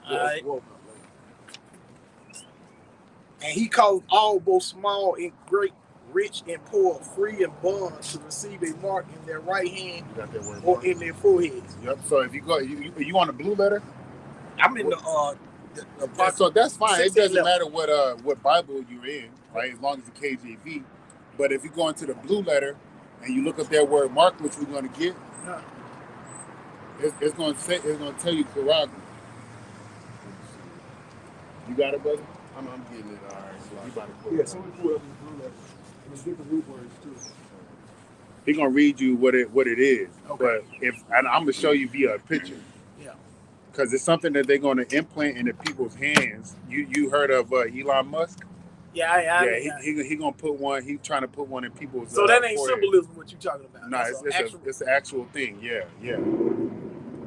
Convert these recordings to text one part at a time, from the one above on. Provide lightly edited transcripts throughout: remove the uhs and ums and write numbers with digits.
Right. And he caused all, both small and great, rich and poor, free and bond, to receive a mark in their right hand or mark in their foreheads. Yep. So if you go, you on the blue letter? I'm in the so that's fine. It doesn't matter what Bible you're in, right? As long as the KJV. But if you go into the blue letter and you look up that word mark, which we're going to get, it's going to tell you Quran. You got it, brother? I'm getting it. All right. So you about to pull it. Someone pull up the blue letter. There's different root words too. He's gonna read you what it is. Okay. But I'm gonna show you via a picture. Yeah. Because it's something that they're gonna implant into people's hands. You heard of Elon Musk? Yeah. He gonna put one. He's trying to put one in people's. So that ain't forehead. Symbolism. What you talking about? No, it's an actual thing. Yeah.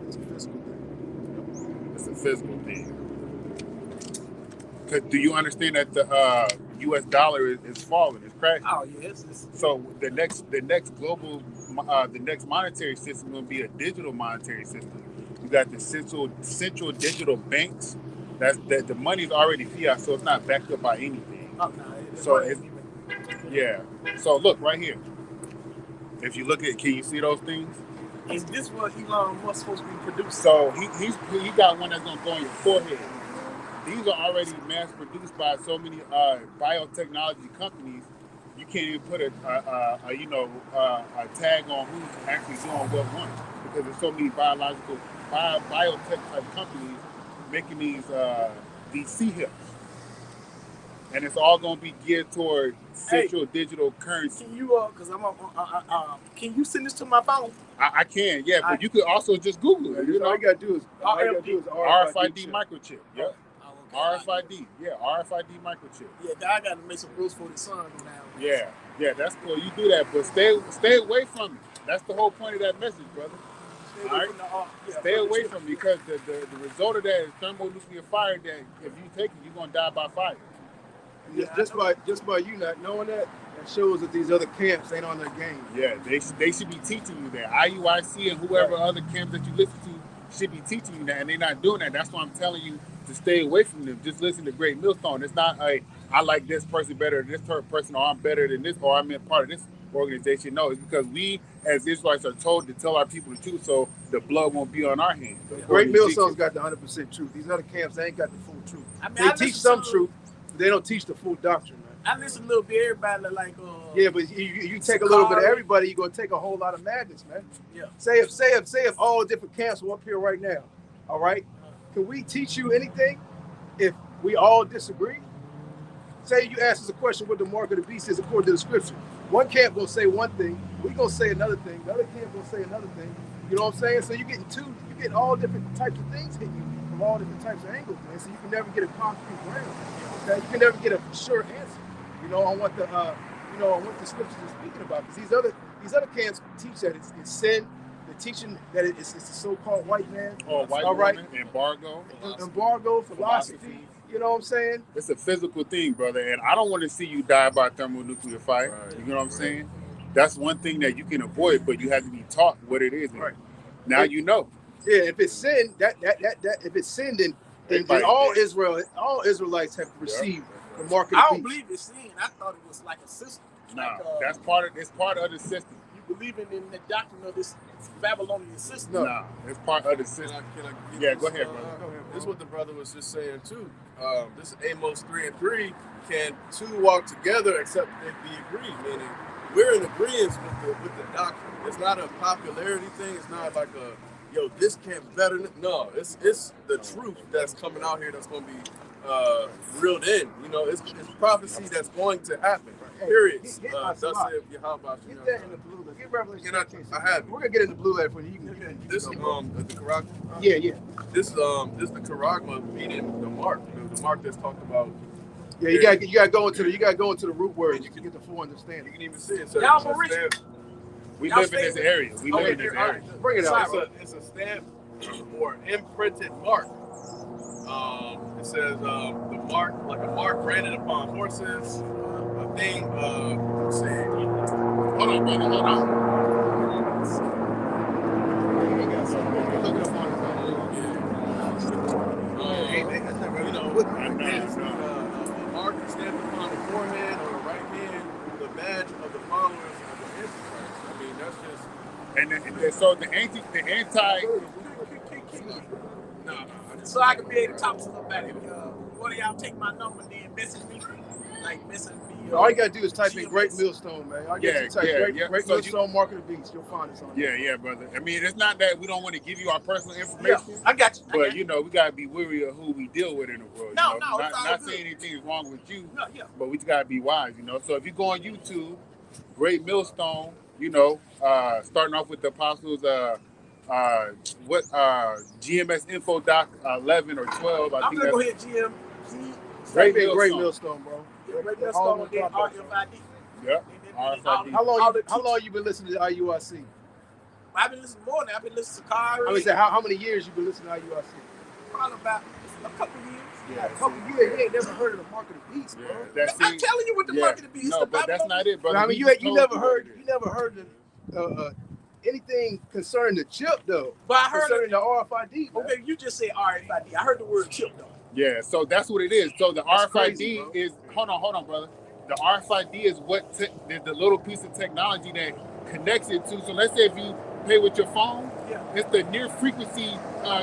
It's a physical thing. It's a physical thing. Do you understand that the U.S. dollar is falling? It's crashing. Oh yes. So the next global, the next monetary system is going to be a digital monetary system. You got the central digital banks. That the money's already fiat, so it's not backed up by anything. So So look right here. If you look at, can you see those things? Is this what Elon Musk supposed to be producing? So he got one that's going to go on your forehead. These are already mass produced by so many biotechnology companies. You can't even put a tag on who's actually doing what one, because there's so many biotech type companies making these C-hips, and it's all going to be geared toward central digital currency. Can you can you send this to my phone? I can, yeah, but you could also just Google it. All you gotta do is RFID microchip. Yep. RFID, RFID microchip. Yeah, I got to make some rules for the sun now. Yeah, that's cool. You do that, but stay away from it. That's the whole point of that message, brother. Stay away from it, because the result of that is thermonuclear fire. That if you take it, you're gonna die by fire. Just by you not knowing that shows that these other camps ain't on their game. Yeah, they should be teaching you that. IUIC and whoever other camps that you listen to should be teaching you that, and they're not doing that. That's why I'm telling you to stay away from them. Just listen to Great Millstone. It's not I like this person better than this person, or I'm better than this, or I'm in part of this organization. No, it's because we as Israelites are told to tell our people the truth, so the blood won't be on our hands. Great Millstone's got the 100% truth. These other camps, they ain't got the full truth. They teach some truth, but they don't teach the full doctrine. I listen a little bit. Everybody yeah, but you take a little bit of everybody, you're gonna take a whole lot of madness, man. Yeah. Say if all different camps were up here right now, all right? Can we teach you anything if we all disagree? Say you ask us a question what the mark of the beast is according to the scripture. One camp gonna say one thing, we gonna say another thing, the other camp gonna say another thing. You know what I'm saying? So you're getting all different types of things hitting you from all different types of angles, man. So you can never get a concrete ground. Okay? You can never get a sure answer, on what the scriptures are speaking about. Because these other camps teach that it's sin. They're teaching that it's the so-called white man. Or white woman, embargo, philosophy. You know what I'm saying? It's a physical thing, brother, and I don't want to see you die by thermonuclear fire. Right. You know what I'm saying? That's one thing that you can avoid, but you have to be taught what it is. Right. Now you know. Yeah, if it's sin, if it's sin, then all Israelites have received the mark of the beast. I don't believe it's sin. I thought it was like a system. No, it's part of the system. You believing in the doctrine of this Babylonian system? No, it's part of the system. Go ahead, brother. This is what the brother was just saying too. This is Amos 3:3. Can two walk together except they be agreed? Meaning we're in agreement with the doctrine. It's not a popularity thing. It's not like this camp better. No, it's the truth that's coming out here that's going to be reeled in. It's prophecy that's going to happen. Period. Get that in the blue letter. Get Revelation. I have it. We're gonna get in the blue letter for you. This is the Karagma. Yeah. This is the Karagma meaning the mark. The mark that's talked about. Yeah, you gotta go into the root words. You can get the full understanding. You can even see it. So we live in this area. Bring it out. It's a stamp or imprinted mark. It says the mark, like a mark branded upon horses. A thing. Let's see. Hold on, brother. Hold on. so the anti. No. So I can be able to talk to somebody. One of y'all take my number, then message me. Like message me. All you gotta do is type in Great Millstone, man. All you Yeah, gotta type Great So Millstone Mark of the Beast. You'll find us on there. Yeah, brother. I mean, it's not that we don't want to give you our personal information. Yeah, I got you. But you know, we gotta be wary of who we deal with in the world. No, you know? no, it's all not good. saying anything is wrong with you, No, yeah. but we just gotta be wise, you know. So if you go on YouTube, Great Millstone, you know, starting off with the apostles, GMS Info Doc 11 or 12. I'm gonna go ahead, GM. Great Millstone, bro. Great Millstone, then RFID. Yep. RFID. How long you been listening to IUIC? I've been listening more now. I've been listening to Kyrie. I mean, how many years you been listening to IUIC? Probably about a couple years. Yeah, a couple years. You ain't never heard of the Mark of the Beast, bro. Yeah, I'm telling you what the Mark of the Beast. No, but that's not it, brother. I mean, you never heard anything concerning the chip, though. But I heard concerning the RFID. Man. Okay, you just said RFID. I heard the word chip, though. Yeah, so that's what it is. So the That's RFID crazy, is hold on, brother. The RFID is what the little piece of technology that connects it to. So let's say if you pay with your phone, it's the near frequency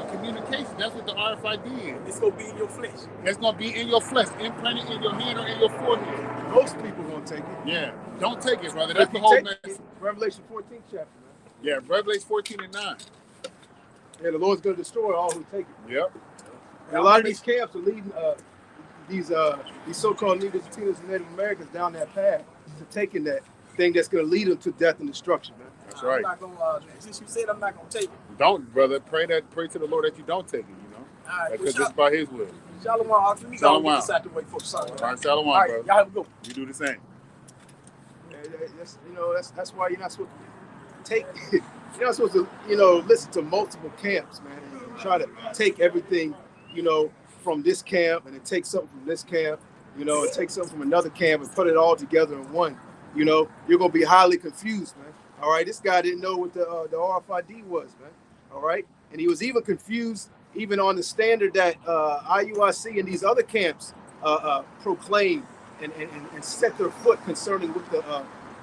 communication. That's what the RFID is. It's gonna be in your flesh. It's gonna be in your flesh, implanted in your hand or in your forehead. Most people gonna take it. Yeah, don't take it, brother. That's the whole message. Revelation 14 chapter, man. Yeah, Revelation 14 and 9. Yeah, the Lord's gonna destroy all who take it. Yep. And a lot of these camps are leading these so-called Negroes, Latinos, and Native Americans down that path to taking that thing that's going to lead them to death and destruction, man. That's right. I'm not gonna, since you said I'm not going to take it. Don't, brother. Pray to the Lord that you don't take it, you know? All right, Because it's by his will. Shalom, let me go and get this out the way for Shalom. All right, Shalom, All right, brother. y'all have a good one. You do the same. That's why you're not supposed to take. You're not supposed to, listen to multiple camps, man, and try to take everything, from this camp, and then take something from this camp, and take something from another camp and put it all together in one. You're gonna be highly confused, man. All right, this guy didn't know what the RFID was, man. All right, and he was even confused, even on the standard that IUIC and these other camps proclaim and set their foot concerning what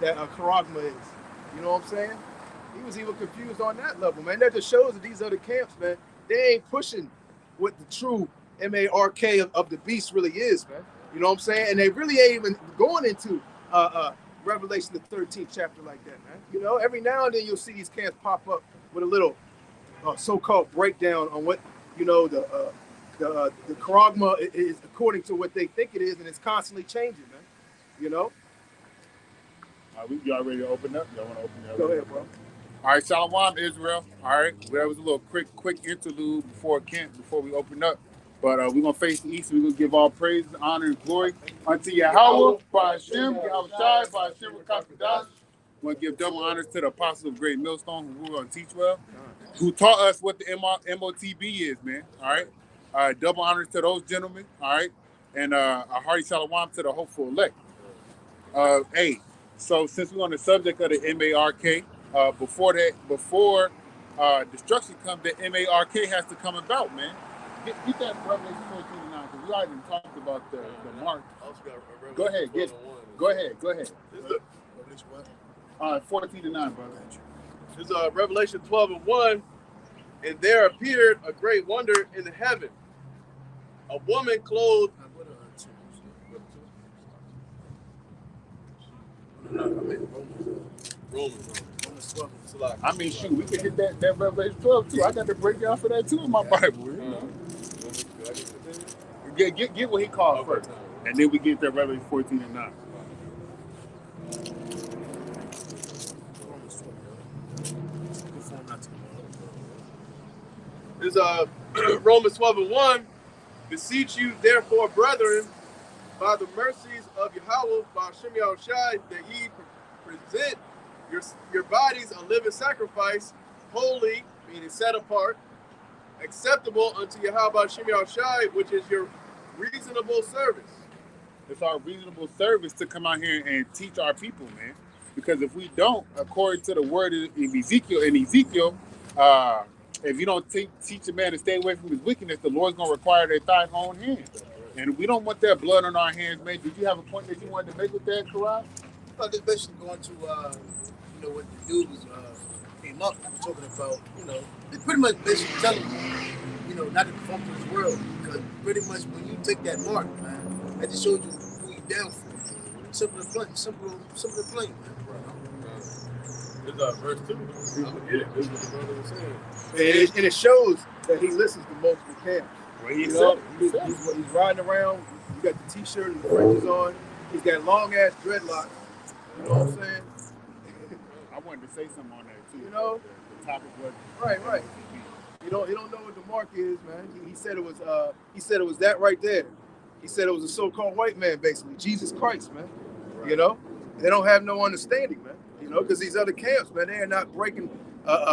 that charagma is. You know what I'm saying? He was even confused on that level, man. That just shows that these other camps, man, they ain't pushing what the true MARK of the beast really is, man. You know what I'm saying? And they really ain't even going into Revelation the 13th chapter like that, man. Every now and then you'll see these camps pop up with a little so-called breakdown on what the charagma is according to what they think it is, and it's constantly changing, man. Y'all ready to open up? Y'all want to open up? Go ahead, bro. All right, Shalom, Israel. All right, that was a little quick interlude before we open up. But we're going to face the east. We're going to give all praise, honor, and glory unto Yahweh, by Hashem, Yahweh Shai, by Hashem, Rakakadash. We're going to give double honors to the apostles of Great Millstone, who we're going to teach well, who taught us what the MOTB is, man. All right. Double honors to those gentlemen. All right. And a hearty shalom to the hopeful elect. Hey, so since we're on the subject of the MARK, before destruction comes, the MARK has to come about, man. Get that Revelation 14 and 9, because we already talked about the mark. Go ahead, get it. Go ahead. Revelation what? 14 and 9, brother. This is Revelation 12 and 1. And there appeared a great wonder in the heaven. A woman clothed. Romans 12. I mean, shoot, we could hit that Revelation 12 too. I got the breakdown for that too in my Bible. Get what he called first, and then we get that Revelation 14 and 9. This is Romans 12 and 1. Beseech you, therefore, brethren, by the mercies of Yahweh, by Hashem Yahushai, that ye present your bodies a living sacrifice, holy, meaning set apart, acceptable unto Yahweh by Hashem Yahushai, which is your reasonable service. It's our reasonable service to come out here and teach our people, man. Because if we don't, according to the word in Ezekiel, if you don't teach a man to stay away from his wickedness, the Lord's going to require their thigh own hands. And we don't want that blood on our hands, man. Did you have a point that you wanted to make with that, Karan? Well, just basically going to, what the dude was came came up, he was talking about, they pretty much basically telling you, not to conform to this world. Because pretty much when you take that mark, man, that just shows you who you down for. Simple and plain, man. This is verse 2. I'm gonna get it. This is what the brother was saying. And it shows that he listens to multiple camps. Well, He's riding around. You got the t-shirt and the fringes on. He's got long ass dreadlocks. You know what I'm saying? I wanted to say something on that too. The topic was Right. He don't know what the mark is, man. He said it was that right there. He said it was a so-called white man, basically, Jesus Christ, man. Right. They don't have no understanding, man. Because these other camps, man, they are not breaking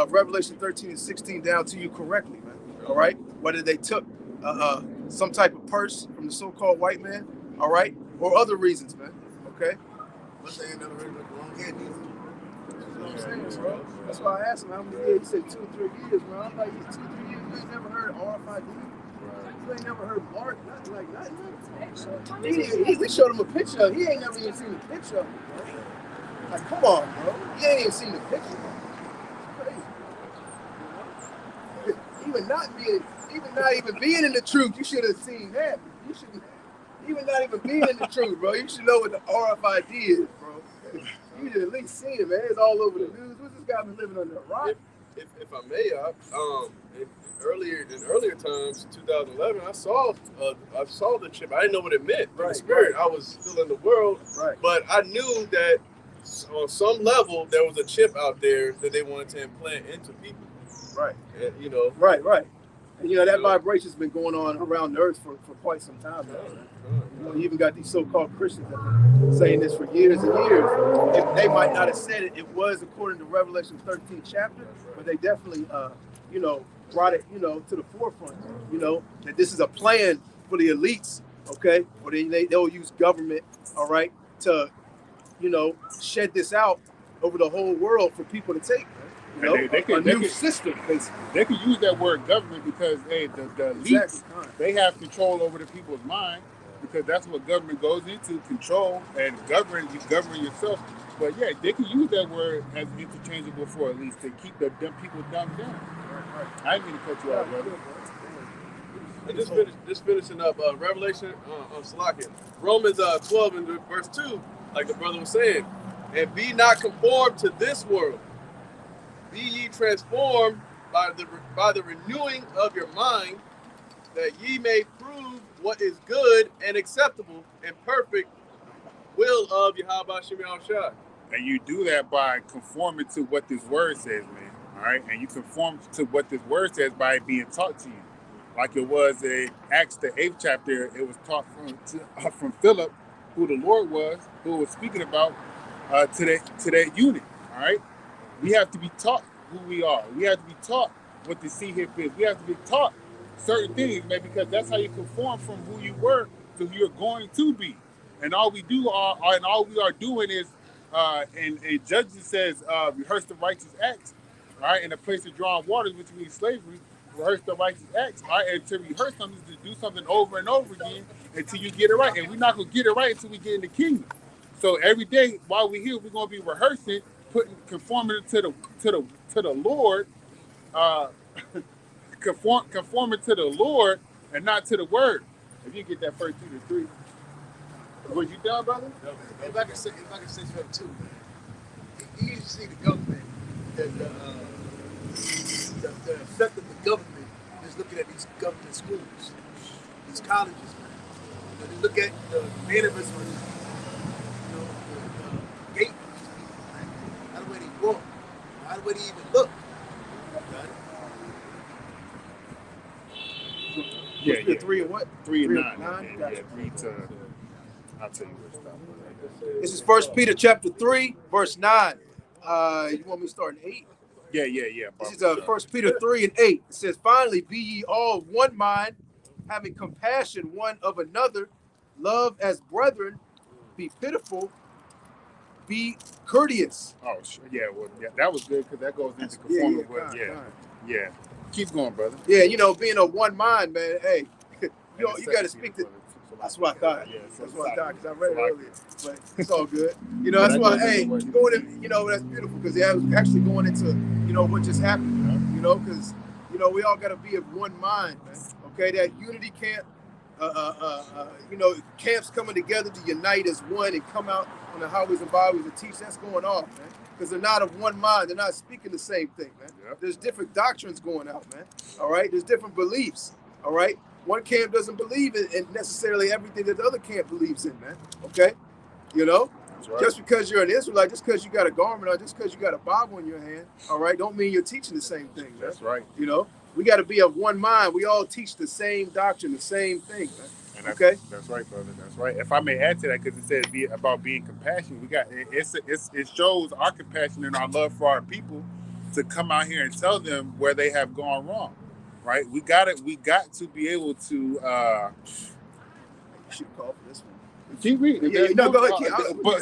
Revelation 13 and 16 down to you correctly, man. All right, whether they took some type of purse from the so-called white man, all right, or other reasons, man. Okay. But they ain't never heard of the long head either. You know what I'm saying, bro? That's why I asked him how many years. He said 2 or 3 years, bro. I'm like, 2 or 3 years. You ain't never heard of RFID. You ain't never heard Mark. Nothing like nothing. We showed him a picture. He ain't never even seen a picture of it, bro. Like, come on, bro. You ain't even seen the picture. It's crazy. Even not even being in the truth, you should have seen that. You should, even not even being in the truth, bro. You should know what the RFID is, bro. You should at least see it, man. It's all over the news. What's this guy been living under a rock? If I may, in earlier times, 2011, I saw the chip. I didn't know what it meant in the spirit. I was still in the world, but I knew that on some level there was a chip out there that they wanted to implant into people. Right. And, Right. And that vibration's been going on around the earth for quite some time now. You even got these so-called Christians that have been saying this for years and years. If they might not have said it, it was according to Revelation 13 chapter, but they definitely, brought it, to the forefront, that this is a plan for the elites, okay? Or they'll use government, all right, to, shed this out over the whole world for people to take. A new system, basically. They can use that word government because, hey, the elites, they have control over the people's mind because that's what government goes into, control and govern yourself. But yeah, they can use that word as interchangeable for elites to keep them people dumbed down. Right. I didn't mean to cut you off, brother. And just finishing up Revelation on Salakia. Romans 12 and verse 2, like the brother was saying, and be not conformed to this world. Be ye transformed by the renewing of your mind, that ye may prove what is good and acceptable and perfect will of Yahweh Shem Shai. And you do that by conforming to what this word says, man. All right, and you conform to what this word says by being taught to you, like it was in Acts the 8th chapter. It was taught from Philip, who the Lord was, who was speaking about to that unit. All right. We have to be taught who we are. We have to be taught what the seahip is. We have to be taught certain things, man, because that's how you conform from who you were to who you're going to be. And all we are doing is, and Judges says, rehearse the righteous acts, right? In a place of drawing waters, which means slavery, rehearse the righteous acts, right? And to rehearse something is to do something over and over again until you get it right. And we're not gonna get it right until we get in the kingdom. So every day while we're here, we're gonna be rehearsing, conforming to the Lord, conforming to the Lord and not to the word. If you get that 1 Peter 3. Was you done, brother? If I can say something too, you usually see the government, the effect of the government is looking at these government schools, these colleges. They look at the mannerisms, the gait of these people, right? How the way they walk, how the way they even look. Yeah. 3 and what? 3 and 9. 9? Yeah, 3 to. I'll tell you where stuff. This is 1 Peter chapter 3, verse 9. You want me to start in 8? Yeah. This is 1 Peter 3 and 8. It says, finally, be ye all of one mind, having compassion one of another, love as brethren, be pitiful, be courteous. Oh, sure. Yeah, well, yeah, that was good because that goes into conforming with. Yeah. Keep going, brother. Yeah, being of one mind, man. Hey, you got to speak to. That's what I thought. Yeah, that's what I thought because I read it earlier. But it's all good. That's why. Hey, going in. That's beautiful because I was actually going into what just happened. Because we all got to be of one mind, man. Okay, that unity camp. Camps coming together to unite as one and come out on the highways and byways and teach. That's going on, man. Because they're not of one mind. They're not speaking the same thing, man. Yep. There's different doctrines going out, man. All right. There's different beliefs. All right. One camp doesn't believe in necessarily everything that the other camp believes in, man. Okay. That's right. Just because you're an Israelite, just because you got a garment on, just because you got a Bible in your hand, all right, don't mean you're teaching the same thing, man. That's right. We got to be of one mind. We all teach the same doctrine, the same thing, man. And that's right, brother. That's right. If I may add to that, because it says about being compassionate, it shows our compassion and our love for our people to come out here and tell them where they have gone wrong, right? We got to be able to. You should call for this one. Keep reading. Yeah, go ahead.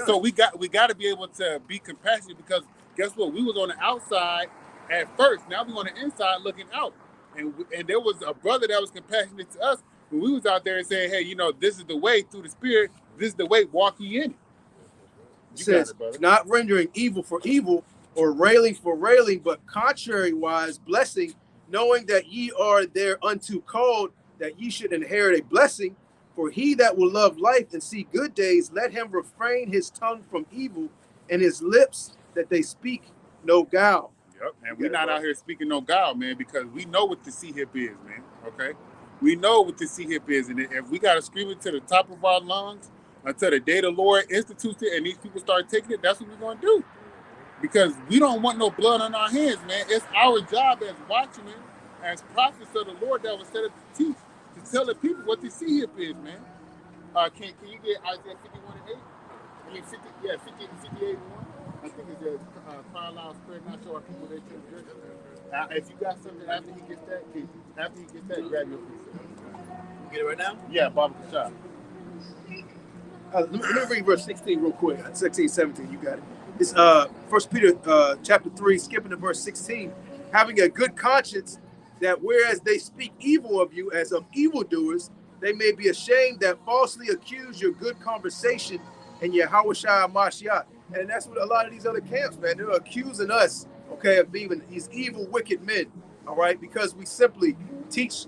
So we got to be able to be compassionate, because guess what? We was on the outside at first. Now we're on the inside looking out, and there was a brother that was compassionate to us. When we was out there and saying, hey, this is the way through the Spirit. This is the way, walk ye in it. It says, not rendering evil for evil or railing for railing, but contrariwise blessing, knowing that ye are thereunto called, that ye should inherit a blessing. For he that will love life and see good days, let him refrain his tongue from evil and his lips that they speak no guile. Yep, and we're not out here speaking no guile, man, because we know what the C-hip is, man, okay? We know what the C-hip is, and if we got to scream it to the top of our lungs until the day the Lord institutes it and these people start taking it, that's what we're going to do. Because we don't want no blood on our hands, man. It's our job as watchmen, as prophets of the Lord that was set up to teach, to tell the people what the C-hip is, man. Can you get Isaiah 51:8? I mean, 58:1. I think it's cry aloud, spread not show our people their transgression. If you got something after he gets that, grab your piece. You get it right now? Yeah, Baba Kashab. Let me read verse 16 real quick. 16, 17, you got it. It's 1 Peter chapter 3, skipping to verse 16. Having a good conscience, that whereas they speak evil of you as of evildoers, they may be ashamed that falsely accuse your good conversation and your Hawashai Mashiach. And that's what a lot of these other camps, man, they're accusing us, okay, of being these evil, wicked men, all right, because we simply teach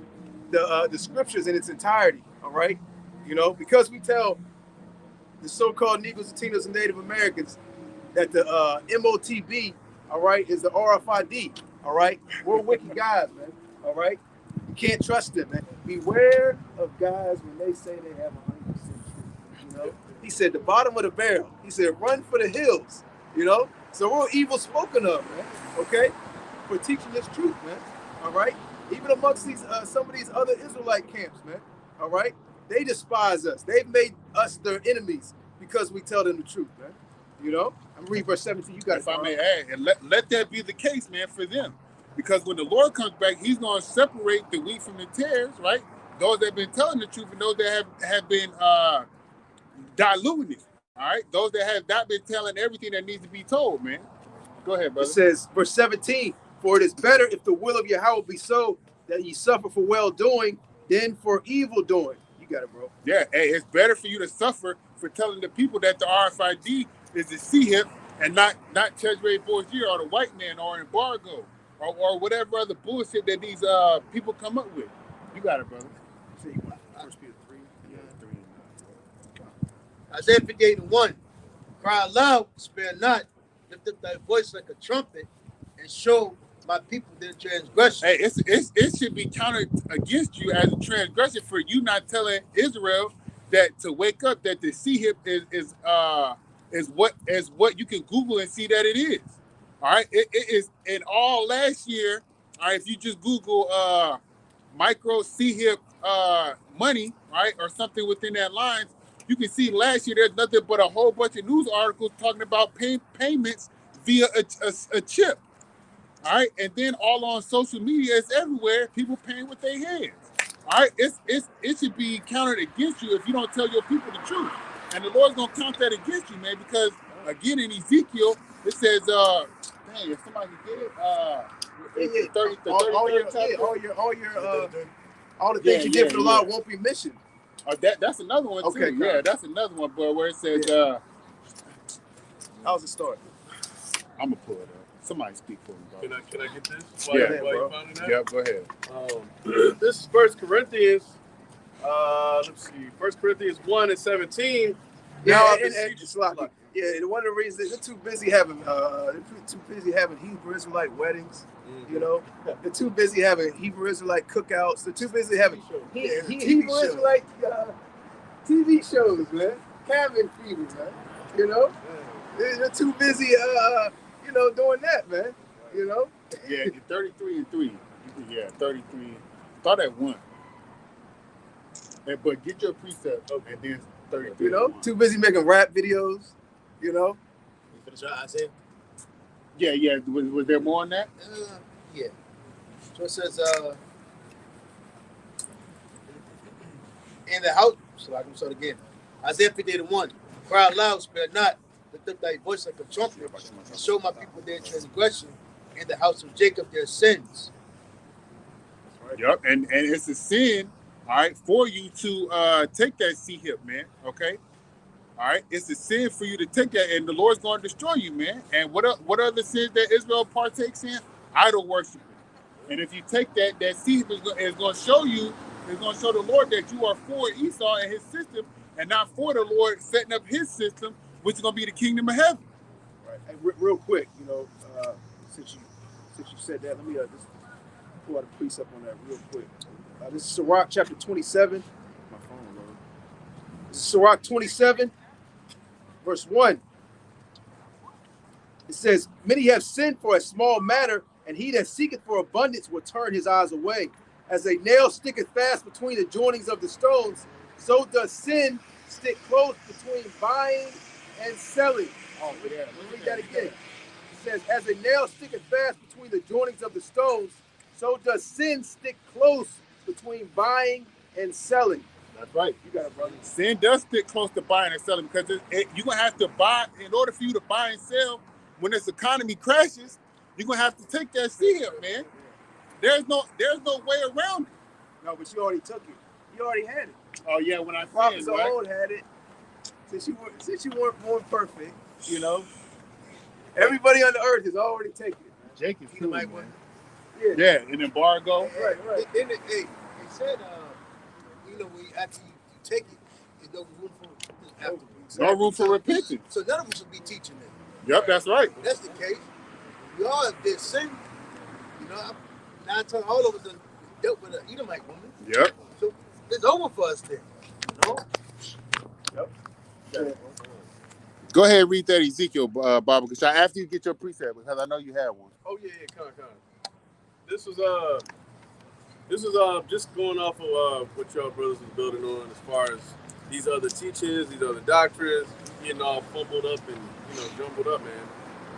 the scriptures in its entirety, all right, because we tell the so-called Negroes, Latinos, and Native Americans that the MOTB, all right, is the RFID, all right. We're wicked guys, man, all right. You can't trust them, man. Beware of guys when they say they have 100%, He said the bottom of the barrel. He said run for the hills, So we're evil spoken of, man, okay, for teaching this truth, man, all right. Even amongst these some of these other Israelite camps, man, all right. They despise us. They've made us their enemies because we tell them the truth, man. I'm reading verse 17. You got it. If I may add, and let that be the case, man, for them. Because when the Lord comes back, he's going to separate the wheat from the tares, right? Those that have been telling the truth and those that have been diluting it, all right? Those that have not been telling everything that needs to be told, man. Go ahead, brother. It says, verse 17, for it is better if the will of Yahweh be so that ye suffer for well-doing than for evil-doing. You got it, bro. Yeah, hey, it's better for you to suffer for telling the people that the RFID is the C-hip and not Cesare Borgia or the white man or embargo or whatever other bullshit that these people come up with. You got it, brother. First Peter 3. Yeah, 3. Isaiah 58:1. Cry aloud, spare not, lift up thy voice like a trumpet, and show my people their transgression. Hey, it should be counted against you as a transgression for you not telling Israel that to wake up, that the C-hip is what you can Google and see that it is. All right, it is in all last year. All right, if you just Google micro C-hip money, right, or something within that lines, you can see last year there's nothing but a whole bunch of news articles talking about payments via a chip. All right, and then all on social media, it's everywhere. People paying with their hands. All right, it should be counted against you if you don't tell your people the truth, and the Lord's gonna count that against you, man. Because again, in Ezekiel, it says, "Dang, if somebody can get it, all the things you did for the law won't be mentioned." That's another one too. Okay, yeah, that's another one, but where it says, how's it start? I'm gonna pull it up. Somebody speak for me, bro. Can I get this? Yeah, While you finding that? Yep, go ahead. This is 1 Corinthians. Let's see. 1 Corinthians 1:17. Yeah, Now and Slocky. Yeah, and one of the reasons they're too busy having Hebrew Israelite weddings. You know, they're too busy having Hebrew Israelite cookouts. They're too busy having Hebrew Israelite TV shows, man. Cabin fever, man. You know, they're too busy, doing that, man. You know. Yeah, 33 and 3. Yeah, 33. Start at 1. But get your precept and then 33. You know, too busy making rap videos. You know. You finish out Isaiah? Yeah. Was there more on that? Yeah. So it says, in the house, so I can start again. Isaiah 58:1. Cry out loud, spare not, lift up thy voice like a trumpet, and show my people their transgression, in the house of Jacob their sins. Yep, and it's a sin, all right, for you to take that C-hip, man, okay? All right, it's a sin for you to take that, and the Lord's going to destroy you, man. And what other sins that Israel partakes in? Idol worship. And if you take that C-hip is going to show you, it's going to show the Lord that you are for Esau and his system, and not for the Lord setting up his system, which is going to be the kingdom of heaven. Right. And real quick, since you said that, let me just pull out a precept on that real quick. This is Sirach chapter 27. My phone, Lord. This is Sirach 27, verse 1. It says, many have sinned for a small matter, and he that seeketh for abundance will turn his eyes away. As a nail sticketh fast between the joinings of the stones, so does sin stick close between buying and selling. Oh, yeah. Let me read that again. It says, as a nail sticketh fast between the joinings of the stones, so does sin stick close between buying and selling. That's right. You got it, brother. Sin does stick close to buying and selling because you're going to have to buy, in order for you to buy and sell, when this economy crashes, you're going to have to take that C-hip, man. There's no way around it. No, but you already took it. You already had it. Oh, yeah, when I Prophets sinned, of right? old had it. Since you weren't born perfect, everybody on the earth has already taken it. Jake is cool, man. Yeah. Yeah, an embargo. Right. They said, when after you take it, there's no room for afterwards. No room for repentance. So none of us should be teaching that. Yep, that's right. If that's the case, we all did sin. All of us done dealt with an Edomite woman. Yep. So it's over for us then. Yep. Go ahead and read that Ezekiel, Baba, after you get your precept, because I know you have one. Oh yeah, come on. This was just going off of what y'all brothers was building on as far as these other teachings, these other doctrines, getting all fumbled up and jumbled up, man.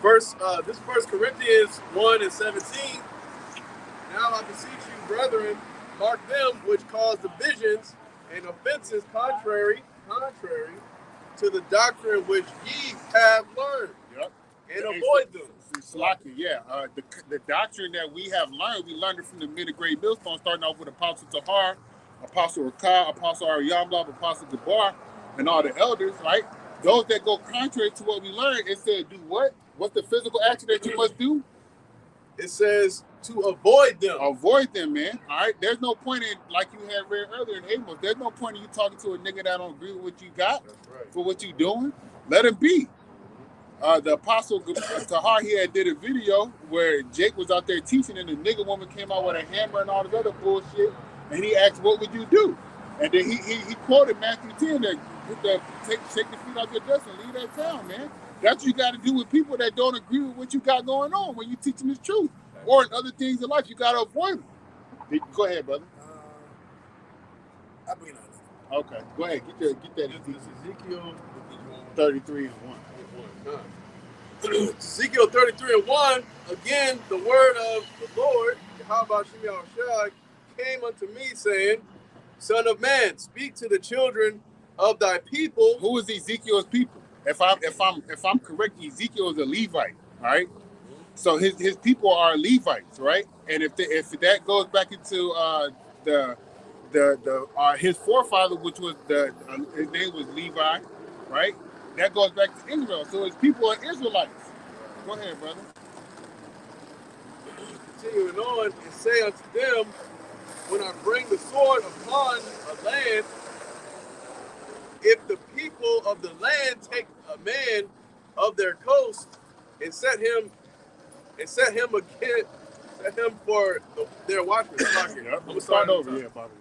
This 1 Corinthians 1:17. Now I beseech you, brethren, mark them which cause divisions and offenses contrary to the doctrine which ye have learned. Yep. And avoid them. Slaki, yeah. The doctrine that we have learned, we learned it from the middle grade millstone, starting off with Apostle Tahar, Apostle Rakah, Apostle Aryamla, Apostle Gabar, and all the elders, right? Those that go contrary to what we learned, it said, do what? What's the physical action that you must do? It says to avoid them. Avoid them, man. All right. There's no point in, like you had read earlier in Amos, there's no point in you talking to a nigga that don't agree with what you got. That's right. For what you doing. Let him be. The Apostle Tahar, he had did a video where Jake was out there teaching, and the nigga woman came out with a hammer and all this other bullshit, and he asked, what would you do? And then he quoted Matthew 10 that take the feet off your dust and leave that town, man. That's what you got to do with people that don't agree with what you got going on when you're teaching the truth. Or in other things in life, you got to avoid them. Go ahead, brother. I'll bring it on. Okay, go ahead. Get that. This is Ezekiel 33 and 1. Ezekiel 33:1. Again, the word of the Lord, Yahweh Shem Yahushua, came unto me, saying, Son of man, speak to the children of thy people. Who is Ezekiel's people? If I'm correct, Ezekiel is a Levite, all right? So his people are Levites, right? And if that goes back into his forefather, which was his name was Levi, right? That goes back to Israel. So his people are Israelites. Go ahead, brother. continuing on, and say unto them, when I bring the sword upon a land, if the people of the land take a man of their coast and set him for their watchman. Yep. I'm start over here, Bobby.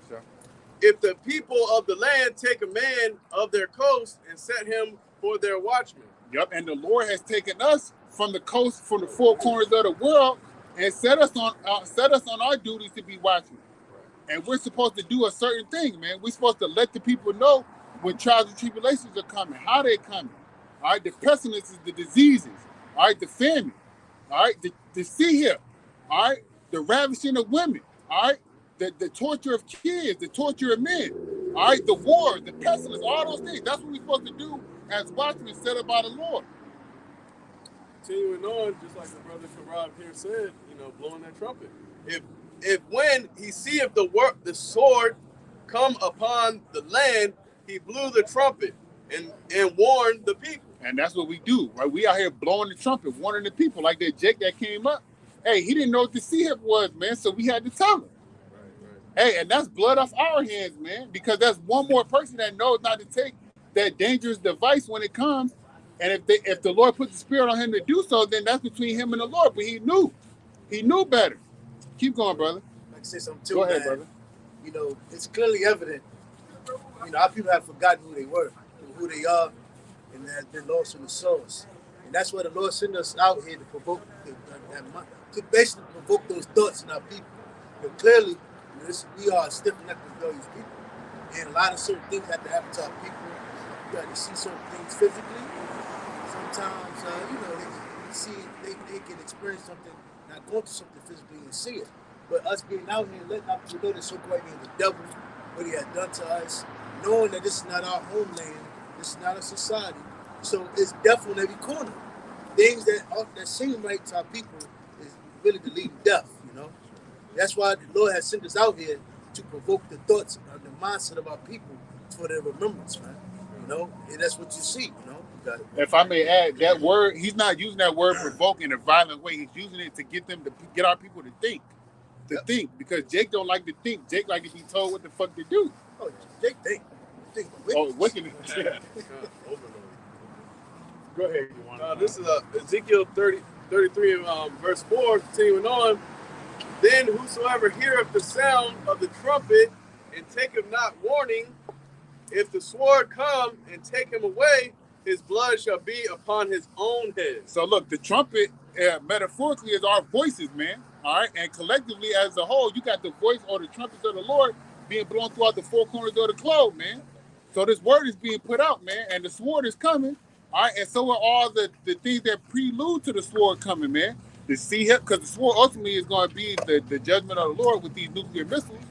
If the people of the land take a man of their coast and set him for their watchman. Yep, and the Lord has taken us from the coast, from the four corners of the world, and set us on our duties to be watchmen. And we're supposed to do a certain thing, man. We're supposed to let the people know when trials and tribulations are coming, how they're coming. All right, the pestilences, the diseases, all right, the famine, all right, the sea here, all right, the ravishing of women, all right, the torture of kids, the torture of men, all right, the war, the pestilence, all those things. That's what we're supposed to do as watchmen set up by the Lord. Continuing on, just like the brother Sharab here said, blowing that trumpet. If when he seeth the sword come upon the land, he blew the trumpet and warned the people. And that's what we do, right? We out here blowing the trumpet, warning the people, like that Jake that came up. Hey, he didn't know what the sea hip was, man, so we had to tell him. Right. Hey, and that's blood off our hands, man, because that's one more person that knows not to take that dangerous device when it comes. And if the Lord put the spirit on him to do so, then that's between him and the Lord. But he knew better. Keep going, brother. Like I say something too, Go ahead, man. brother. It's clearly evident. Our people have forgotten who they were, who they are, and have been lost in the source. And that's why the Lord sent us out here to provoke, to basically provoke those thoughts in our people. But clearly, we are stiff-necked rebellious people, and a lot of certain things have to happen to our people. You got to see certain things physically. Sometimes, they can experience something, not going through something physically and see it. But us being out here, letting our people know that so-called the devil, what he had done to us, knowing that this is not our homeland, this is not a society. So it's death on every corner. Things that seem right to our people is really the leading death, That's why the Lord has sent us out here to provoke the thoughts and the mindset of our people for their remembrance, man. And that's what you see, If I may add, that word, he's not using that word provoke in a violent way. He's using it to get our people to think. Think, because Jake don't like to think. Jake like to be told what the fuck to do. Oh, Jake think. Wickedness. Go ahead. This is Ezekiel 33, verse 4, continuing on. Then whosoever heareth the sound of the trumpet and taketh not warning, if the sword come and take him away, his blood shall be upon his own head. So look, the trumpet metaphorically is our voices, man. All right, and collectively as a whole, you got the voice or the trumpets of the Lord being blown throughout the four corners of the globe, man. So this word is being put out, man, and the sword is coming. All right, and so are all the things that prelude to the sword coming, man. The sea hip, because the sword ultimately is going to be the judgment of the Lord with these nuclear missiles.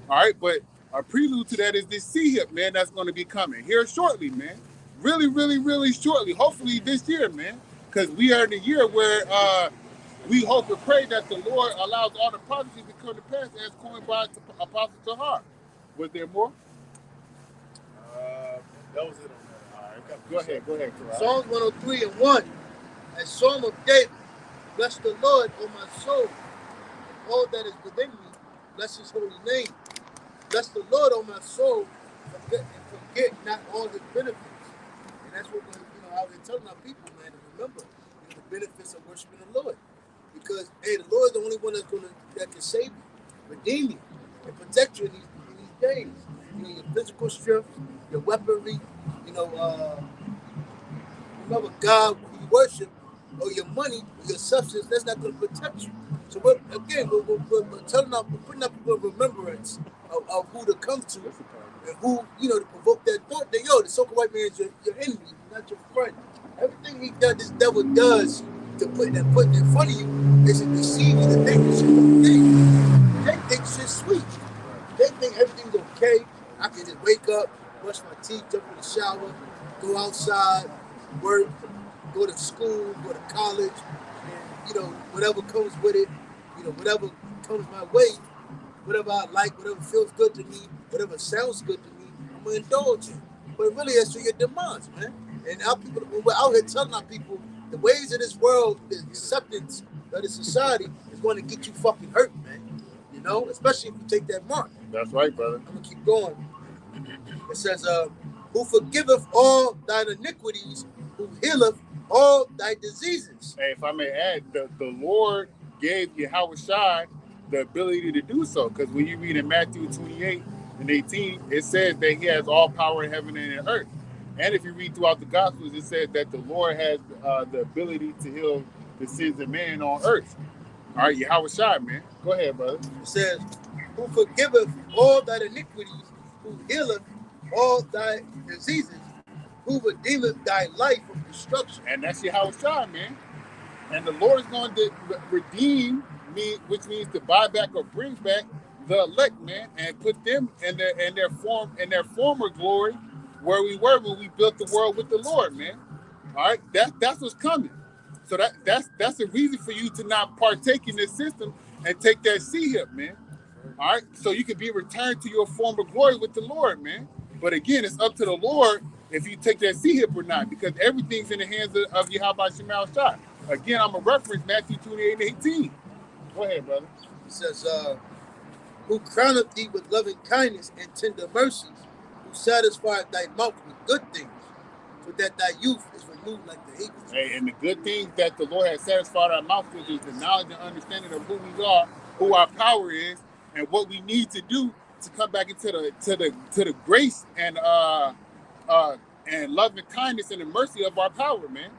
All right, but a prelude to that is this sea hip, man, that's going to be coming here shortly, man. Really, really, really shortly. Hopefully this year, man, because we are in a year where we hope and pray that the Lord allows all the prophecies to come to pass as coined by Apostle Tahar. Was there more? That was it on that. All right, go ahead. Psalms 103:1, a psalm of David. Bless the Lord, O my soul, and all that is within me. Bless his holy name. Bless the Lord, O my soul, and forget not all his benefits. And that's what we're out here telling our people, man, to remember the benefits of worshiping the Lord. Because, hey, the Lord is the only one that can save you, redeem you, and protect you in these days. Your physical strength, your weaponry, remember God who you worship, or your money, or your substance, that's not going to protect you. So we're telling we're putting up people in remembrance of who to come to, and who, to provoke that thought that, the so-called white man is your enemy, not your friend. Everything he does, this devil does to put in front of you is to deceive you to think it's okay. They think shit's sweet. They think everything's okay. I can just wake up, brush my teeth, jump in the shower, go outside, work, go to school, go to college, and whatever comes with it, whatever comes my way, whatever I like, whatever feels good to me, whatever sounds good to me, I'm gonna indulge in. But really, that's to your demands, man. And our people, when we're out here telling our people the ways of this world, the acceptance of this society is going to get you fucking hurt, man. You know, especially if you take that mark. That's right, brother. I'm gonna keep going. It says, "Who forgiveth all thine iniquities, who healeth all thy diseases." Hey, if I may add, the Lord gave Yahushua the ability to do so, because when you read in Matthew 28 and 18, it says that he has all power in heaven and in earth. And if you read throughout the Gospels, it says that the Lord has the ability to heal the sins of man on earth. All right, Yahushua, man. Go ahead, brother. It says, "Who forgiveth all thy iniquities, who healeth all thy diseases, who redeemeth thy life from destruction." And that's Yahushua, man. And the Lord is going to redeem me, which means to buy back or bring back the elect, man, and put them in their former glory, where we were when we built the world with the Lord, man. All right, that's what's coming. So that's a reason for you to not partake in this system and take that C-hip, man. All right, so you can be returned to your former glory with the Lord, man. But again, it's up to the Lord if you take that C-hip or not, because everything's in the hands of Yahweh Shema Shah. Again, I'm a reference Matthew 28 and 18. Go ahead, brother. It says, "Who crowneth thee with loving kindness and tender mercies, who satisfieth thy mouth with good things, so that thy youth is renewed like the eagles." Hey, and the good things that the Lord has satisfied our mouth with is the knowledge and understanding of who we are, who our power is, and what we need to do to come back into the grace and love and kindness and the mercy of our power, man.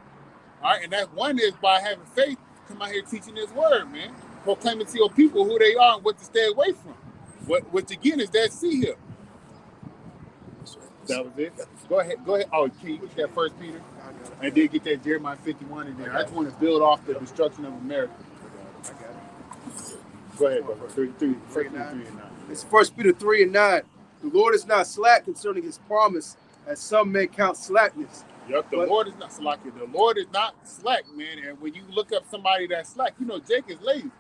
All right, and that one is by having faith, come out here teaching this word, man, proclaiming to your people who they are and what to stay away from. Which again is that C here. That was it. Go ahead. Oh, can you get that 1 Peter? And then get that Jeremiah 51 in there. I just want to build off the destruction of America. I got it. Go ahead, brother. 3 and 9. It's 1 Peter 3 and 9. The Lord is not slack concerning his promise, as some may count slackness. Yep, the Lord is not slack. The Lord is not slack, man. And when you look up somebody that's slack, you know Jake is lazy,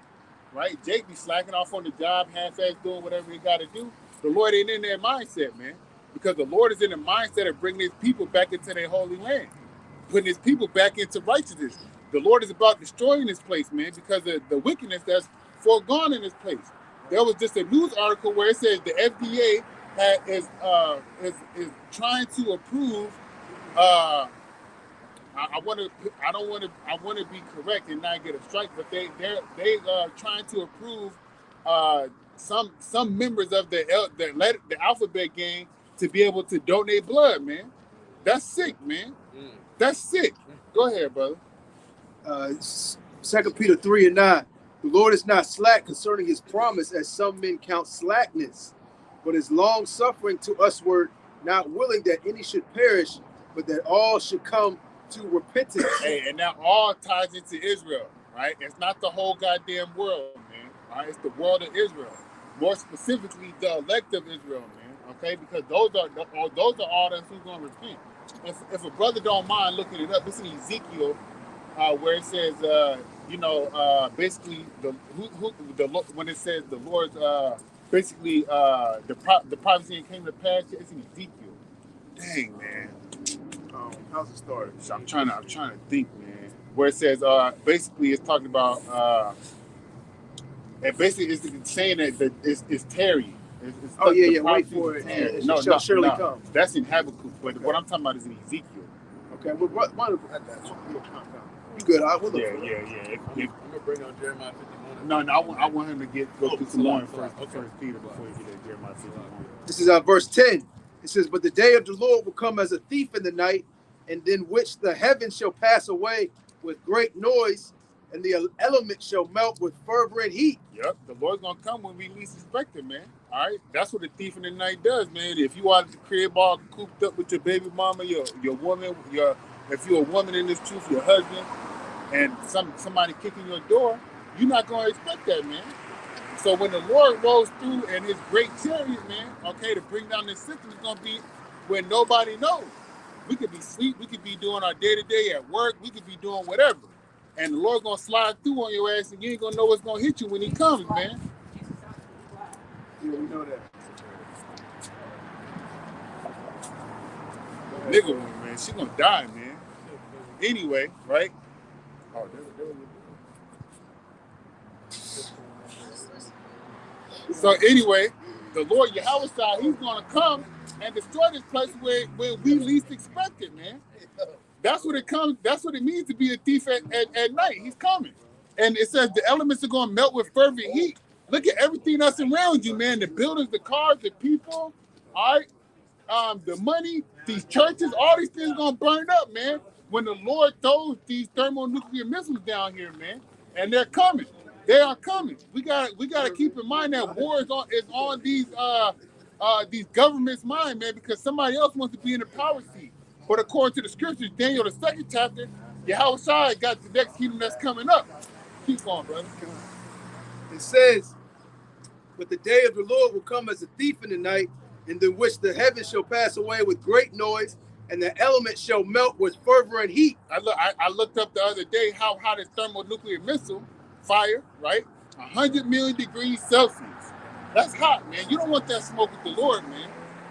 right? Jake be slacking off on the job, half-ass doing whatever he got to do. The Lord ain't in their mindset, man, because the Lord is in the mindset of bringing his people back into their holy land, putting his people back into righteousness. The Lord is about destroying this place, man, because of the wickedness that's foregone in this place. There was just a news article where it says the FDA is trying to approve. I want to be correct and not get a strike, but they're trying to approve some members of the alphabet gang to be able to donate blood, man. That's sick, man. That's sick. Go ahead, brother. 2 Peter 3 and 9. The Lord is not slack concerning his promise, as some men count slackness, but is long suffering to usward, not willing that any should perish, but that all should come to repentance. Hey, and that all ties into Israel, right? It's not the whole goddamn world, man. All right, it's the world of Israel. More specifically, the elect of Israel, man. Okay, because those are all that's who's going to repent. If a brother don't mind looking it up, it's in Ezekiel, where it says, basically when it says the Lord's basically the prophecy came to pass, it's in Ezekiel. Dang, man. How's it started? So I'm trying to think, man. Where it says basically it's talking about and basically it's saying that it's tarrying. It's wait for it. It No, shall surely come. That's in Habakkuk, but what I'm talking about is in Ezekiel. Okay, well, you good? We'll look Yeah. I'm gonna bring out Jeremiah 51. No, I want him to go through some more in First Peter before you get to Jeremiah 51. This is verse 10. It says, "But the day of the Lord will come as a thief in the night, and in which the heavens shall pass away with great noise, and the elements shall melt with fervent heat." Yep, the Lord's gonna come when we least expect it, man. All right, that's what a thief in the night does, man. If you are at the crib all cooped up with your baby mama, your woman, if you're a woman in this truth, your husband, and somebody kicking your door, you're not gonna expect that, man. So when the Lord rolls through in his great chariot, man, okay, to bring down this system, it's gonna be when nobody knows. We could be asleep, we could be doing our day-to-day at work, we could be doing whatever. And the Lord's gonna slide through on your ass and you ain't gonna know what's gonna hit you when he comes, man. Yeah, we know that. Nigga, man, she gonna die, man. Anyway, right? Oh, there we go. So anyway, the Lord Yahweh, he's going to come and destroy this place where we least expect it, man. That's what it comes. That's what it means to be a thief at night. He's coming. And it says the elements are going to melt with fervent heat. Look at everything that's around you, man. The buildings, the cars, the people, all right? The money, these churches, all these things going to burn up, man. When the Lord throws these thermonuclear missiles down here, man, and they're coming. They are coming. We got to keep in mind that war is on these governments' mind, man, because somebody else wants to be in the power seat. But according to the scriptures, Daniel, the 2nd chapter, Yahweh got the next kingdom that's coming up. Keep going, brother. It says, but the day of the Lord will come as a thief in the night, in the which the heavens shall pass away with great noise, and the elements shall melt with fervent heat. I looked up the other day how hot is thermonuclear missile fire, right? 100 million degrees Celsius. That's hot, man. You don't want that smoke with the Lord, man.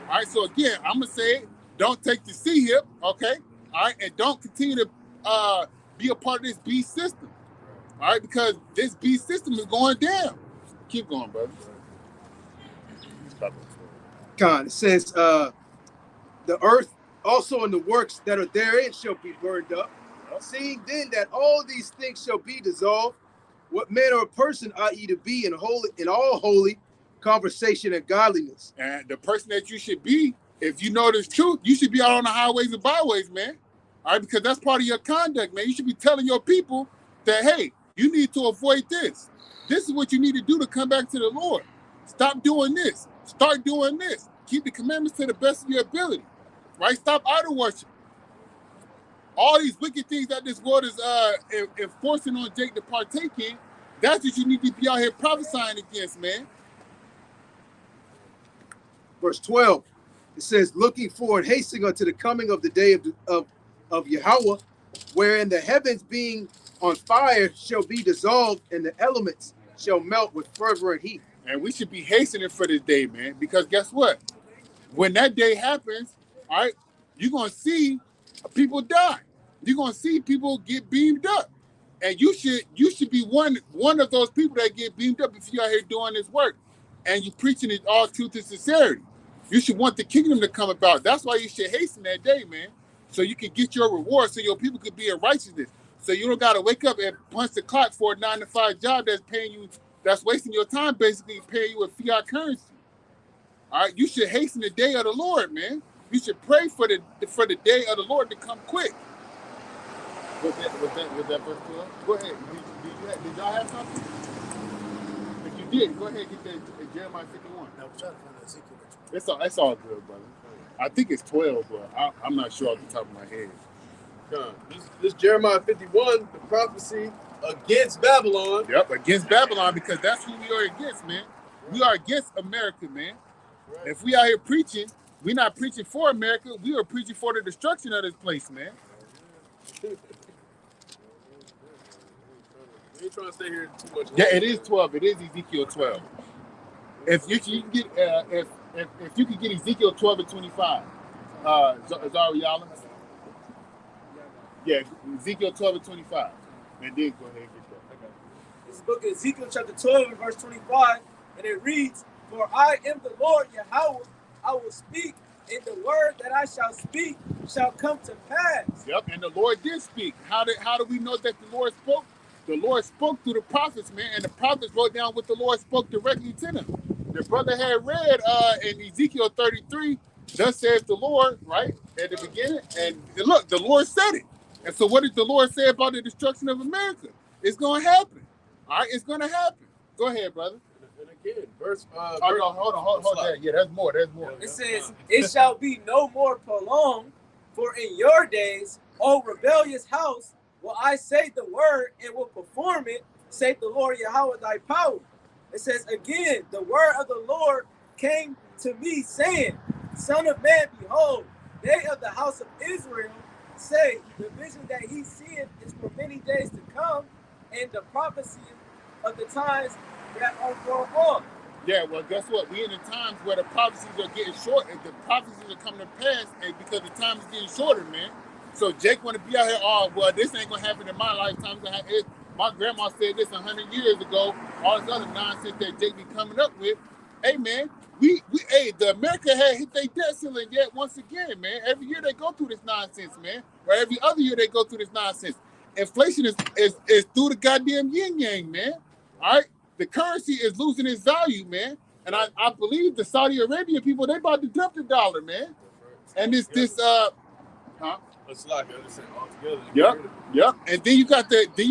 All right, so again, I'm going to say it. Don't take the C hip, okay? All right, and don't continue to be a part of this beast system. All right, because this beast system is going down. Keep going, brother. Con, it says, the earth also and the works that are therein shall be burned up. Seeing then that all these things shall be dissolved, what manner of person ought ye to be in all holy conversation and godliness? And the person that you should be, if you know this truth, you should be out on the highways and byways, man. All right, because that's part of your conduct, man. You should be telling your people that, hey, you need to avoid this. This is what you need to do to come back to the Lord. Stop doing this. Start doing this. Keep the commandments to the best of your ability, right? Stop idol worship. All these wicked things that this world is enforcing on Jake to partake in, that's what you need to be out here prophesying against, man. Verse 12, it says, looking forward, hastening unto the coming of the day of Yahweh, wherein the heavens being on fire shall be dissolved, and the elements shall melt with fervent heat. And we should be hastening for this day, man, because guess what? When that day happens, all right, you're going to see people die. You're going to see people get beamed up. And you should be one of those people that get beamed up if you're out here doing this work and you're preaching it all truth and sincerity. You should want the kingdom to come about. That's why you should hasten that day, man, so you can get your reward, so your people could be in righteousness. So you don't got to wake up and punch the clock for a 9-to-5 job that's paying you, that's wasting your time, basically paying you with fiat currency. All right, you should hasten the day of the Lord, man. You should pray for the day of the Lord to come quick. Was that verse 12? Go ahead. Did y'all have something? If you did, go ahead and get that Jeremiah 51. Now, I'm trying to find Ezekiel. That's all good, brother. I think it's 12, but I'm not sure off the top of my head. This Jeremiah 51, the prophecy against Babylon. Yep, against Babylon, because that's who we are against, man. We are against America, man. Right. If we out here preaching, we're not preaching for America. We are preaching for the destruction of this place, man. You ain't trying to stay here too much longer. Yeah, it is 12. It is Ezekiel 12. If you can get if you could get Ezekiel 12 and 25, Zariala. Yeah, Ezekiel 12 and 25. And then go ahead and get that. Okay. This is the book of Ezekiel chapter 12 and verse 25, and it reads, "For I am the Lord Yahweh, I will speak, and the word that I shall speak shall come to pass." Yep, and the Lord did speak. How do we know that the Lord spoke? The Lord spoke through the prophets, man, and the prophets wrote down what the Lord spoke directly to them. The brother had read in Ezekiel 33, thus saith the Lord, right, at the beginning, and look, the Lord said it. And so what did the Lord say about the destruction of America? It's going to happen. All right, it's going to happen. Go ahead, brother. And again, verse... no, hold on. Yeah, there's more. It says, "It shall be no more prolonged, for in your days, O rebellious house, will I say the word and will perform it, saith the Lord Yahweh thy power." It says again, "The word of the Lord came to me, saying, Son of man, behold, they of the house of Israel say, the vision that he seeth is for many days to come, and the prophecy of the times that are going on." Yeah, well, guess what? We in the times where the prophecies are getting short, and the prophecies are coming to pass, and because the time is getting shorter, man. So Jake want to be out here, oh, well, this ain't going to happen in my lifetime. my grandma said this 100 years ago, all this other nonsense that Jake be coming up with. Hey, man, the America had hit their debt ceiling yet once again, man. Every year they go through this nonsense, man. Or every other year they go through this nonsense. Inflation is through the goddamn yin-yang, man. All right? The currency is losing its value, man. And I believe the Saudi Arabian people, they about to dump the dollar, man. And It's like all together. Yep. And then you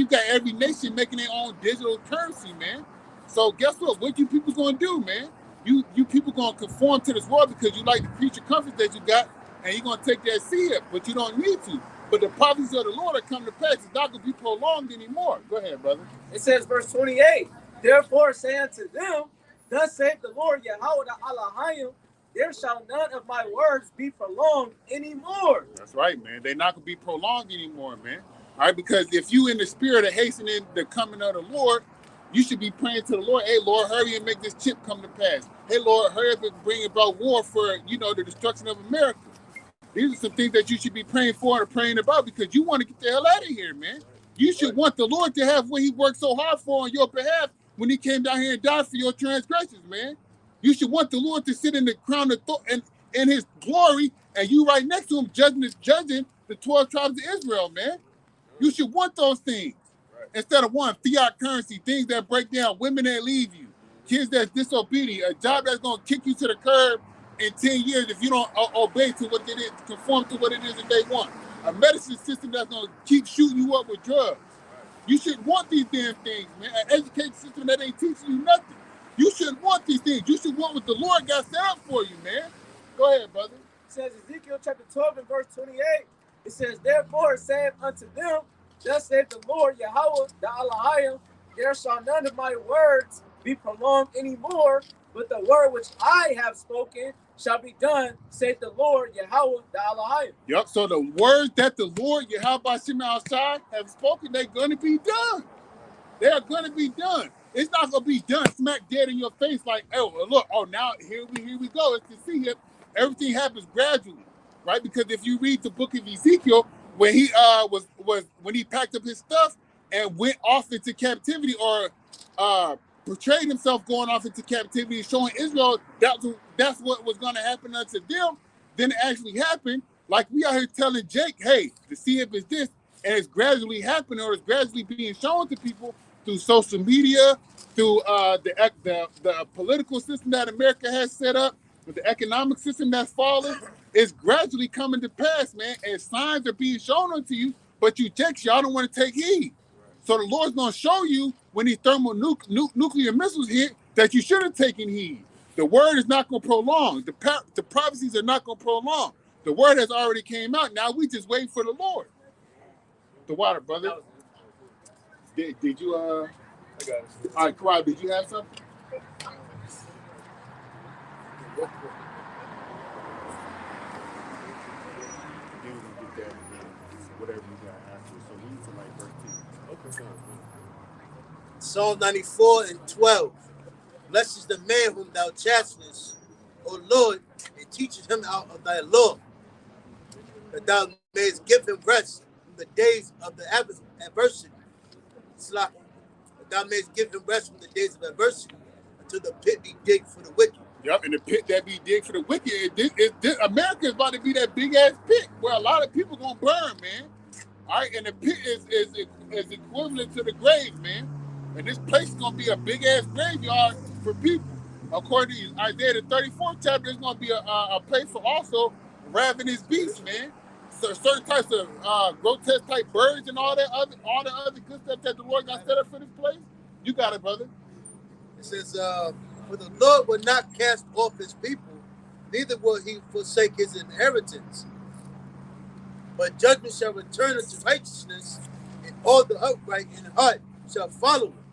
got every nation making their own digital currency, man. So guess what? What you people gonna do, man? You people gonna conform to this world because you like the creature comforts that you got, and you're gonna take that seed, but you don't need to. But the prophecies of the Lord are coming to pass. It's not gonna be prolonged anymore. Go ahead, brother. It says, verse 28, therefore say unto them, thus saith the Lord Yahweh the Elohim, there shall none of my words be prolonged anymore. That's right, man. They're not gonna be prolonged anymore, man. All right, because if you in the spirit of hastening the coming of the Lord, you should be praying to the Lord. Hey, Lord, hurry and make this chip come to pass. Hey, Lord, hurry up and bring about war for, the destruction of America. These are some things that you should be praying for and praying about because you want to get the hell out of here, man. You should want the Lord to have what he worked so hard for on your behalf when he came down here and died for your transgressions, man. You should want the Lord to sit in the crown of in his glory and you right next to him judging the 12 tribes of Israel, man. You should want those things. Instead of one, fiat currency, things that break down, women that leave you, kids that's disobedient, a job that's going to kick you to the curb in 10 years if you don't obey to what it is, conform to what it is that they want. A medicine system that's going to keep shooting you up with drugs. You should want these damn things, man. An education system that ain't teaching you nothing. You should want these things. You should want what the Lord got set up for you, man. Go ahead, brother. It says Ezekiel chapter 12 and verse 28, it says, therefore say unto them, thus saith the Lord Yahweh the Elohim, there shall none of my words be prolonged anymore, but the word which I have spoken shall be done, saith the Lord Yahweh the Elohim. Yep, so the words that the Lord Yahweh Shemashai have spoken, they're going to be done. They're going to be done. It's not going to be done smack dead in your face like, oh, look, now here we go. It's to see him. Everything happens gradually, right? Because if you read the book of Ezekiel, when he when he packed up his stuff and went off into captivity or portrayed himself going off into captivity, showing Israel that's what was going to happen unto them, then it actually happened. Like we out here telling Jake, hey, to see if it's this, and it's gradually happening or it's gradually being shown to people through social media, through the political system that America has set up, with the economic system that's falling. It's gradually coming to pass, man, and signs are being shown unto you, but you Jakes, y'all don't want to take heed. So the Lord's going to show you when these nuclear missiles hit that you should have taken heed. The word is not going to prolong. The prophecies are not going to prolong. The word has already came out. Now we just wait for the Lord. The water, brother. Did you, I got it. all right, Karad, did you have something? Whatever you got after. So read to like verse 10. Okay. Psalm 94 and 12. Blessed is the man whom thou chastenest, O Lord, and teachest him out of thy law, that thou mayest give him rest from the days of the adversity. That thou mayest give him rest from the days of adversity, until the pit be digged for the wicked. Yep, and the pit that be digged for the wicked, America is about to be that big ass pit where a lot of people gonna burn, man. All right, and the pit is equivalent to the grave, man. And this place is gonna be a big ass graveyard for people. According to Isaiah the 34th chapter, there's gonna be a place for also ravenous beasts, man. So certain types of grotesque type birds and all the other good stuff that the Lord got set up for this place. You got it, brother. It says, for the Lord will not cast off his people, neither will he forsake his inheritance. But judgment shall return unto righteousness, and all the upright in heart shall follow him.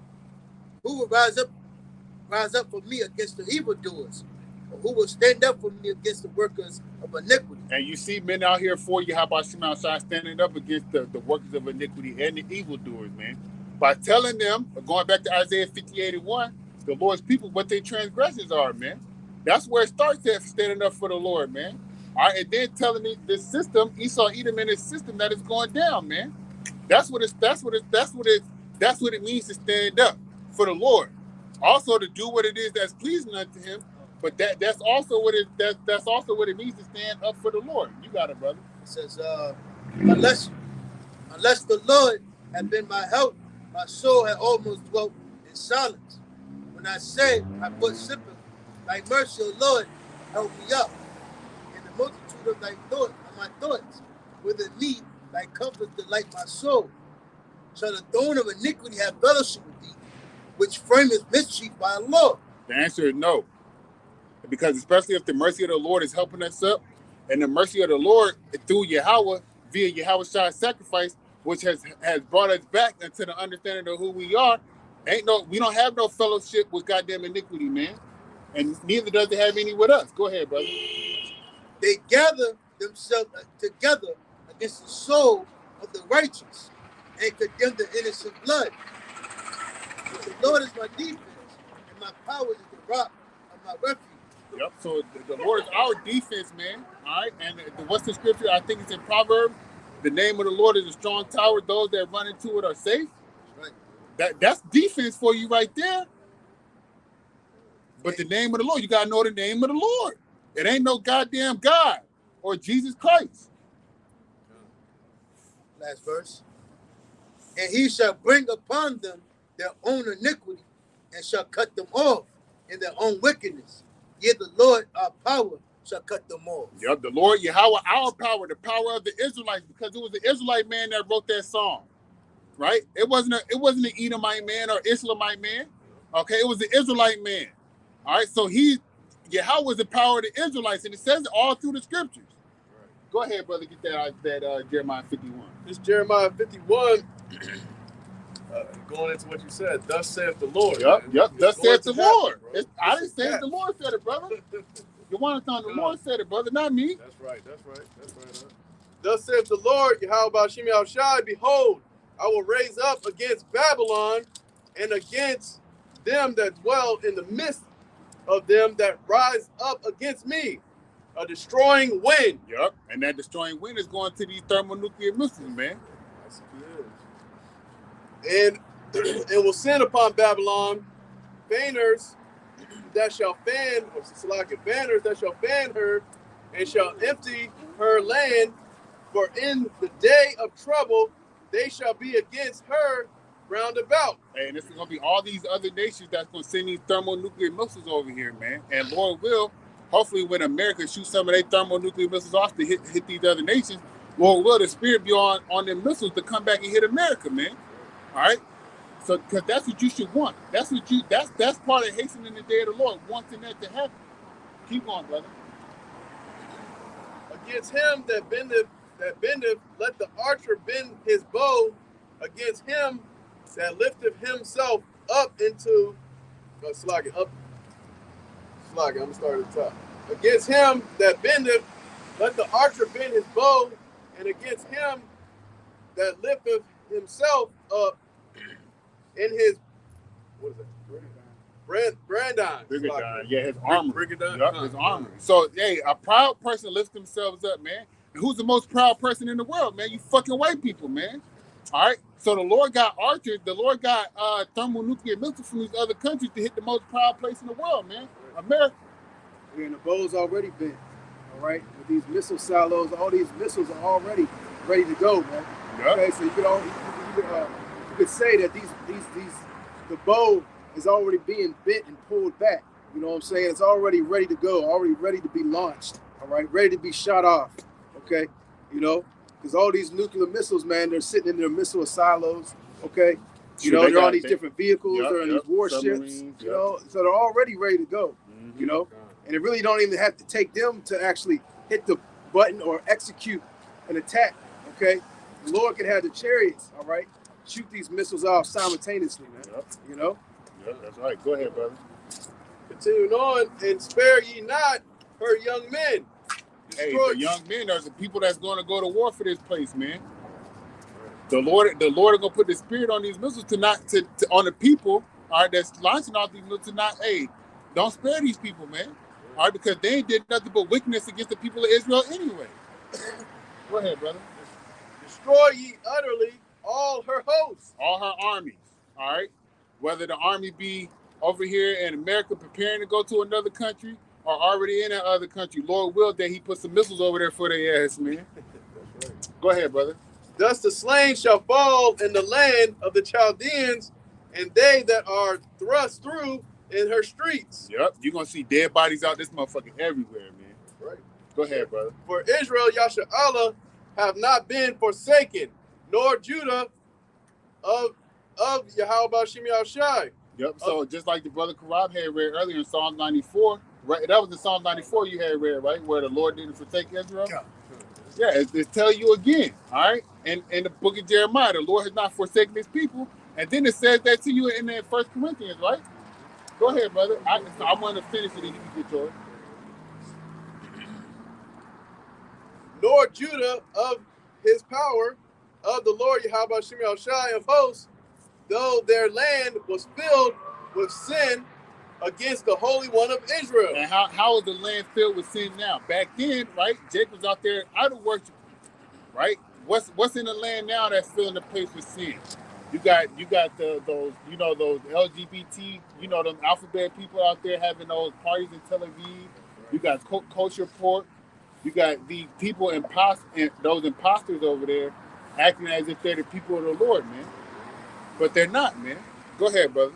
Who will rise up for me against the evildoers? Or who will stand up for me against the workers of iniquity? And you see men out here for you, how about Shimon Shai standing up against the workers of iniquity and the evildoers, man. By telling them, going back to Isaiah 58:1, the Lord's people, what their transgressions are, man. That's where it starts at, standing up for the Lord, man. All right, and then telling this system, Esau, Edom, and his system that is going down, man. That's what it's That's what it means to stand up for the Lord. Also to do what it is that's pleasing unto him. But that's also what it means to stand up for the Lord. You got it, brother. It says, unless the Lord had been my help, my soul had almost dwelt in silence. When I said, I put sympathy, thy mercy, O Lord, help me up. In the multitude of my thoughts, within me, thy comfort delight my soul. Shall the thorn of iniquity have fellowship with thee, which frameth mischief by law? The answer is no. Because especially if the mercy of the Lord is helping us up, and the mercy of the Lord through Yahweh, via Yahweh Shai's sacrifice, which has brought us back into the understanding of who we are, we don't have no fellowship with goddamn iniquity, man. And neither does it have any with us. Go ahead, brother. They gather themselves together against the soul of the righteous and condemn the innocent blood. But the Lord is my defense, and my power is the rock of my refuge. Yep. So the Lord is our defense, man. All right. And what's the scripture? I think it's in Proverbs. The name of the Lord is a strong tower. Those that run into it are safe. Right. That's defense for you right there. But the name of the Lord, you gotta know the name of the Lord. It ain't no goddamn God or Jesus Christ. Last verse. And he shall bring upon them their own iniquity, and shall cut them off in their own wickedness. Yet the Lord our power shall cut them off. Yep, the Lord Yahweh, our power, the power of the Israelites, because it was the Israelite man that wrote that song, right? It wasn't an Edomite man or Islamite man. Okay, it was the Israelite man. All right, so Yahweh was the power of the Israelites, and it says it all through the scriptures. Right. Go ahead, brother, get that Jeremiah 51. This Jeremiah 51, going into what you said, thus saith the Lord. Yep, thus saith the Lord. Happen, I didn't say it, the Lord said it, brother. The Lord said it, brother, not me. That's right. Thus saith the Lord, Yahweh Ba'Shem Yahushai, behold, I will raise up against Babylon and against them that dwell in the midst of them that rise up against me, a destroying wind. Yep, and that destroying wind is going to these thermonuclear missiles, man. Yes, it is. And will send upon Babylon banners that shall fan, or banners that shall fan her, and shall empty her land. For in the day of trouble, they shall be against her round about. Hey, and it's going to be all these other nations that's going to send these thermonuclear missiles over here, man. And Lord will, hopefully when America shoots some of their thermonuclear missiles off to hit these other nations, Lord will, the spirit be on them missiles to come back and hit America, man. All right? So, because that's what you should want. That's part of hastening the day of the Lord, wanting that to happen. Keep going, brother. Against him that bendeth, let the archer bend his bow. Against him that lifteth himself up into, I'm gonna start at the top. Against him that bendeth, let the archer bend his bow, and against him that lifteth himself up in his, what is that? Brigadon. Yeah, his armor. Brigadon. Yep, his armor. So, hey, a proud person lifts themselves up, man. And who's the most proud person in the world, man? You fucking white people, man. All right? So the Lord got archers. The Lord got thermonuclear missiles from these other countries to hit the most proud place in the world, man. America. And the bow's already bent, all right? With these missile silos, all these missiles are already ready to go, man. Yep. Okay, so you could say that the bow is already being bent and pulled back. You know what I'm saying? It's already ready to go, already ready to be launched, all right? Ready to be shot off, okay? You know, because all these nuclear missiles, man, they're sitting in their missile silos, okay? You know, they're on these different vehicles, they're on these warships, you know, so they're already ready to go, you know? And it really don't even have to take them to actually hit the button or execute an attack, okay? The Lord can have the chariots, all right, shoot these missiles off simultaneously, man, you know? Yep, that's right. Go ahead, brother. Continuing on, and spare ye not her young men. Hey, the young men are the people that's going to go to war for this place, man. The Lord is going to put the spirit on these missiles on the people, all right, that's launching off these missiles to not, hey, don't spare these people, man. All right, because they ain't did nothing but wickedness against the people of Israel anyway. Go ahead, brother. Destroy ye utterly all her hosts. All her armies. all right? Whether the army be over here in America preparing to go to another country or already in that other country, Lord will that he put some missiles over there for their ass, man. That's right. Go ahead, brother. Thus the slain shall fall in the land of the Chaldeans, and they that are thrust through in her streets. Yep, you're going to see dead bodies out this motherfucker everywhere, man. Right. Go ahead, brother. For Israel, Yasha'Allah, have not been forsaken, nor Judah of Yahweh Shem Yahushai. Yep, so just like the brother Karab had read earlier in Psalm 94, right? That was the Psalm 94 you had read, right? Where the Lord didn't forsake Israel. Yeah, it's tell you again, all right? And in the book of Jeremiah, the Lord has not forsaken his people. And then it says that to you in that 1 Corinthians, right? Go ahead, brother. I want to finish it and you can get yours. Nor Judah of his power, of the Lord Yahweh Shem Yahushai of hosts, though their land was filled with sin against the Holy One of Israel. And how is the land filled with sin now? Back then, right? Jacob's out there idol worshiping, right? What's in the land now that's filling the place with sin? You got those LGBT, them alphabet people out there having those parties in Tel Aviv. You got kosher pork. You got these people those imposters over there acting as if they're the people of the Lord, man. But they're not, man. Go ahead, brother.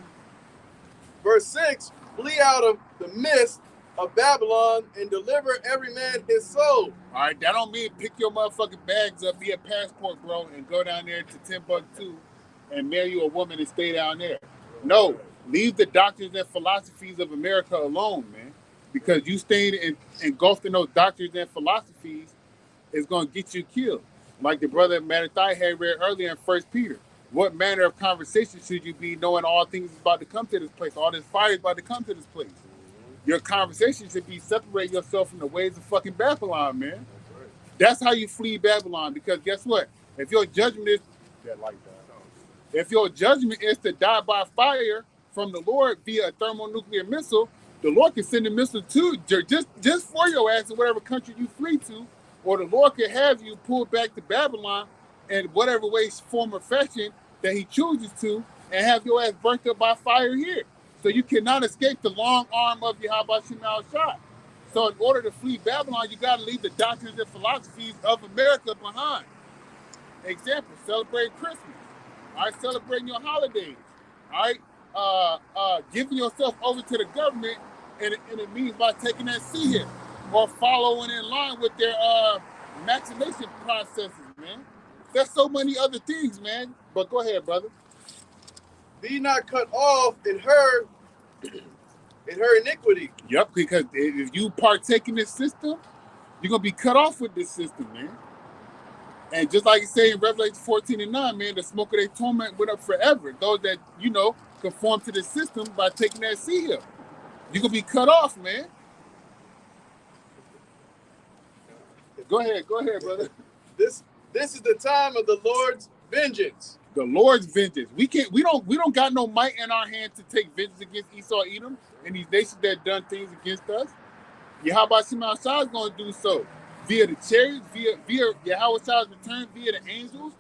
Verse 6, flee out of the midst of Babylon and deliver every man his soul. All right, that don't mean pick your motherfucking bags up, be a passport, bro, and go down there to Timbuktu and marry you a woman and stay down there. No, leave the doctrines and philosophies of America alone, man. Because you staying engulfed in those doctrines and philosophies is going to get you killed. Like the brother Matthew had read earlier in 1 Peter. What manner of conversation should you be knowing all things is about to come to this place? All this fire is about to come to this place. Your conversation should be separate yourself from the ways of fucking Babylon, man. That's how you flee Babylon. Because guess what? If your judgment is if your judgment is to die by fire from the Lord via a thermonuclear missile, the Lord can send a missile to just for your ass in whatever country you flee to, or the Lord can have you pulled back to Babylon in whatever way, form, or fashion that he chooses to, and have your ass burnt up by fire here. So you cannot escape the long arm of Yahweh Shem Yahushai. So in order to flee Babylon, you got to leave the doctrines and philosophies of America behind. Example, celebrate Christmas. All right, celebrating your holidays. All right, giving yourself over to the government, and it means by taking that seat here or following in line with their vaccination processes, man. There's so many other things, man. But go ahead, brother. Be not cut off in her iniquity. Yep, because if you partake in this system, you're going to be cut off with this system, man. And just like it say in Revelation 14:9, man, the smoke of their torment went up forever. Those that, conform to the system by taking that seat here. You're going to be cut off, man. Go ahead, brother. This is the time of the Lord's vengeance. The Lord's vengeance. We don't got no might in our hand to take vengeance against Esau, Edom, and these nations that done things against us. Yahweh Shem Yahushai is going to do so via the chariots, via Yahweh Shai's return, via the angels,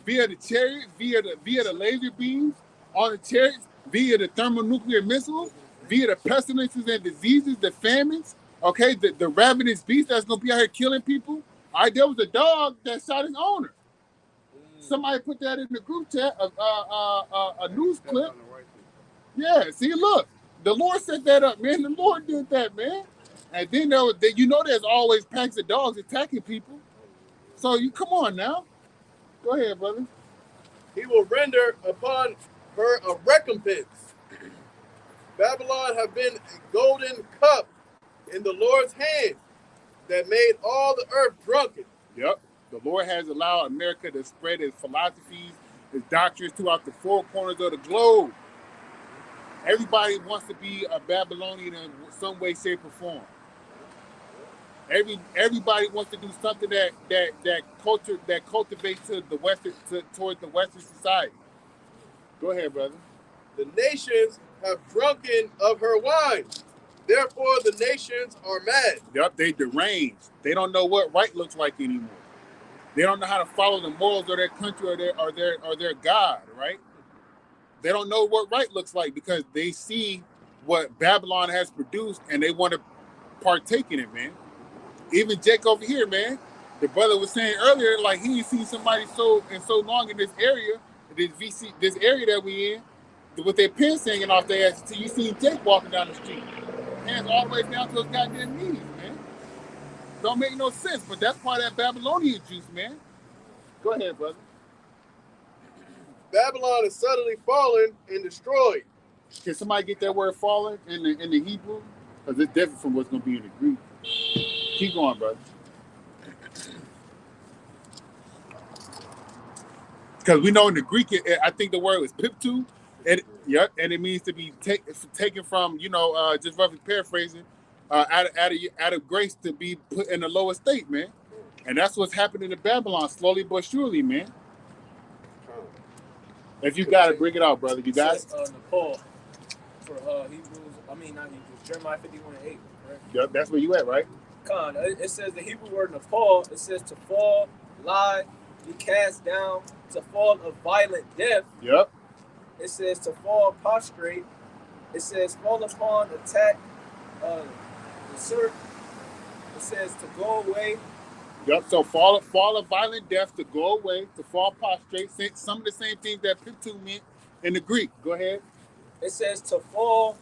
via the chariots, via the laser beams on the chariots, via the thermonuclear missiles, via the pestilences and diseases, the famines. Okay, the ravenous beast that's going to be out here killing people. All right, there was a dog that shot his owner. Somebody put that in the group chat, a news clip. Yeah, see, look, the Lord set that up, man. The Lord did that, man. And then there's always packs of dogs attacking people. So you come on now. Go ahead, brother. He will render upon her a recompense. Babylon have been a golden cup in the Lord's hand that made all the earth drunken. Yep. The Lord has allowed America to spread his philosophies, his doctrines throughout the four corners of the globe. Everybody wants to be a Babylonian in some way, shape, or form. Everybody wants to do something that cultivates to the Western towards the Western society. Go ahead, brother. The nations have drunken of her wine. Therefore, the nations are mad. Yep, they deranged. They don't know what right looks like anymore. They don't know how to follow the morals of their country or their God, right? They don't know what right looks like because they see what Babylon has produced and they want to partake in it, man. Even Jake over here, man, the brother was saying earlier, like he ain't seen somebody so long in this area, this area that we in, with their pants hanging off their ass until you see Jake walking down the street. Hands all the way down to his goddamn knees, man. Don't make no sense, but that's part of that Babylonian juice, man. Go ahead, brother. Babylon is suddenly fallen and destroyed. Can somebody get that word fallen in the Hebrew? Because it's different from what's going to be in the Greek. Keep going, brother. Because we know in the Greek, I think the word was piptu, and it means to be taken from, just roughly paraphrasing, out of grace to be put in a lower state, man. And that's what's happening to Babylon, slowly but surely, man. If you got it, bring it out, brother. You got it? Nepal for Hebrews, not Hebrews, Jeremiah 51:8, right? Yep, that's where you at, right? It says the Hebrew word Nepal, it says to fall, lie, be cast down, to fall of violent death. Yep. It says to fall prostrate. It says fall upon, attack, usurp. It says to go away. Yep, so fall of violent death, to go away, to fall prostrate. Some of the same things that piptu meant in the Greek. Go ahead. It says to fall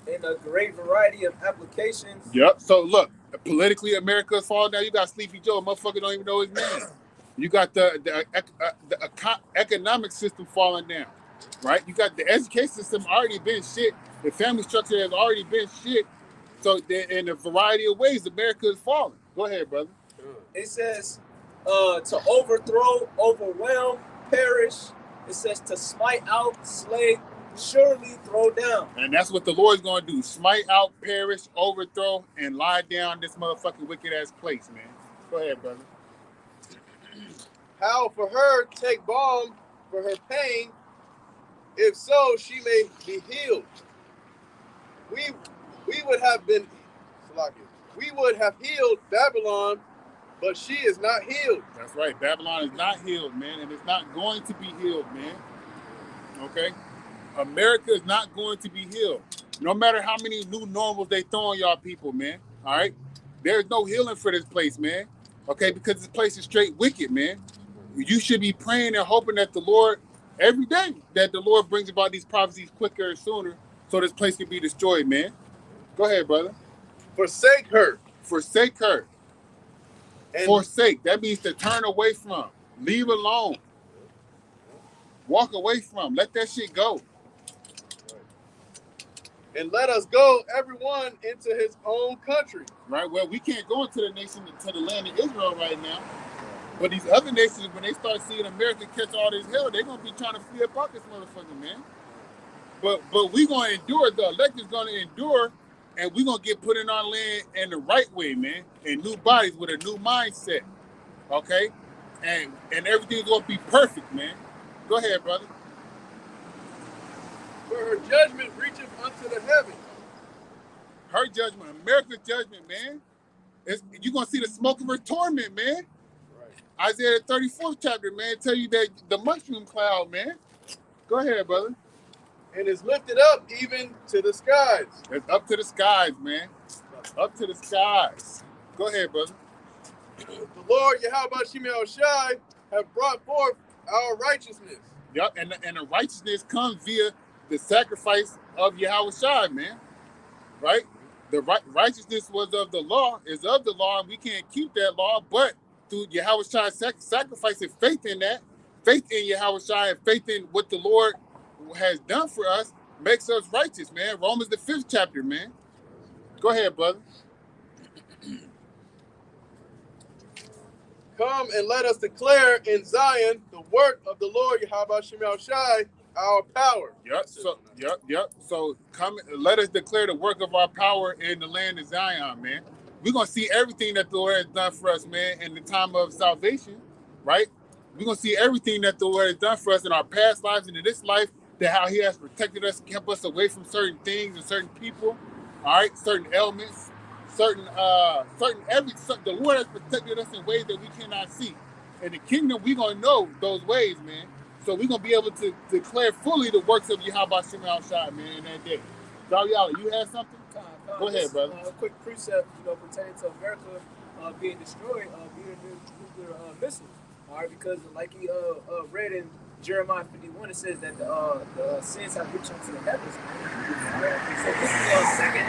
in a great variety of applications. Yep, so look, politically America's falling down. You got Sleepy Joe, motherfucker don't even know his name. You got the economic system falling down, right? You got the education system already been shit. The family structure has already been shit. So in a variety of ways, America is falling. Go ahead, brother. It says to overthrow, overwhelm, perish. It says to smite out, slay, surely throw down. And that's what the Lord's going to do. Smite out, perish, overthrow, and lie down this motherfucking wicked-ass place, man. Go ahead, brother. How for her take balm for her pain, if so she may be healed. We would have healed Babylon, but she is not healed. That's right. Babylon is not healed, man, and it's not going to be healed, man. Okay? America is not going to be healed. No matter how many new normals they throw on y'all people, man. All right? There's no healing for this place, man. Okay? Because this place is straight wicked, man. You should be praying and hoping that the Lord, every day, that the Lord brings about these prophecies quicker and sooner so this place can be destroyed, man. Go ahead, brother. Forsake her. Forsake her. And forsake, that means to turn away from. Leave alone. Walk away from. Let that shit go. And let us go, everyone, into his own country. Right? Well, we can't go into the nation, to the land of Israel right now. But these other nations, when they start seeing America catch all this hell, they're going to be trying to flee up out this motherfucker, man. But we're going to endure. The elect is going to endure, and we're going to get put in our land in the right way, man. In new bodies with a new mindset, okay? And everything's going to be perfect, man. Go ahead, brother. For her judgment reacheth unto the heavens. Her judgment, America's judgment, man. You're going to see the smoke of her torment, man. Right. Isaiah 34th chapter, man, tell you that the mushroom cloud, man. Go ahead, brother. And is lifted up even to the skies. It's up to the skies, man. Up to the skies. Go ahead, brother. The Lord Yahweh Shemel Shai have brought forth our righteousness. Yep, and the righteousness comes via the sacrifice of Yahweh Shai, man. Right? The righteousness was of the law, is of the law, and we can't keep that law, but through Yahweh Shai's sacrifice and faith in that, faith in Yahweh Shai and faith in what the Lord has done for us makes us righteous, man. Romans the 5th chapter, man. Go ahead, brother. Come and let us declare in Zion the work of the Lord Yahweh Shemel Shai, our power. Yep. So come, let us declare the work of our power in the land of Zion, man. We're gonna see everything that the Lord has done for us, man, in the time of salvation, right? We're gonna see everything that the Lord has done for us in our past lives and in this life, that how He has protected us, kept us away from certain things and certain people, all right, certain ailments, the Lord has protected us in ways that we cannot see. In the kingdom, we're gonna know those ways, man. So we're gonna be able to declare fully the works of Yahweh Shem Shai, man, in that day. Dariala, you had something? Go ahead, brother. A quick precept, pertaining to America being destroyed via nuclear missiles. All right, because like he read in Jeremiah 51, it says that the sins have reached unto the heavens. All right? So this is 2nd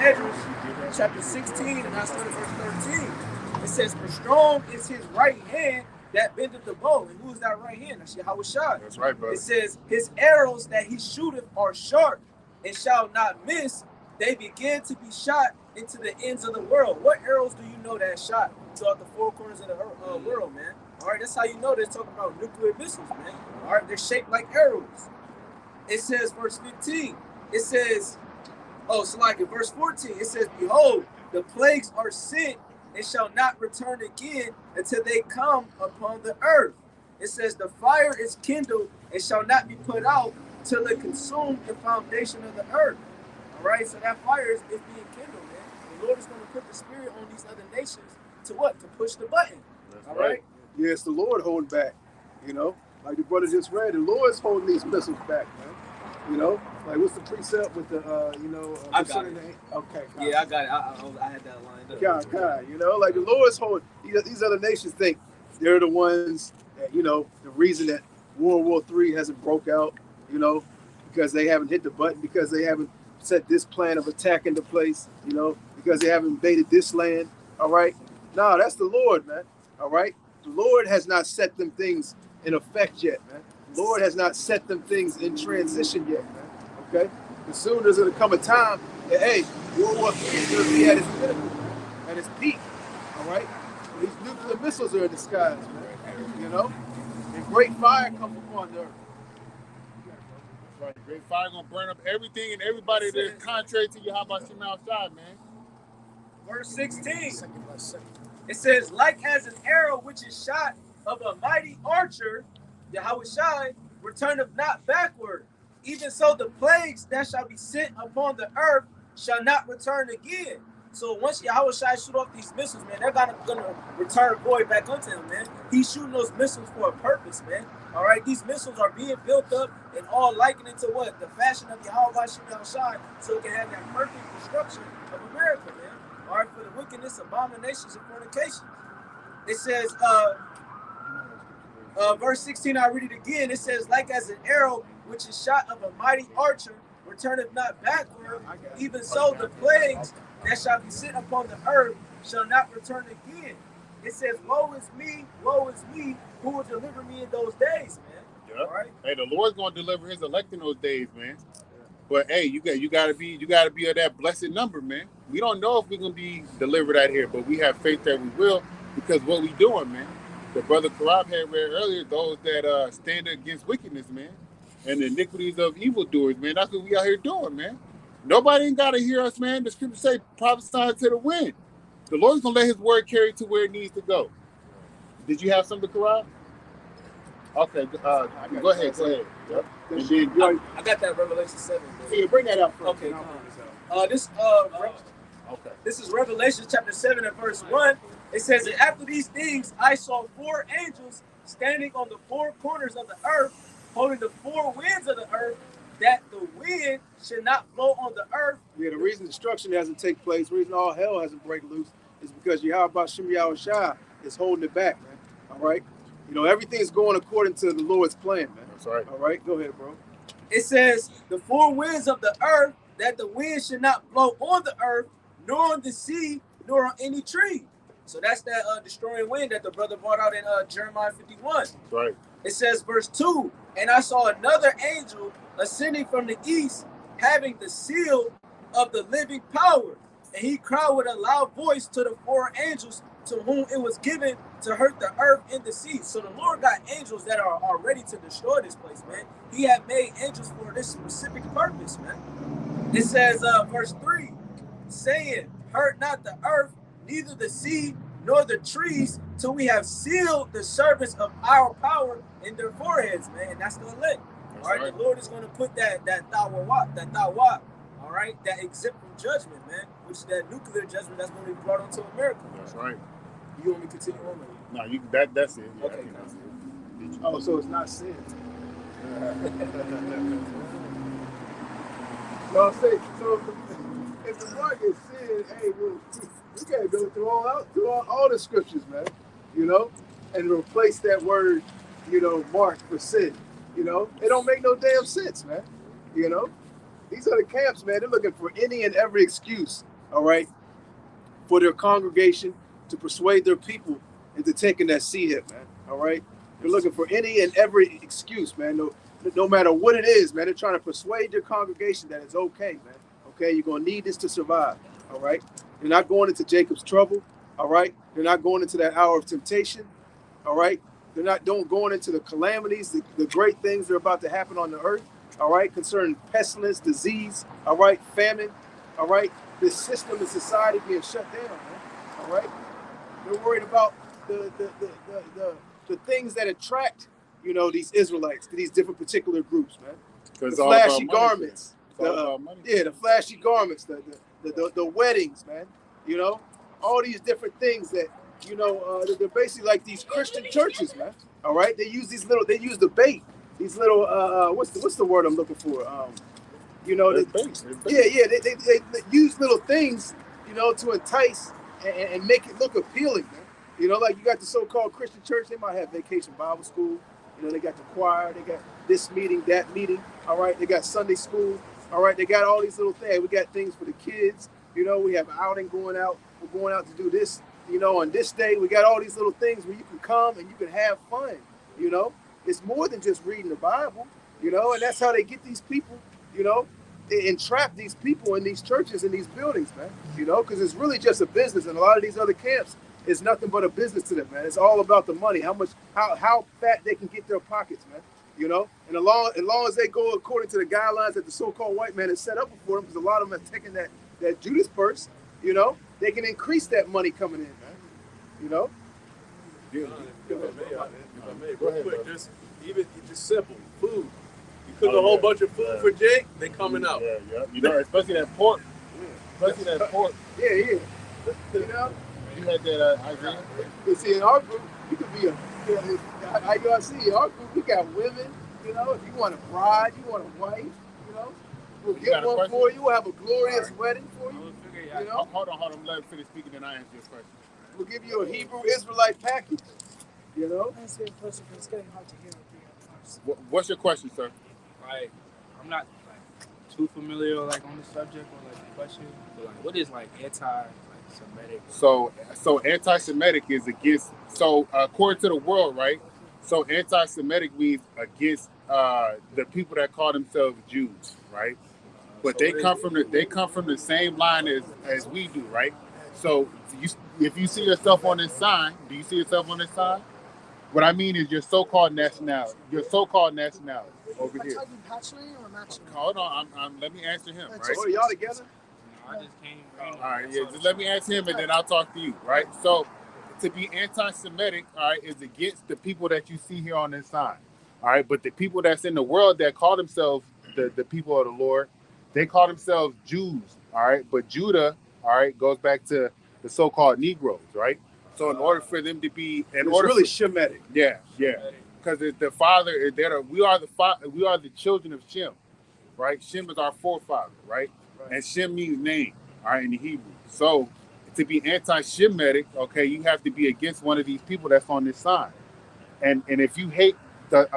Esdras, chapter 16, and I started verse 13. It says, "For strong is his right hand that bendeth the bow." And who is that right hand? That's Yahweh Shai. That's right, brother. It says, "His arrows that he shooteth are sharp and shall not miss. They begin to be shot into the ends of the world." What arrows do you know that shot throughout the four corners of the world, man? All right, that's how you know they're talking about nuclear missiles, man. All right, they're shaped like arrows. It says, verse 15, it says, verse 14, it says, "Behold, the plagues are sent and shall not return again until they come upon the earth." It says, "The fire is kindled and shall not be put out till it consume the foundation of the earth." All right, so that fire is being kindled, man. The Lord is going to put the spirit on these other nations to what? To push the button. All right? Yeah, it's the Lord holding back. Like the brother just read, the Lord's holding these missiles back, man. Like what's the precept with the, I got it. Okay. Yeah, I got it. I had that lined up. God, like the Lord's holding. These other nations think they're the ones that, the reason that World War III hasn't broke out, because they haven't hit the button, because they haven't set this plan of attack into place, because they haven't invaded this land. All right. No, that's the Lord, man. All right. The Lord has not set them things in effect yet, man. The Lord has not set them things in transition yet, man. Okay. As soon as there's gonna come a time that, hey, World War III is gonna be at its pinnacle, at its peak. All right. These nuclear missiles are in the skies, man. And great fire comes upon the earth. Right. Great fire gonna burn up everything and everybody that's contrary to Yahweh Shem Shai, man. Verse 16. It says, "Like as an arrow which is shot of a mighty archer, Yahweh Shai, returneth not backward. Even so the plagues that shall be sent upon the earth shall not return again." So once Yahweh Shai shoot off these missiles, man, they're gonna return void back unto him, man. He's shooting those missiles for a purpose, man. All right, these missiles are being built up and all likened into what? The fashion of Yahweh Shai, so it can have that perfect destruction of America, man. All right, for the wickedness, abominations, and fornications. It says, verse 16, I read it again. It says, "Like as an arrow which is shot of a mighty archer, returneth not backward, even so the plagues that shall be sent upon the earth shall not return again." It says, woe is me, who will deliver me in those days, man. Yep. All right? Hey, the Lord's gonna deliver his elect in those days, man. But hey, you gotta be of that blessed number, man. We don't know if we're gonna be delivered out here, but we have faith that we will, because what we doing, man. The brother Karab had read earlier, those that stand against wickedness, man, and the iniquities of evildoers, man. That's what we out here doing, man. Nobody ain't gotta hear us, man. The scriptures say prophesy to the wind. The Lord's gonna let his word carry to where it needs to go. Did you have something, Karab? Okay, go ahead. Yep. And then, I got that Revelation 7. Yeah, bring that out first. Okay, okay. This is Revelation chapter 7 and verse 1. It says, "And after these things I saw 4 angels standing on the 4 corners of the earth, holding the 4 winds of the earth, that the wind should not blow on the earth." Yeah, the reason destruction hasn't taken place, the reason all hell hasn't break loose, is because Yahweh Shem Shai is holding it back, man. All right? Everything's going according to the Lord's plan, man. That's right. All right, go ahead, bro. It says, "The 4 winds of the earth, that the wind should not blow on the earth, nor on the sea, nor on any tree." So that's that destroying wind that the brother brought out in Jeremiah 51. That's right. It says, verse 2, "And I saw another angel ascending from the east, having the seal of the living power. And he cried with a loud voice to the 4 angels to whom it was given to hurt the earth and the sea." So the Lord got angels that are ready to destroy this place, man. He had made angels for this specific purpose, man. It says, verse 3, saying, "Hurt not the earth, neither the sea, nor the trees, till we have sealed the servants of our power in their foreheads," man. And that's the elect. All right, the Lord is going to put that tawat, all right, that exempt from judgment, man, which is that nuclear judgment that's going to be brought onto America. That's right. You want me to continue on? No, that's it. Yeah, Okay. that's it. Oh, so it's not sin. No, I'm saying, so if the mark is sin, hey, we gotta go through all the scriptures, man. You know, and replace that word, mark for sin. You know, it don't make no damn sense, man. You know, these are the camps, man. They're looking for any and every excuse, all right, for their congregation to persuade their people into taking that C-hip, man. All right, they're looking for any and every excuse, man. No matter what it is, man, they're trying to persuade your congregation that it's okay, man. Okay, you're gonna need this to survive. All right, you're not going into Jacob's trouble. All right, you're not going into that hour of temptation. All right, they're not going into the calamities, the great things that are about to happen on the earth. All right, concerning pestilence, disease. All right, famine. All right, this system and society being shut down, man. All right, they're worried about the things that attract, these Israelites to these different particular groups, man. The flashy garments, the flashy garments, the weddings, man. All these different things that they're basically like these Christian churches, man. All right, they use the bait, these little what's the word I'm looking for? They use little things, to entice and make it look appealing, man. Like you got the so-called Christian church, they might have Vacation Bible School, they got the choir, they got this meeting, that meeting, all right, they got Sunday school, all right, they got all these little things. We got things for the kids, we have outing going out, we're going out to do this, on this day, we got all these little things where you can come and you can have fun, It's more than just reading the Bible, and that's how they get these people, they entrap these people in these churches and these buildings, man, because it's really just a business, and a lot of these other camps is nothing but a business to them, man. It's all about the money, how fat they can get their pockets, man, and as long as they go according to the guidelines that the so-called white man has set up for them, because a lot of them have taken that Judas purse, they can increase that money coming in, man, Real quick, just simple food. Cook a whole bunch of food for Jake, they coming out. Yeah. Especially that pork. Yeah. You had that Isaiah. You see, in our group, you could be in our group, we got women, if you want a bride, you want a wife, we'll get one for you, we'll have a glorious wedding for you. Hold on, let him finish speaking, then I answer your question. We'll give you a Hebrew Israelite package, I answer your question, but it's getting hard to hear. What's your question, sir? Like, I'm not too familiar on the subject or the question. But what is anti-Semitic? So anti-Semitic is against. So according to the world, right? So anti-Semitic means against the people that call themselves Jews, right? But they come from the same line as we do, right? So if you see yourself on this sign, do you see yourself on this sign? What I mean is your so-called nationality. Over here. Are you passionate or matching? Hold on, let me answer him, right? So are y'all together? No, I just came. All right, just let me answer him and then I'll talk to you, right? So to be anti-Semitic, all right, is against the people that you see here on this sign, all right? But the people that's in the world that call themselves the people of the Lord, they call themselves Jews, all right? But Judah, all right, goes back to the so-called Negroes, right? So in order for them to be, really Shemitic. Yeah. Because the father, we are the children of Shem, right? Shem is our forefather, right? And Shem means name, all right, in the Hebrew. So to be anti-Shemitic, okay, you have to be against one of these people that's on this sign. And if you hate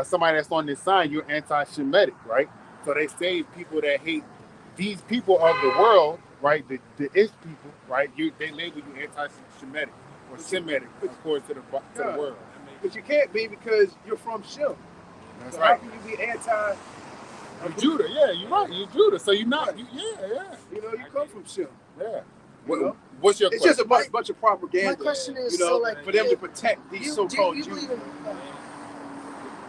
somebody that's on this sign, you're anti-Shemitic, right? So they say people that hate these people of the world, right? The Ish people, right? They label you anti-Shemitic or Semitic, according to the world. But you can't be because you're from Shem. That's so right. How can you be anti? You're Judah, yeah, you're right. You're Judah, so you're not. Right. Yeah. You come from Shem. Yeah. What's your It's question? just a bunch of propaganda. My question is, for them to protect these so-called you Jews. believe in,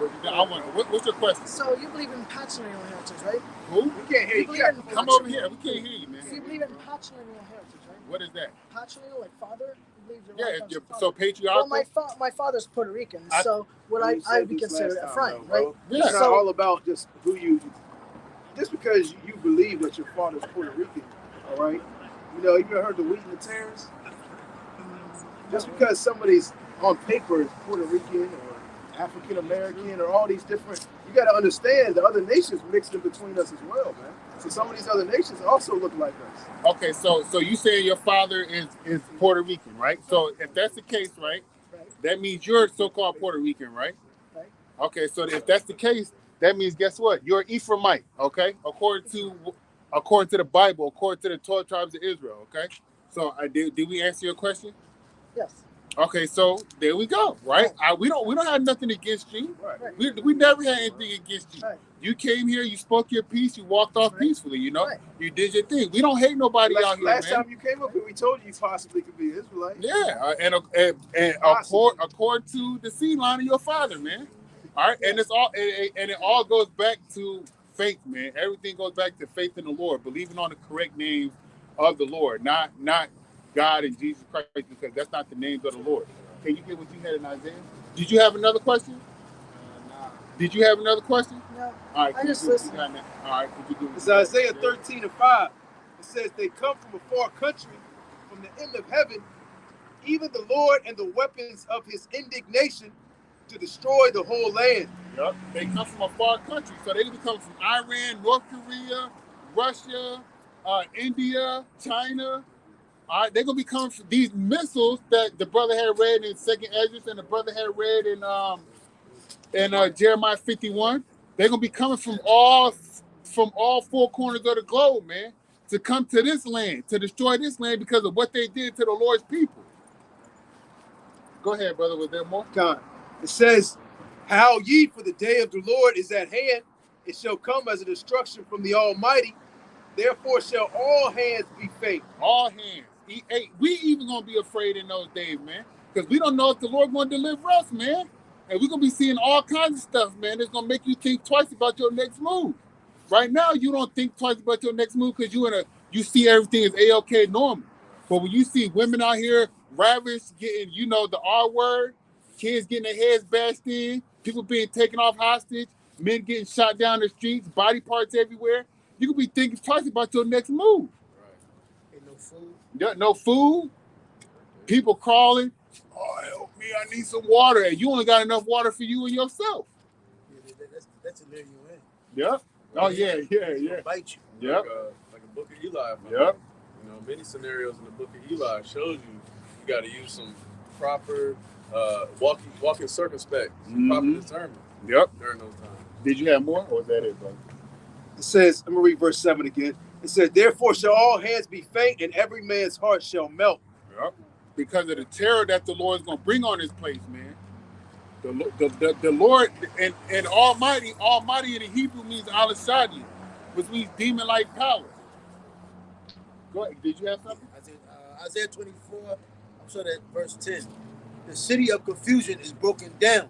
what's your question? so you believe in patrilineal heritage, right? Who? We can't hear you. Come over here. We can't hear you, man. So you believe in patrilineal heritage, right? What is that? Patrilineal, like father? You believe Yeah, life comes from so father. patriarchal. Well, my father's Puerto Rican, so would I be considered a friend, right? Yeah. It's not all about just who you. Just because you believe that your father's Puerto Rican, all right? You ever heard the wheat and the tares? Just because somebody's on paper is Puerto Rican or African American or all these different. You got to understand the other nations mixed in between us as well, man. So some of these other nations also look like us. Okay, so you saying your father is Puerto Rican, right? So if that's the case, right, that means you're so-called Puerto Rican, right? Right. Okay, so if that's the case, that means guess what? You're Ephraimite, okay? According to the Bible, according to the 12 tribes of Israel, okay? So did we answer your question? Yes. Okay, so there we go, right? We don't have nothing against you. Right. We never had anything against you. Right. You came here, you spoke your piece, you walked off peacefully, you know? Right. You did your thing. We don't hate nobody out here, Last man. time you came up here, we told you possibly could be Israelite. Yeah, and according to the seed line of your father, man. All right, and it's all and it all goes back to faith, man. Everything goes back to faith in the Lord, believing on the correct names of the Lord, not God and Jesus Christ, because that's not the names of the Lord. Can you get what you had in Isaiah? Did you have another question? Nah. Did you have another question? No. All right, I just listened. All right, could you do It's Isaiah 13:5. It says, they come from a far country, from the end of heaven, even the Lord and the weapons of his indignation to destroy the whole land. Yep. They come from a far country. So they come from Iran, North Korea, Russia, India, China. All right, they're going to be coming from these missiles that the brother had read in 2nd Esdras and the brother had read in Jeremiah 51. They're going to be coming from all four corners of the globe, man, to come to this land, to destroy this land because of what they did to the Lord's people. Go ahead, brother. Was there more? God. It says, "Howl ye, for the day of the Lord is at hand. It shall come as a destruction from the Almighty. Therefore shall all hands be faint." All hands. We even gonna be afraid in those days, man, because we don't know if the Lord gonna deliver us, man, and we're gonna be seeing all kinds of stuff, man. It's gonna make you think twice about your next move. Right now, you don't think twice about your next move because you see everything as A-OK normal. But when you see women out here ravished, getting the R word, kids getting their heads bashed in, people being taken off hostage, men getting shot down the streets, body parts everywhere, you could be thinking twice about your next move. Ain't no food. No food, people crawling, oh, help me, I need some water, and you only got enough water for you and yourself. Yeah, that's a layer you in. Yep. Oh, yeah. Bite you. Yep. Like a book of Eli. Yep. Many scenarios in the book of Eli shows you got to use some proper walking circumspect, some proper discernment. Yep. During those times. Did you have more, or was that it, brother? It says, I'm going to read verse 7 again. It says, "Therefore shall all hands be faint, and every man's heart shall melt." Yep. Because of the terror that the Lord is going to bring on this place, man. The Lord and Almighty in the Hebrew means Al-Shadi, which means demon-like power. Go ahead. Did you have something? Isaiah 24, I'm sorry, that verse 10. The city of confusion is broken down.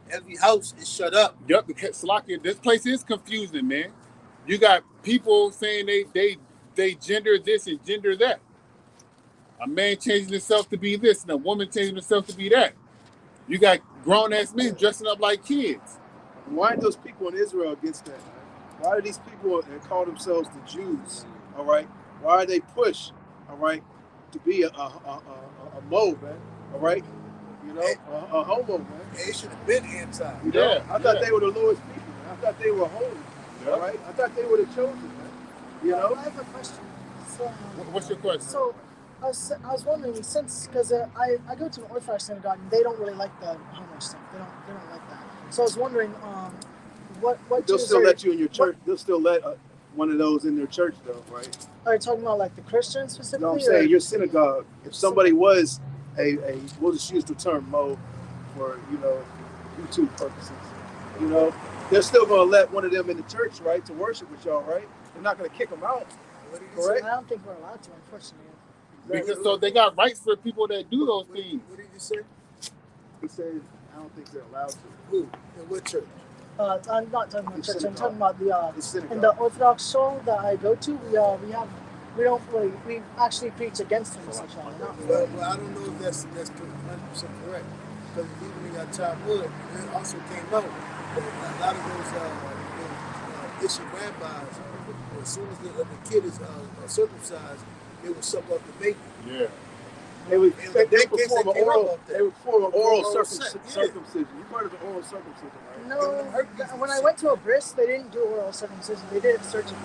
Every house is shut up. Yep, because Salakia, this place is confusing, man. You got people saying they gender this and gender that. A man changing himself to be this and a woman changing herself to be that. You got grown-ass men dressing up like kids. Why aren't those people in Israel against that? Why are these people that call themselves the Jews, all right? Why are they pushed, all right, to be a mo, man, all right? A homo, man. They should have been anti. I thought they were the Lord's people, man. I thought they were holy, all right? I thought they were the chosen, man. I have a question. So, what's your question? So, I was wondering, because I go to an Orthodox synagogue and they don't really like the homo stuff. They don't like that. So I was wondering, what they'll Jews still let you in your church. They'll still let one of those in their church, though, right? Are you talking about like the Christians specifically? No, I'm saying your synagogue. If somebody was we'll just use the term mo for YouTube purposes. They're still gonna let one of them in the church, right, to worship with y'all, right? They're not gonna kick them out, correct? I don't think we're allowed to, unfortunately. Because so they got rights for people that do those things. What did you say? He said, I don't think they're allowed to. Who? In what church? I'm not talking about church. I'm talking about the synagogue. in the Orthodox show that I go to. We actually preach against homosexuality. Well, I don't know if that's 100% correct, because even in your Talmud, it also came out that a lot of those issue rabbis, as soon as the kid is circumcised, they will suck up the baby. Yeah. They would And they can't perform say an oral. about that. They would perform an oral Oral circumcision. sex, yeah. You've heard of the oral circumcision, right? No, when I went to a bris, they didn't do oral circumcision. They did it surgically.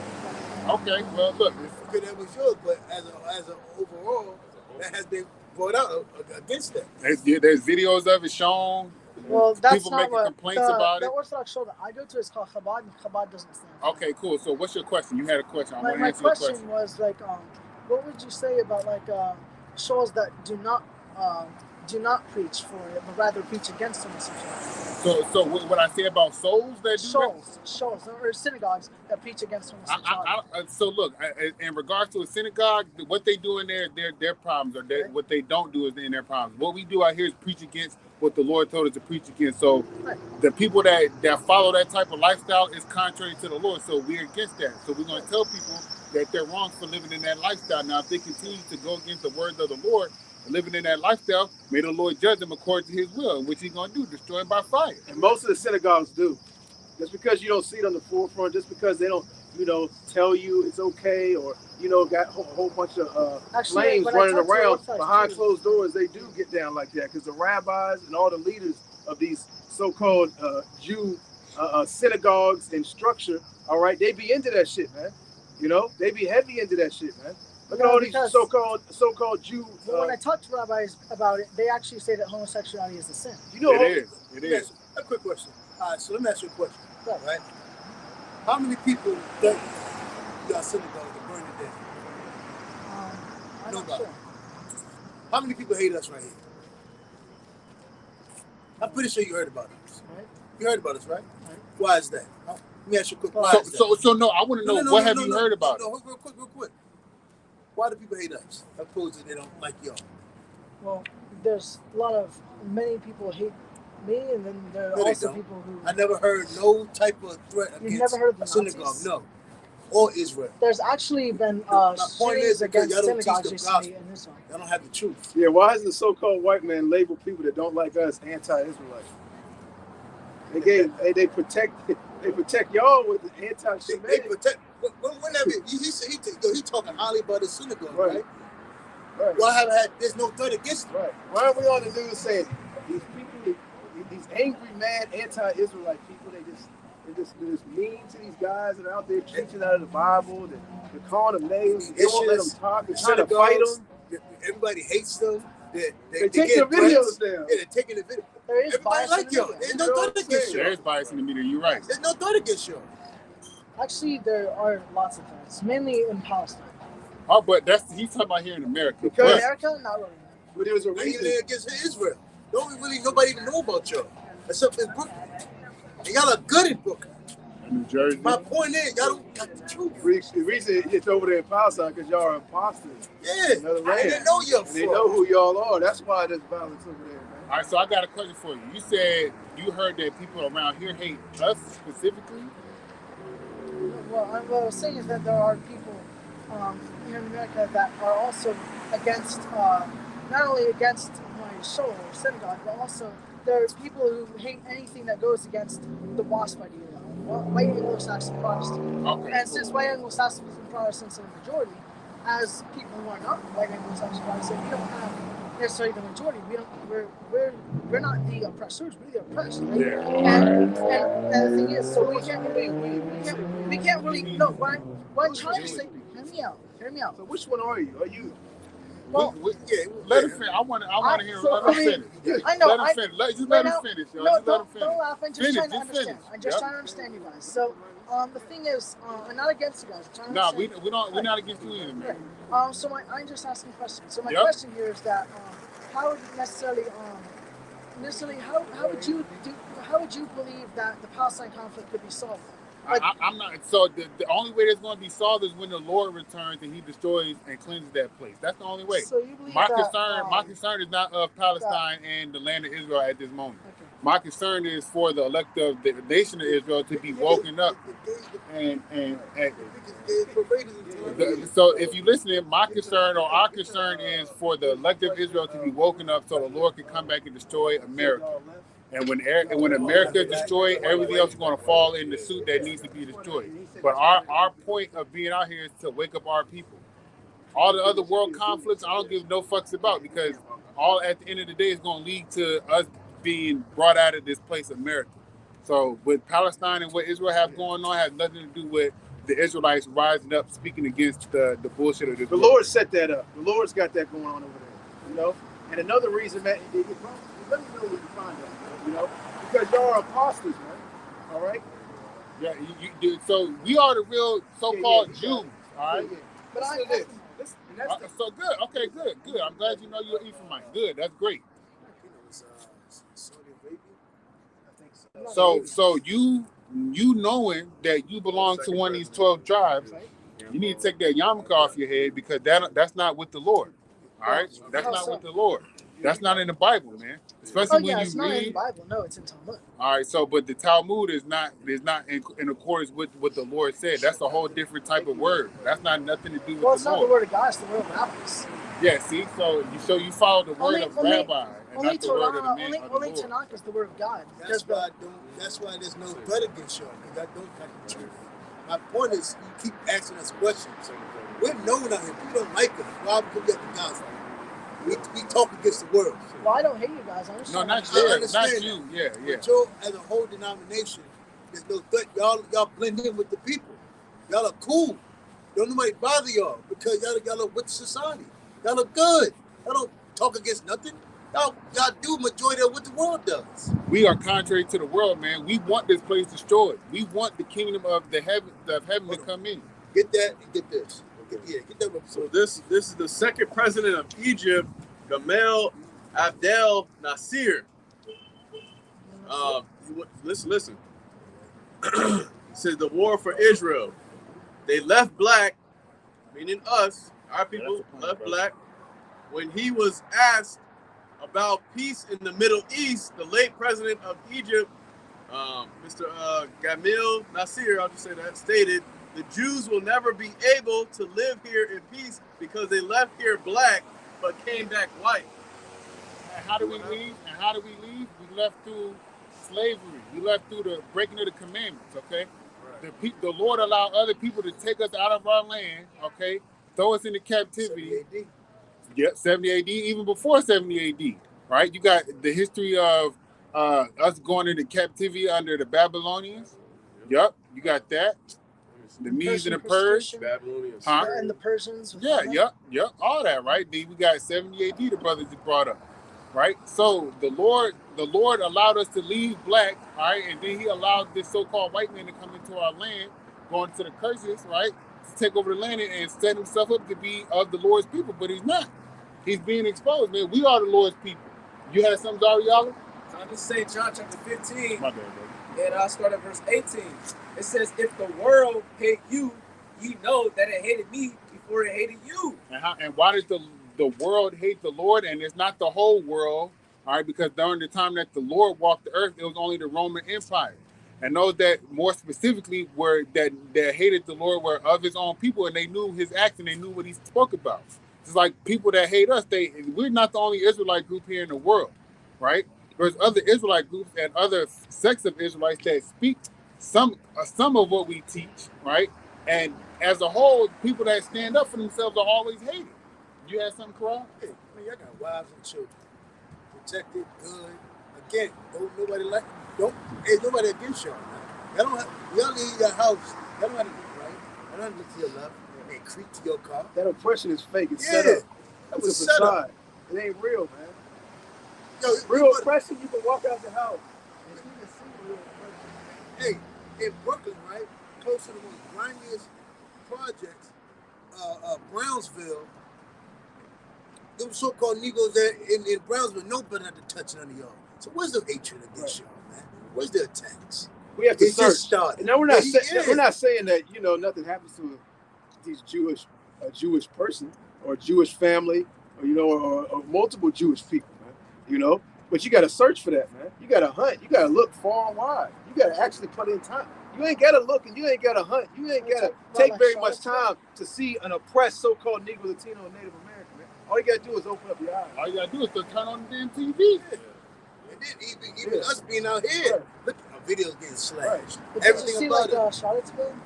Okay, well, look. Okay, that was yours, but as an overall, that has been brought out against that. There's videos of it shown. Well, that's People not making what complaints the, about the it. Orthodox show that I go to is called Chabad, and Chabad doesn't stand for Okay, cool. So what's your question? You had a question. I want to my answer your question question. was like, what would you say about like shows that do not preach for it, but rather preach against homosexuality? So what I say about souls that do that? Shows, or synagogues that preach against homosexuality. So look, in regards to a synagogue, what they do in their problems, or what they don't do is in their problems. What we do out here is preach against what the Lord told us to preach against. So the people that follow that type of lifestyle is contrary to the Lord. So we're against that. So we're going to tell people that they're wrong for living in that lifestyle. Now, if they continue to go against the words of the Lord and living in that lifestyle, may the Lord judge them according to his will, which he's going to do, destroy them by fire. And most of the synagogues do. Just because you don't see it on the forefront, just because they don't, tell you it's okay, or, got a whole bunch of flames running around behind closed doors, they do get down like that. Because the rabbis and all the leaders of these so-called Jew synagogues and structure, all right, they be into that shit, man. They be heavy into that shit, man. Look at all these so-called Jew. But when I talk to rabbis about it, they actually say that homosexuality is a sin. It is. A quick question. All right, so let me ask you a question. Right? How many people think you got synagogue to burn it down? I'm not Nobody. sure. How many people hate us right here? I'm pretty sure you heard about us. Right. You heard about us, right? Why is that? Let me ask you a quick question. So no, I want to know what have you heard about it? No, real quick. Why do people hate us? Opposed to they don't like y'all. Well, there's many people hate me, and then there are No, they also don't. people who. I never heard no type of threat You've against never heard of the a synagogue, Nazis? no. Or Israel. There's actually been point shootings is, because against y'all don't teach synagogues the recently gospel. in Israel. Y'all don't have the truth. Yeah, why does the so-called white man label people that don't like us anti-Israelite? They protect y'all with the They anti-Semitic. protect. Whenever he talking highly about the synagogue, Right. right? Y'all haven't had. There's no threat against them. Right. Why are we on the news saying these people, these angry, mad, anti-Israelite people, they're just mean to these guys that are out there preaching out of the Bible, they're calling them names, they won't let them talk, they're trying to fight them. Everybody hates them. They take get their videos threats. down. Yeah, they're taking the video. There is Everybody bias like in the y'all. media. There's no threat against There y'all. is bias in the media. You're right. There's no threat against y'all. Actually, there are lots of threats, mainly in Palestine. Oh, but he's talking about here in America. In Because- America, not really. But there was a Now reason. you're against Israel. Nobody even know about y'all. Except in Brooklyn. And y'all are good in Brooklyn. In New Jersey. My point is, y'all don't got the truth. The reason it's over there in Palestine because y'all are imposters. Yeah. Another I land. didn't know y'all And they know from. who y'all are. That's why there's violence over there, man. All right, so I got a question for you. You said you heard that people around here hate us specifically. Well, what I was saying is that there are people here in America that are also against, not only against my show or synagogue, but also there are people who hate anything that goes against the WASP idea, white Anglo-Saxon Protestant. Okay. And since white Anglo-Saxon Protestants are the majority, as people who are not white Anglo-Saxon Protestants, we don't have necessarily the majority. We're not the oppressors, we're the oppressed. Right? Yeah. And the thing is, so we can't really no. What I'm trying to say, hear me out. So which one are you? Are you? Well, Let him finish. I want to hear. so, Let him finish. I know. Let him finish. Let him finish. Yo. No, Just let him don't finish. laugh. I'm just Finish, trying to just understand. finish. I'm just Yep. trying to understand you guys. So, the thing is, I'm not against you guys. I'm trying to No, understand. we're not against you either, man. Right. So I'm just asking a question. So my Yep. question here is that how would necessarily how would you believe that the Palestine conflict could be solved? Like, I'm not. So the only way that's going to be solved is when the Lord returns and He destroys and cleanses that place. That's the only way. So you believe My that, concern is not of Palestine and the land of Israel at this moment. Okay. My concern is for the elect of the nation of Israel to be woken up and so if you listen, my concern or our concern is for the elect of Israel to be woken up so the Lord can come back and destroy America. And when America is destroyed, everything else is going to fall in the suit that needs to be destroyed. But our point of being out here is to wake up our people. All the other world conflicts, I don't give no fucks about, because all at the end of the day is going to lead to us being brought out of this place, America. So with Palestine and what Israel have going on has nothing to do with the Israelites rising up speaking against the bullshit of this The world. Lord set that up. The Lord's got that going on over there, you know. And another reason, man, let me know what you find out, you know, because y'all are apostles, man. All right. Yeah, so we are the real so-called Jews, all right? Yeah. But I, Listen to this. Listen, and that's the, So good. Okay, good. I'm glad you know you're Ephraimite. Good. That's great. Saudi Arabia. I think so. So you knowing that you belong to one of these 12 tribes, you need to take that yarmulke off your head, because that's not with the Lord. All right? That's not with the Lord. That's not in the Bible, man. Especially when it's you not in the read. Bible. No, it's in Talmud. All right, so but the Talmud is not in accordance with what the Lord said. That's a whole different type of word. That's not nothing to do with Well, the it's not the Lord. word of God. It's the word of rabbis. Yeah, see, so you follow the word of Only- Rabbi and Only not the word of the Torah, man. only of the Lord. Tanakh is the word of God. That's why that's why there's no blood against y'all, because I don't got the truth. My point is, you keep asking us questions. We're known out here. People don't like us. Why would we get the gospel? We talk against the world. Well, I don't hate you guys. I'm just No, trying not to you. understand Not you. Yeah. But y'all, as a whole denomination, there's no threat. Y'all blend in with the people. Y'all are cool. Don't nobody bother y'all, because y'all are with society. Y'all are good. Y'all don't talk against nothing. Y'all do majority of what the world does. We are contrary to the world, man. We want this place destroyed. We want the kingdom of heaven to come in. Get that and get this. Get that. So this is the second president of Egypt, Gamal Abdel Nasser. Listen. It says the war for Israel. They left black, meaning us, our people left black. When he was asked about peace in the Middle East, the late president of Egypt, Mr. Gamal Nasser, I'll just say that, stated, the Jews will never be able to live here in peace because they left here black but came back white. And how do we leave? We left through slavery. We left through the breaking of the commandments, okay? Right. The Lord allowed other people to take us out of our land, okay? Throw us into captivity. 70 AD. Yep, 70 AD, even before 70 AD, right? You got the history of us going into captivity under the Babylonians. Yep, you got that. The Medes and the Persians. Babylonians. Huh? And the Persians. Yeah, yep, all that, right? Then we got 70 AD, the brothers that brought up, right? So the Lord allowed us to leave black, all right, and then he allowed this so-called white man to come into our land, going to the curses, right, to take over the land and set himself up to be of the Lord's people, but he's not. He's being exposed, man. We are the Lord's people. You had something, Ariella? I'll just say John chapter 15, My bad, bro. and I'll start at verse 18. It says, if the world hate you, ye know that it hated me before it hated you. And why does the world hate the Lord? And it's not the whole world, all right, because during the time that the Lord walked the earth, it was only the Roman Empire. And those that more specifically were that hated the Lord were of his own people, and they knew his acts and they knew what he spoke about. It's like people that hate us, we're not the only Israelite group here in the world, right? There's other Israelite groups and other sects of Israelites that speak some of what we teach, right? And as a whole, people that stand up for themselves are always hated. You had something, Karan? Hey, man, y'all got wives and children. Protected, good. Again, ain't nobody against y'all. Y'all leave your house. Y'all don't have to do right. Y'all don't have to look to your left and creep to your car. that oppression is fake. It's set up. That It's was a set up. facade. It ain't real, man. Yo, Real oppression, you can walk out the house. And you can see real oppression. Hey, in Brooklyn, right, close to the most grimiest projects, Brownsville, them so-called Negroes there in Brownsville know better not to touch none of y'all. So where's the hatred against y'all, man? Where's the attacks? We have to It just search. started. Now we're not Yeah. we're not saying that nothing happens to these a Jewish person or a Jewish family or multiple Jewish people, man. But you got to search for that, man. You got to hunt. You got to look far and wide. You got to actually put in time. You ain't got to look and you ain't got to hunt. You ain't got to take very much time to see an oppressed so-called Negro, Latino, and Native American, man. All you got to do is open up your eyes. All you got to do is to turn on the damn TV. Yeah. And then even us being out here, look, our videos getting slashed. But did you Everything see about like it. Charlottesville?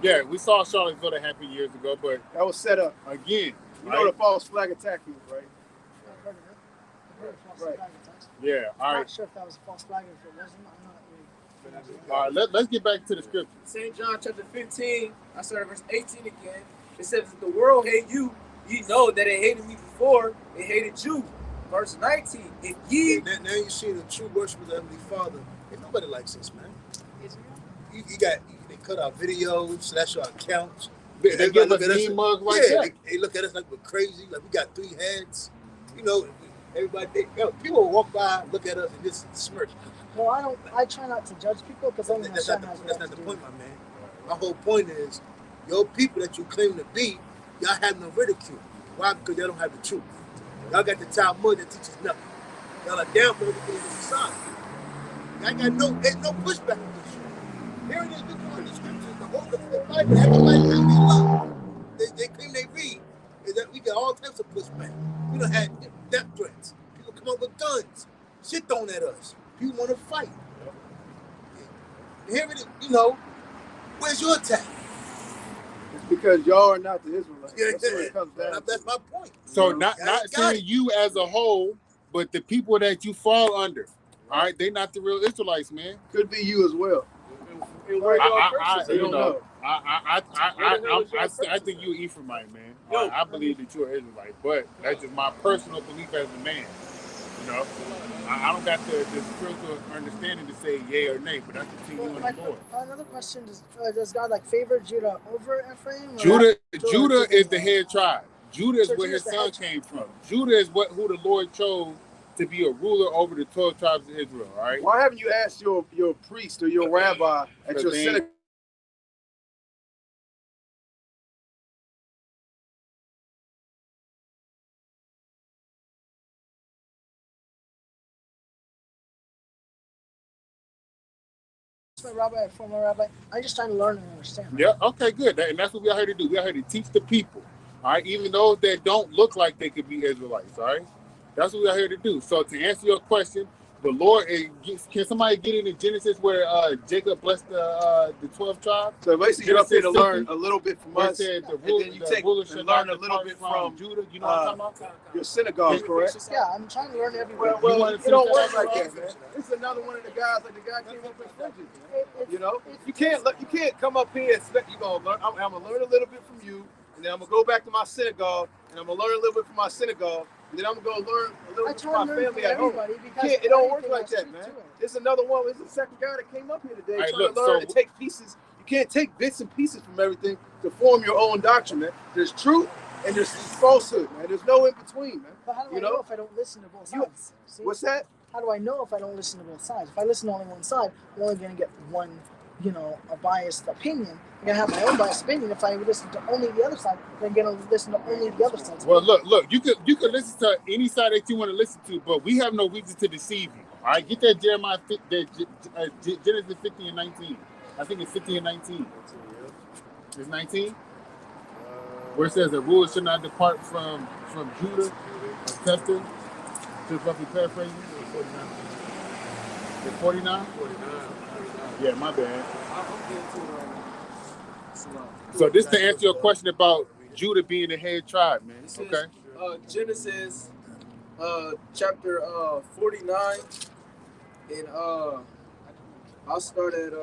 Yeah, we saw Charlottesville that happened years ago, but That was set up. again, You know the false flag attack is, right? I've heard of it. I've heard of false Right. flag attacks. Yeah, all I'm right. not sure if that was a false flag or if it wasn't. I'm not really. All right, let's get back to the scripture. St. John chapter 15, I started verse 18 again. It says, if the world hate you, ye know that it hated me before it hated you. Verse 19, if ye... Now you see the true worshipers of Heavenly Father. Ain't nobody likes us, man. Israel? They cut our videos, slash our accounts. They Everybody give us mean mugs like that. They look at us like we're crazy, like we got 3 heads. You know, everybody, people will walk by, look at us, and just smirk. Well, I try not to judge people because only That's Hashem not has the, the that's right not to the do point, it. my man. My whole point is, your people that you claim to be, y'all have no ridicule. Why? Because they don't have the truth. Y'all got the Talmud that teaches nothing. Y'all are down for everything in society. Y'all got there's no pushback on this shit. Here it is, look on the scriptures, the whole the Bible, everybody claim they love. They claim they read. Is that we get all types of pushback. We don't have death threats. People come up with guns, shit thrown at us. People want to fight. Here it is, where's your attack? It's because y'all are not the Israelites. That's what it comes down to. That's my point. So not saying you as a whole, but the people that you fall under. All right, they not the real Israelites, man. Could be you as well. I don't know. think you're Ephraimite, man. I believe that you're an Israelite, but that's just my personal belief as a man. You know, I don't got the spiritual understanding to say yay or nay, but that's between you and the Lord. Another question: does God favor Judah over Ephraim? Judah is the head tribe. Judah is where his son came from. Judah is who the Lord chose to be a ruler over the 12 tribes of Israel. All right. Why haven't you asked your priest or your rabbi at your synagogue? Rabbi, former rabbi. I'm just trying to learn and understand. Right? Yeah. Okay. Good. And that's what we are here to do. We are here to teach the people. All right. Even those that don't look like they could be Israelites. All right. That's what we are here to do. So to answer your question, the Lord, can somebody get into Genesis where Jacob blessed the 12 tribes? So basically, you're up here to learn a little bit from us, and then you take and learn a little bit from Judah. You know what I'm talking about? Your synagogue, correct? Yeah, I'm trying to learn everywhere. Well, it don't work like that, man. This is another one of the guys, like the guy came up with fringes. You know, you can't come up here and expect you gonna learn. I'm gonna learn a little bit from you, and then I'm gonna go back to my synagogue, and I'm gonna learn a little bit from my synagogue. And then I'm gonna go learn a little bit from my family at home. It don't work like that, man. It's another one. It's the second guy that came up here today trying to learn and take pieces. You can't take bits and pieces from everything to form your own doctrine, man. There's truth and there's falsehood, man. There's no in between, man. But how do I know if I don't listen to both sides? What's that? How do I know if I don't listen to both sides? If I listen to only one side, I'm only gonna get one, a biased opinion. I'm gonna have my own biased opinion. If I listen to only the other side, then I'm gonna listen to only the other side. Well, look. You could listen to any side that you want to listen to, but we have no reason to deceive you. All right, get that Jeremiah, Genesis 50 and 19. I think it's 50 and 19. It's 19. Where it says the rules should not depart from Judah, Tester. Just roughly paraphrasing. 49. 49. Yeah, my bad. So this to answer your question about Judah being the head tribe, man. Okay. Genesis chapter 49, and I'll start at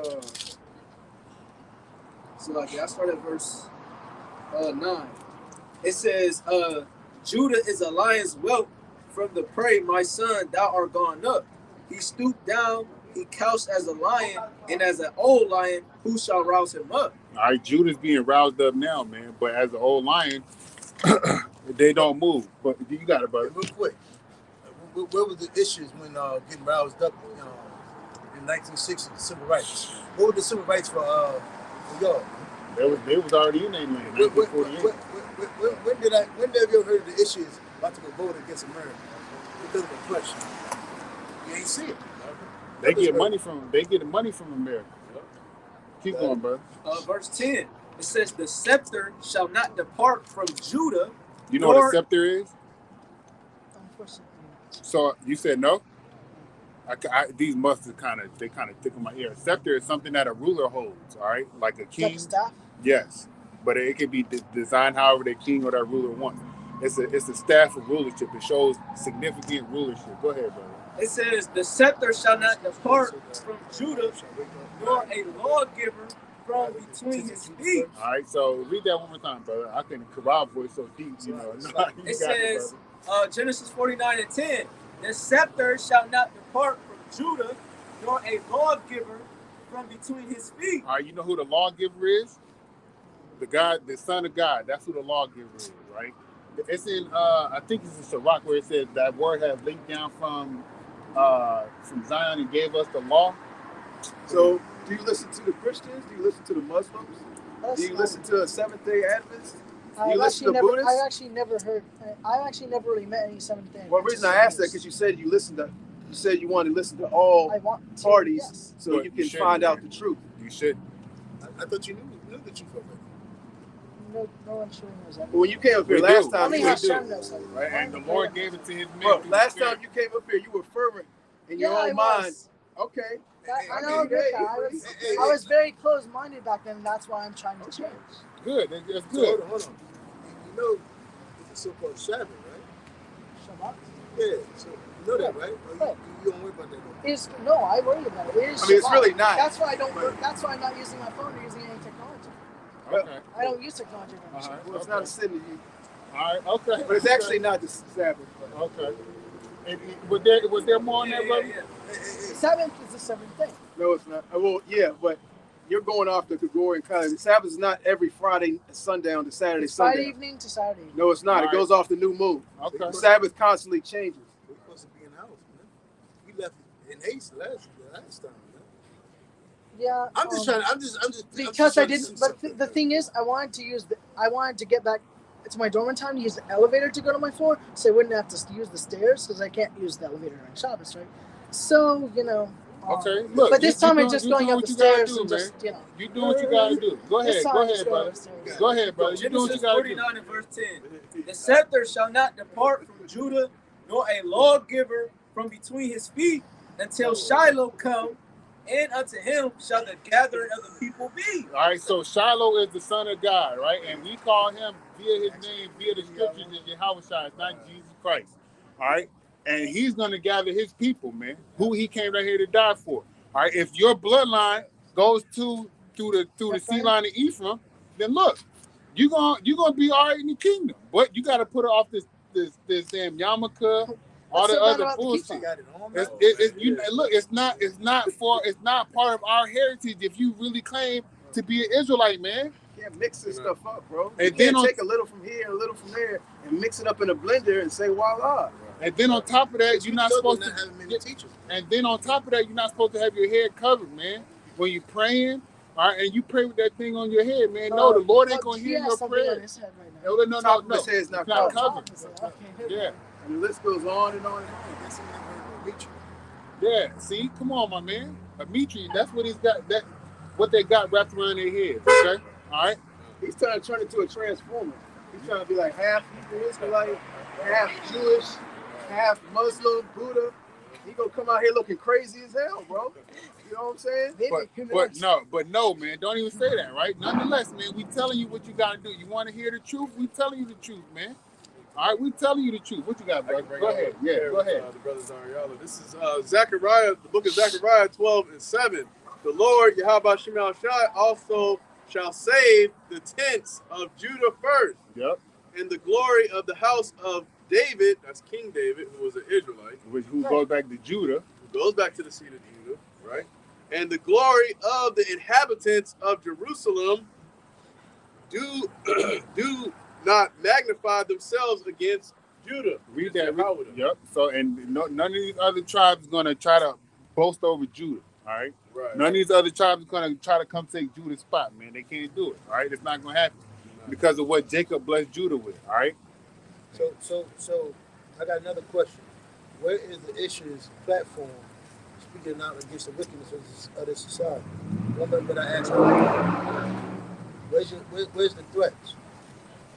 verse 9. It says, Judah is a lion's whelp from the prey, my son, thou art gone up. He stooped down, he couched as a lion, and as an old lion, who shall rouse him up? All right, Judah's being roused up now, man. But as an old lion, they don't move. But you got it, brother. Real quick, where was the issues when getting roused up in 1960, the civil rights? What were the civil rights for y'all? They was already in their land. When did you ever heard of the issues about to go vote against America because of oppression? You ain't see it. They get money from America. Keep going, bro. Verse 10. It says, the scepter shall not depart from Judah. You know what a scepter is? So you said no? These musts kind of tickle my ear. A scepter is something that a ruler holds, all right? Like a king. Like a staff? Yes. But it could be designed however the king or that ruler wants. it's a staff of rulership. It shows significant rulership. Go ahead, brother. It says, the scepter shall not depart from Judah, nor a lawgiver from between his feet. All right, so read that one more time, brother. I think the Quran voice so deep, you know. It says, Genesis 49:10, the scepter shall not depart from Judah, nor a lawgiver from between his feet. All right, you know who the lawgiver is? The Son of God. That's who the lawgiver is, right? It's in, I think it's in Sirach where it says that word has leaked down from Zion and gave us the law. So, do you listen to the Christians? Do you listen to the Muslims? Do you listen to Seventh-day Adventists? Do you listen to Buddhists? I've actually never really met any Seventh-day Adventists. Well, the reason I asked that because you said you said you want to listen to all parties, yes. so But you can you should, find man. out the truth. You should. I thought you knew the truth already. No one truly knows that. But when you came up here We last do. time, Only we Hashem do. knows that. Right? And the Lord gave it to his men. bro, through last the Spirit. time you came up here, you were fervent in your I own mind. was. Okay. I know about that. I was very close-minded back then, and that's why I'm trying to change. Good. That's So, good. hold on. You know it's a so-called Sabbath, right? Shabbat. Yeah. So you know that, right? Or you don't worry about that. No, I worry about it. It is I mean, it's Shabbat. really not. That's why I don't. That's why I'm not using my phone or using any technology. Okay. I don't use technology very much. Uh-huh. Well, it's not a sin to you. All right. Okay. But it's actually not the Sabbath. Okay. And was there more on that, brother? Seventh is the seventh day. No, it's not. Well, yeah, but you're going off the Gregorian calendar. The Sabbath is not every Friday, sundown to Saturday, It's Friday sundown. evening to Saturday evening. No, it's not. All It right. goes off the new moon. Okay. The Sabbath constantly changes. We're supposed to be in the house, man. You left in haste last time, man. Yeah. I'm just trying. I'm just Because I trying to didn't. see But something, the man. thing is, I wanted to get back to my dorm in time to use the elevator to go to my floor, so I wouldn't have to use the stairs because I can't use the elevator on Shabbos, right? So Okay. Look. but this you time I'm doing- just you going doing up what the you gotta stairs do, and man. just You doing what you gotta do. Go This ahead. time Go I'm ahead, just going brother. up the stairs. Go ahead, brother. You doing what you Genesis gotta do. 49 and verse 10. The scepter shall not depart from Judah, nor a lawgiver from between his feet, until Shiloh come, and unto him shall the gathering of the people be. All right, so Shiloh is the Son of God, right? And we call him via his name, via the scriptures in Yahweh Shai. It's not Jesus Christ. All right? And he's going to gather his people, man, who he came down here to die for. All right, if your bloodline goes through the sea line of Ephraim, then look, you're gonna be all right in the kingdom. But you got to put it off this damn yarmulke, all the other bullshit. Look, it's not part of our heritage if you really claim to be an Israelite, man. You can't mix this stuff up, bro. And You then can't take a little from here and a little from there and mix it up in a blender and say voila. And then on top of that, you're not supposed to. have many teachers. And then on top of that, you're not supposed to have your head covered, man. When you're praying, all right, and you pray with that thing on your head, man. No, the Lord ain't gonna hear your prayer. No. Top of his head is not It's not covered. covered. Okay. Yeah. And the list goes on and on and on. Yeah, see, come on, my man. Dimitri, that's what he's got. That what they got wrapped around their heads. Okay, all right. He's trying to turn into a transformer. He's trying to be like half Hebrew Israelite, half Jewish, half Muslim, Buddha. He gonna come out here looking crazy as hell, bro. You know what I'm saying? But no, man. Don't even say that, right? Nonetheless, man, we telling you what you gotta do. You want to hear the truth? We telling you the truth, man. All right, we telling you the truth. What you got, bro? Go ahead. Yeah, go ahead. The brothers Ariella. This is Zechariah, the book of Zechariah 12:7. The Lord, Yahweh Shemel Shai, also shall save the tents of Judah first. Yep. And the glory of the house of David, that's King David, who was an Israelite. Who goes back to Judah. Who goes back to the seed of Judah, right? And the glory of the inhabitants of Jerusalem do not magnify themselves against Judah. Read that. Yep. So, and none of these other tribes is gonna try to boast over Judah. All right. Right. None of these other tribes are gonna try to come take Judah's spot, man. They can't do it. All right. It's not gonna happen because of what Jacob blessed Judah with. All right. So I got another question. Where is the issues platform speaking out against the wickedness of this society? Remember that I asked earlier. Where's the threats?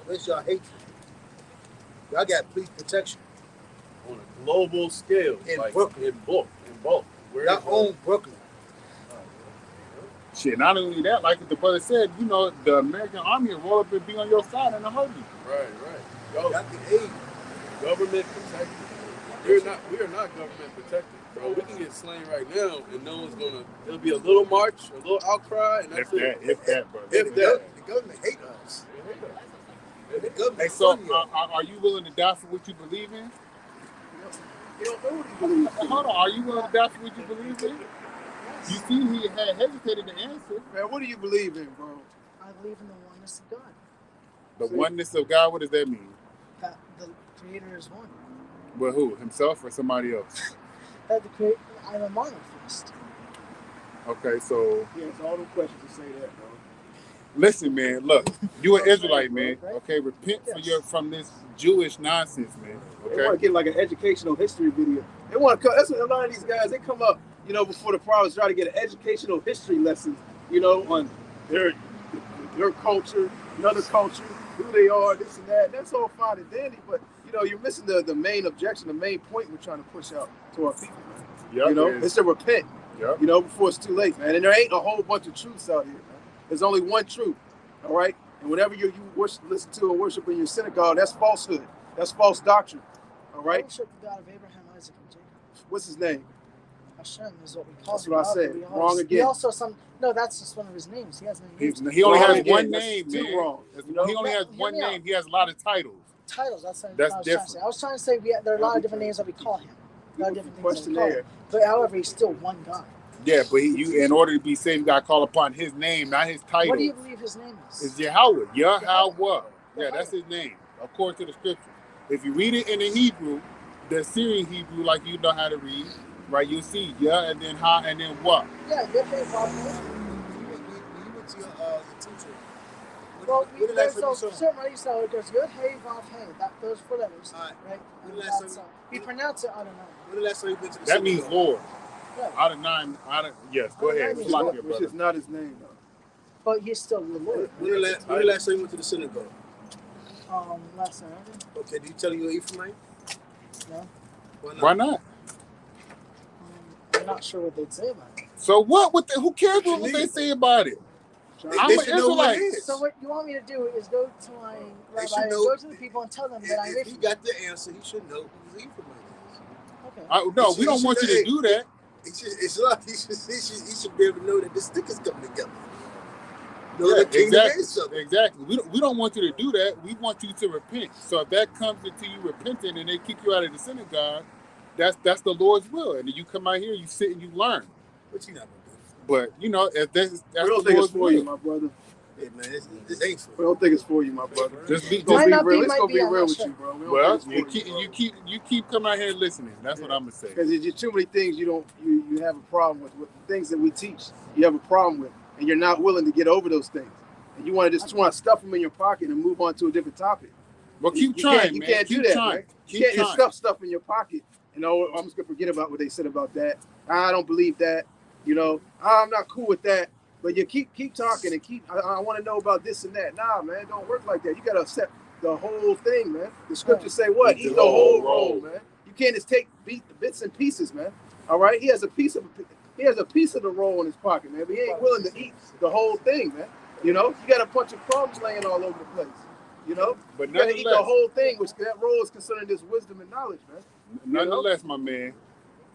Where's your hatred? Y'all got police protection on a global scale, in like Brooklyn. in bulk. Y'all own Brooklyn. Shit, not only that, like the brother said, you know, the American army will roll up and be on your side in a heartbeat. Right. Go. Got the aid. Government protected. We are not government protected, bro. We can get slain right now, and no one's gonna. It'll be a little march, a little outcry, and that's it. If that, bro. If that. The government hate us. The government Hey, so funny us. are you willing to die for what you believe in? You don't know what he believes. Hold on, are you willing to die for what you believe in? You see, he had hesitated to answer. Man, what do you believe in, bro? I believe in the oneness of God. The oneness of God, what does that mean? That the Creator is one. Well, who? Himself or somebody else? That the Creator, I'm a monotheist. Okay, so He has all the questions to say that, bro. listen, man. Look, you an Israelite, man. Okay, repent from this Jewish nonsense, man. They Okay. want to get like an educational history video. They want to come. That's what a lot of these guys. They come up, before the prophets, try to get an educational history lesson, on their culture, another culture, who they are, this and that. That's all fine and dandy, but you're missing the main objection, the main point we're trying to push out to our people. Yep, it's to repent. Yep. Before it's too late, man. And there ain't a whole bunch of truths out here, man. There's only one truth, all right? And whatever you listen to and worship in your synagogue, that's falsehood. That's false doctrine, all I right? worship the God of Abraham, Isaac, and Jacob. What's his name? Hashem is what we call That's him. what I said. We Wrong He again. also no, that's just one of his names. He has many names. He only Wrong has again. one That's name, too man. wrong. He only has one Hear me name. out. He has a lot of titles. Titles. That's what That's I was different. trying to say. I was trying to say there are a lot of different names that we call him. A lot of different things that we Question call there. him. But however, he's still one God. Yeah, but you, in order to be saved, you got to call upon his name, not his title. What do you believe his name is? It's Yahweh. Yahweh. Yeah, that's his name, according to the scripture. If you read it in the Hebrew, the Syrian Hebrew, like you know how to read, right? You'll see and then Ha, and then what? Yeah, good faith, Bob. When you went to your teacher, Well, what did last time you so saw? certain writing style, it goes Yud Hey Vav Hey. Those 4 letters, Alright. right? When And the last that's, time- we pronounce it. I don't know. When the last time you been to the That means synagogue? Lord. Right. Out of 9, yes, go ahead. Which Block your Which brother. is not his name, though. But he's still the Lord. When the last time you went to the synagogue? Last Saturday. Okay, did you tell you Ephraimite? No. Why not? I'm not sure what they'd say about it. So what? Who cares what they say about it? I'm They an should know what it Israelite. is. So what you want me to do is go to my They should rabbi, know- go to the people and tell them that I'm If he Ephraim. got the answer, he should know who Ephraimite is. Okay. No, we don't want you to do that. He should be able to know that the stick is coming together. Know Yeah, the kingdom exactly. is something. Exactly. We don't want you to do that. We want you to repent. So if that comes into you repenting and they kick you out of the synagogue, that's the Lord's will. And then you come out here, you sit and you learn. But you're not gonna do But if that's We don't the think Lord's it's for you, will. my brother. it. Hey man, this ain't for We don't think it's for you, my brother. Just be, Let's go Might be not be, real. Let's might go be, be I'm real not with sure. you, bro. well, you keep coming out here listening. That's what I'm gonna say. Because there's too many things you have a problem with things that we teach. You have a problem with, and you're not willing to get over those things. And you want to stuff them in your pocket and move on to a different topic. Well, keep You trying, can't, you man. can't Keep do that, trying. man. You Keep can't trying. just stuff in your pocket. I'm just gonna forget about what they said about that. I don't believe that. I'm not cool with that. But you keep talking and I want to know about this and that. Nah, man, it don't work like that. You gotta accept the whole thing, man. The scriptures say what? Eat Eat the the whole whole roll, man. You can't just take bits and pieces, man. All right, he has a piece of the roll in his pocket, man. But he ain't willing to eat the whole thing, man. You got a bunch of crumbs laying all over the place. But You gotta eat the nonetheless, whole thing, which that roll is concerning this wisdom and knowledge, man. nonetheless, my man,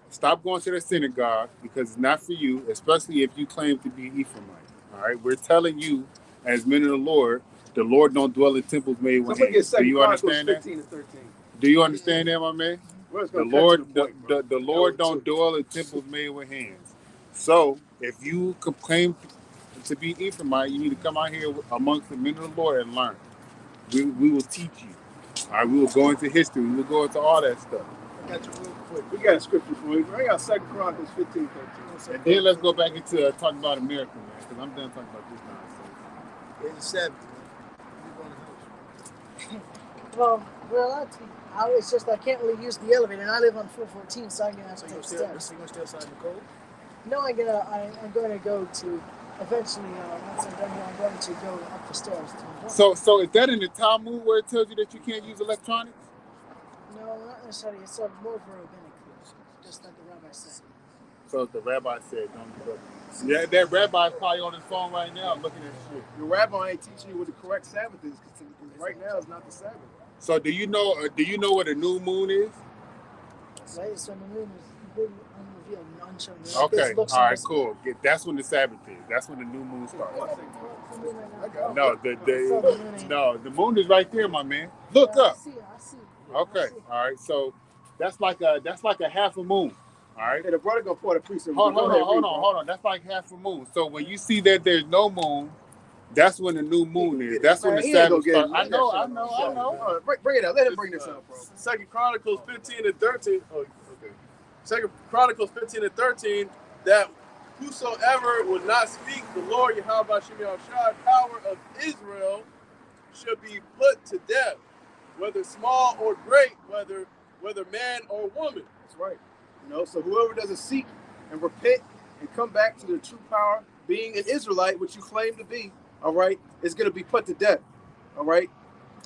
stop going to the synagogue because it's not for you, especially if you claim to be Ephraimite. All right, we're telling you, as men of the Lord don't dwell in temples made with Somebody get hands. Do 2 you Chronicles understand that? 15 and 13. Do you understand that, my man? Well, it's The gonna cut Lord, to the point, bro. the Lord don't dwell in temples made with hands. So, if you claim to be Ephraimite, you need to come out here amongst the men of the Lord and learn. We will teach you. All right, we will go into history. We will go into all that stuff. I got you real quick. We got a scripture for you. I got 2 Chronicles 15, 13. And then let's go back into talking about America, man, because I'm done talking about this nonsense. It's the Sabbath, man. You going to house. Well, it's just I can't really use the elevator, and I live on 414, so I'm gonna have to So take you steps. gonna stay outside in the cold? No, I'm going to go to eventually. Once I'm done here, I'm going to go up the stairs to my dorm. So is that in the Talmud where it tells you that you can't use electronics? No, not necessarily. It's more of a rabbinic rule, just like the rabbi said. So the rabbi said, don't do it. Yeah, that rabbi's probably on his phone right now looking at shit. Your rabbi ain't teaching you what the correct Sabbath is, because right now it's not the Sabbath. So do you know what a new moon is? Right? So the moon is unrevealed and unshowed. Right? Okay, This looks all right, invisible. cool. That's when the Sabbath is. That's when the new moon starts. I got the moon right now. No, the moon is right there, my man. Look Yeah, up. I see it. Okay, all right. So that's like a half a moon. All right. And the brother gonna pour the priest. Hold on. That's like half a moon. So when you see that there's no moon, that's when the new moon is. That's when the Sabbath starts. I know. Bring it out. Let him bring this up, bro. 2 Chronicles 15 and 13. Oh, okay. 2 Chronicles 15 and 13. That whosoever would not speak the Lord Yahweh Shem Yahushua, power of Israel, should be put to death, whether small or great, whether man or woman. That's right. You know, so whoever doesn't seek and repent and come back to the true power, being an Israelite, which you claim to be, all right, is going to be put to death. All right.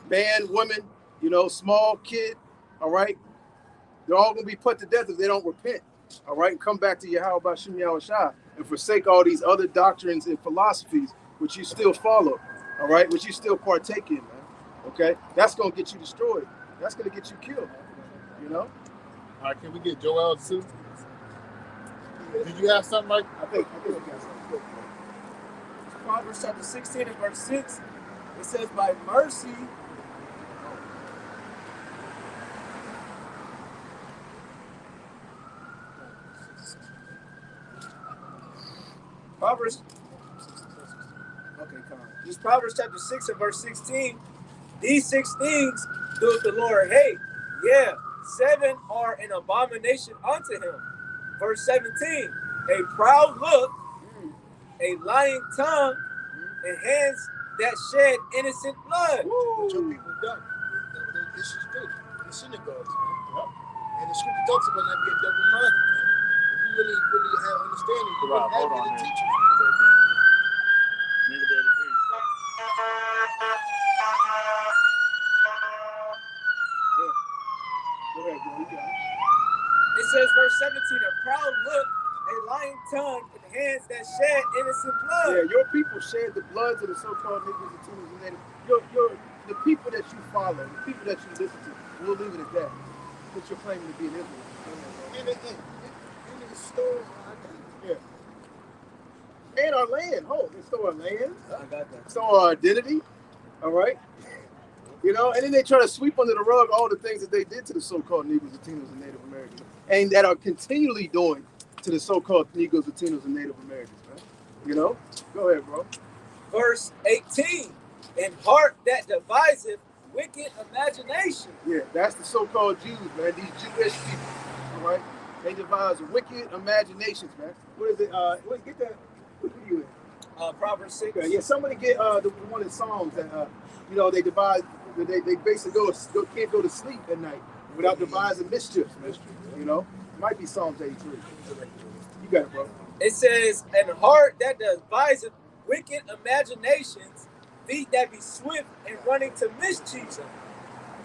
Man, woman, you know, small kid, all right. They're all going to be put to death if they don't repent. All right. And come back to Yahweh Shem Yahushua and forsake all these other doctrines and philosophies which you still follow. All right. Which you still partake in, man. Okay. That's going to get you destroyed. That's going to get you killed. You know? All right, can we get Joel too? Did you have something like? I think we got something. Proverbs chapter 16 and verse 6. It says, by mercy. Proverbs. Okay, come on. This Proverbs chapter 6 and verse 16. These 6 things doeth the Lord hate. Yeah, 7 are an abomination unto him. Verse 17. A proud look, a lying tongue, and hands that shed innocent blood. What your people done. This is good. In the synagogues, man. And the scripture talks about not being double-minded, man. If you really have understanding, you wouldn't have been a teacher. Go ahead, bro. You got it. It says, verse 17, a proud look, a lying tongue, and hands that shed innocent blood. Yeah, your people shed the bloods of the so-called Negroes and Tunis and Natives. The people that you follow, the people that you listen to, we'll leave it at that. But you're claiming to be an Israelite. And it stole our identity. Yeah. And our land. They stole our land. I got that. Stole our identity. All right. You know, and then they try to sweep under the rug all the things that they did to the so-called Negroes, Latinos, and Native Americans, and that are continually doing to the so-called Negroes, Latinos, and Native Americans, man. You know? Go ahead, bro. Verse 18, and heart that deviseth wicked imagination. Yeah, that's the so-called Jews, man. These Jewish people, all right? They devise wicked imaginations, man. What is it? Get that. What are you in? Proverbs 6. Yeah, somebody get the one in Psalms that, you know, they devise, they basically can't go to sleep at night without devising mischiefs, man. You know? Might be Psalms 83. You got it, bro. It says, and heart that deviseth wicked imaginations, feet that be swift and running to mischief.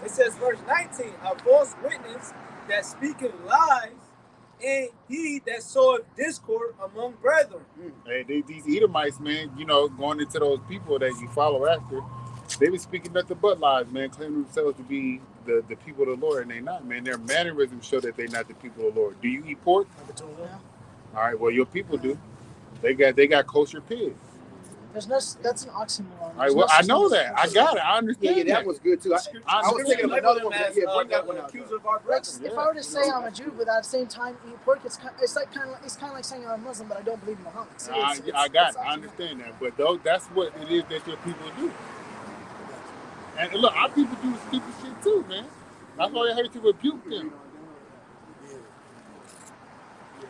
It says, verse 19, a false witness that speaketh lies, and he that soweth discord among brethren. Hey, these Edomites, man, you know, going into those people that you follow after, they be speaking nothing but lies, man, claiming themselves to be the people of the Lord, and they not, man. Their mannerisms show that they're not the people of the Lord. Do you eat pork? Yeah. All right, well, your people do. They got kosher pigs. That's an oxymoron. All right, well, I know that. I got it. I understand. Yeah, that was good too. I was thinking of another one. Yeah, bring that one out. Accuser of our Like, brethren. if I were to say I'm a Jew, but at the same time eat pork, it's kind of like saying I'm a Muslim, but I don't believe in Muhammad. So I got it. I understand that. But that's what it is that your people do. And look, our people do stupid shit too, man. That's why I hate to rebuke them.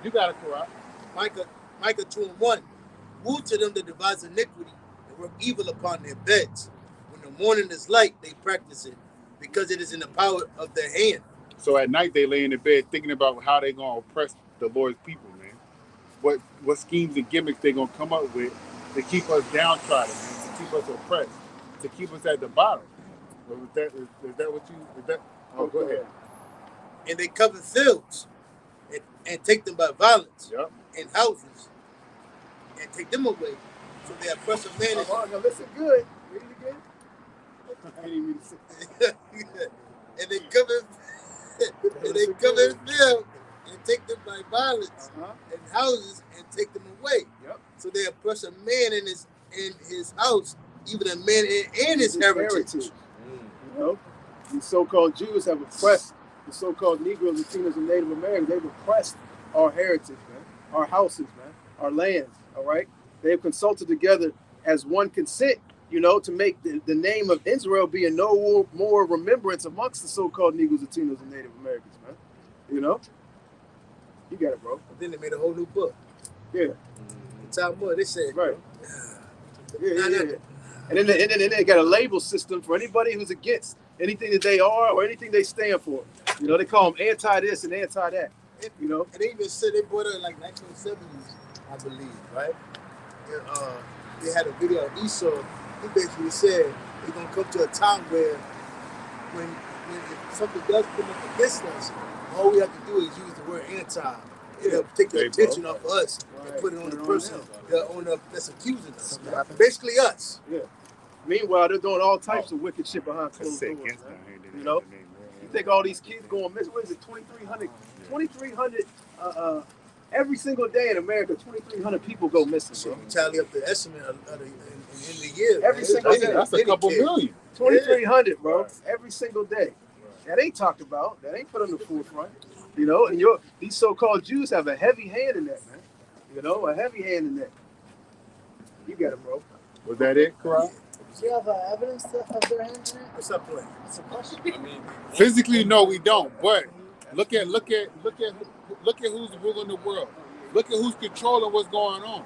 You got it, Korah. Micah 2:1. Woe to them that devise iniquity and work evil upon their beds. When the morning is light, they practice it, because it is in the power of their hand. So at night they lay in the bed thinking about how they gonna oppress the Lord's people, man. What schemes and gimmicks they gonna come up with to keep us downtrodden, man, to keep us oppressed, to keep us at the bottom. Well, is that what you? Is that? Oh, go ahead. And they cover fields and take them by violence, Yep. and houses and take them away. So they oppress a man. Now listen good. Read it again. And they come in them and take them by violence in houses and take them away. Yep. So they oppress a man in his house, even a man in his heritage. You know, these so-called Jews have oppressed the so-called Negroes, Latinos, and Native Americans. They've oppressed our heritage, man, our houses, man, our lands. All right, they've consulted together as one consent, you know, to make the name of Israel be a no more remembrance amongst the so-called Negroes, Latinos, and Native Americans, man. You know, you got it, bro. But then they made a whole new book. Yeah. The Talmud, they said, right. Yeah. And then they got a label system for anybody who's against anything that they are or anything they stand for. You know, they call them anti this and anti that. You know, and they even said they brought it in like 1970s, I believe, right? And, they had a video of Esau. He basically said they're gonna come to a time where when if something does come up against us, all we have to do is use the word anti. It'll take the attention off of us and put it on the person that's accusing us. Basically us. Yeah. Meanwhile, they're doing all types of wicked shit behind closed doors, man. You know? You think all these kids going missing? What is it, 2,300? 2,300 every single day in America, 2,300 people go missing. So you tally up the estimate in the year. Every single day. That's a couple million. 2,300, bro. Every single day. That ain't talked about. That ain't put on the forefront. You know, and these so-called Jews have a heavy hand in that, man. You know, a heavy hand in that. You got it, bro. Was that it, Karan? Do you have evidence of their hands in it? What's up, boy? It's a question. I mean, Physically, no, we don't. But look at who's ruling the world. Look at who's controlling what's going on.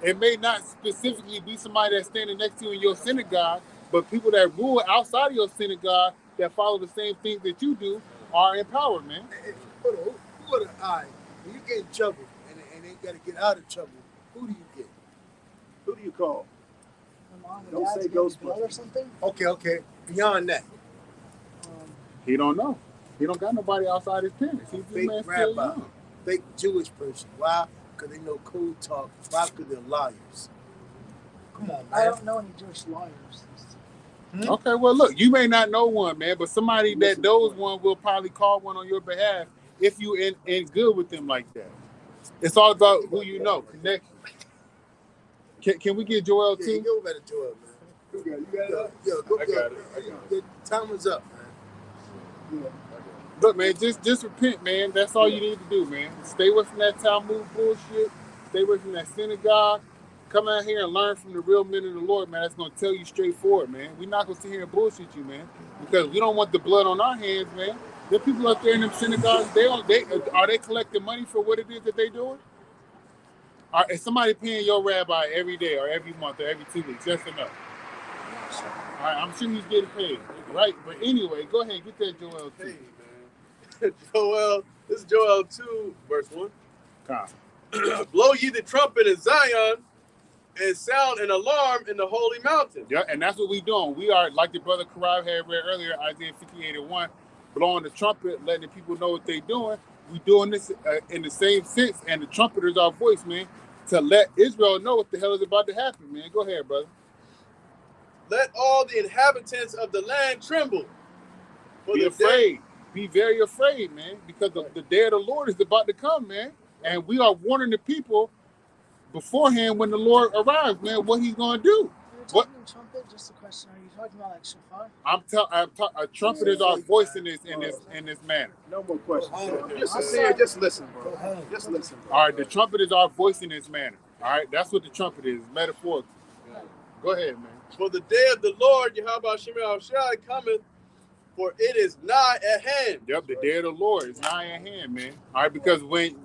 It may not specifically be somebody that's standing next to you in your synagogue, but people that rule outside of your synagogue that follow the same things that you do are in power, man. Who are the when you get in trouble and they got to get out of trouble, who do you get? Who do you call? Mom and Don't dad's say maybe Ghostbusters. blood or something. Okay. Beyond that, He don't know. He don't got nobody outside his parents. He's fake man still rabbi, young. fake Jewish person. Why? Because they know code talk. Why? Because they're liars. Come on, I man. don't know any Jewish lawyers. Okay, well, look, you may not know one, man, but somebody that knows one will probably call one on your behalf if you in good with them like that. It's all about who you know, connection. Can we get Joel Yeah, too? you go better, Joel, man. You got it? Yo, go. I got it. The time is up, man. Look, man, just repent, man. That's all you need to do, man. Stay away from that Talmud bullshit. Stay away from that synagogue. Come out here and learn from the real men of the Lord, man. That's going to tell you straightforward, man. We're not going to sit here and bullshit you, man, because we don't want the blood on our hands, man. The people out there in them synagogues, are they collecting money for what it is that they doing? Is somebody paying your rabbi every day or every month or every 2 weeks? Yes or no? All right, I'm sure he's getting paid, right? But anyway, go ahead, get that Joel too. hey, man. Joel, this is Joel 2, verse 1. Come. Blow ye the trumpet in Zion and sound an alarm in the holy mountain. Yeah, and that's what we doing. We are, like the brother Karab had read earlier, Isaiah 58:1, blowing the trumpet, letting the people know what they're doing. We doing this in the same sense, and the trumpeter is our voice, man, to let Israel know what the hell is about to happen, man. Go ahead, brother. Let all the inhabitants of the land tremble. For Be the afraid. Be very afraid, man, because the day of the Lord is about to come, man. And we are warning the people beforehand when the Lord arrives, man, what he's going to do. When you're What? talking trumpet, just a question. Are you talking about like shofar? A trumpet is our voice in this manner. No more questions. I'm Just I'm sit here, sorry. just listen, bro. Go home. Just listen, bro. All right, the trumpet is our voice in this manner. All right, that's what the trumpet is, metaphorical. Go ahead, man. For the day of the Lord, Yahweh Shemel Shai, cometh, for it is nigh at hand. Yep, the day of the Lord is nigh at hand, man. All right, because when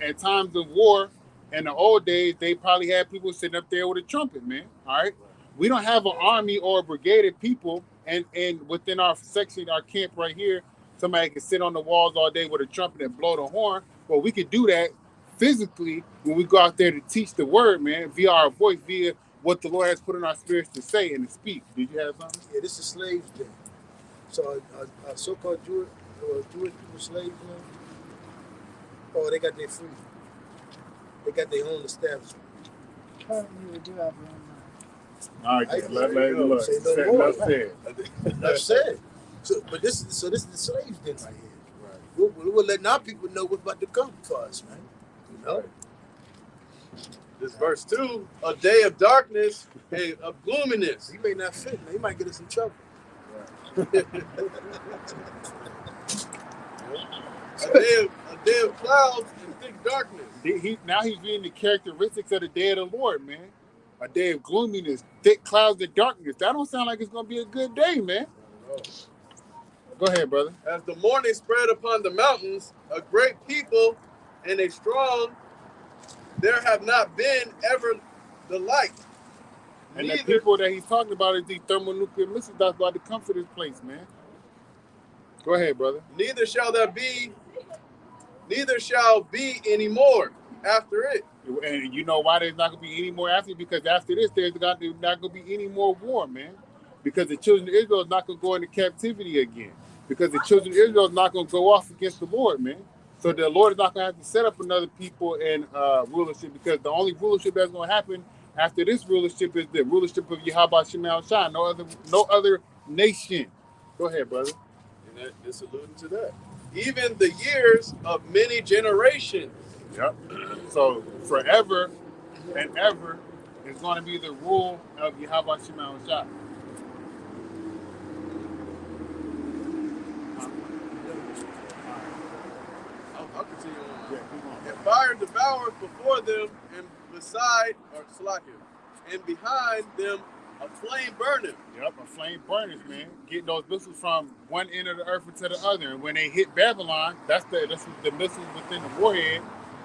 at times of war in the old days, they probably had people sitting up there with a trumpet, man. All right, we don't have an army or a brigade of people, and within our section, our camp right here, somebody can sit on the walls all day with a trumpet and blow the horn. Well, we could do that physically when we go out there to teach the word, man, via our voice, via what the Lord has put in our spirits to say and to speak. Did you have something? Yeah, this is slaves day. So so-called Jewish people slaves now? Oh, they got their freedom. They got their own establishment. Currently, we do have our own All right, then. Let look. Say no Said, more. enough said. Enough said. So, but this is the slaves thing right here. Right. We're letting our people know what's about to come for us, man. You know. Right. This verse 2, a day of darkness and of gloominess. He may not fit, man. He might get us in trouble. Right. a day of clouds and thick darkness. Now he's reading the characteristics of the day of the Lord, man. A day of gloominess, thick clouds of darkness. That don't sound like it's going to be a good day, man. Go ahead, brother. As the morning spread upon the mountains, a great people and a strong, there have not been ever the like. And the people that he's talking about is the thermonuclear missiles that's about to come to this place, man. Go ahead, brother. Neither shall be any more after it. And you know why there's not going to be any more after it? Because after this, there's not going to be any more war, man. Because the children of Israel is not going to go into captivity again. Because the children of Israel is not going to go off against the Lord, man. So the Lord is not going to have to set up another people and rulership, because the only rulership that's going to happen after this rulership is the rulership of Yahweh Shema Shai. No other nation. Go ahead, brother. And it's alluding to that. Even the years of many generations. Yep. So forever and ever is going to be the rule of Yahweh Shema Shai. I'll continue on. Yeah, keep on. And fire devours before them, and and behind them a flame burning. Yep, a flame burning, man. Getting those missiles from one end of the earth to the other. And when they hit Babylon, that's the missiles within the warhead.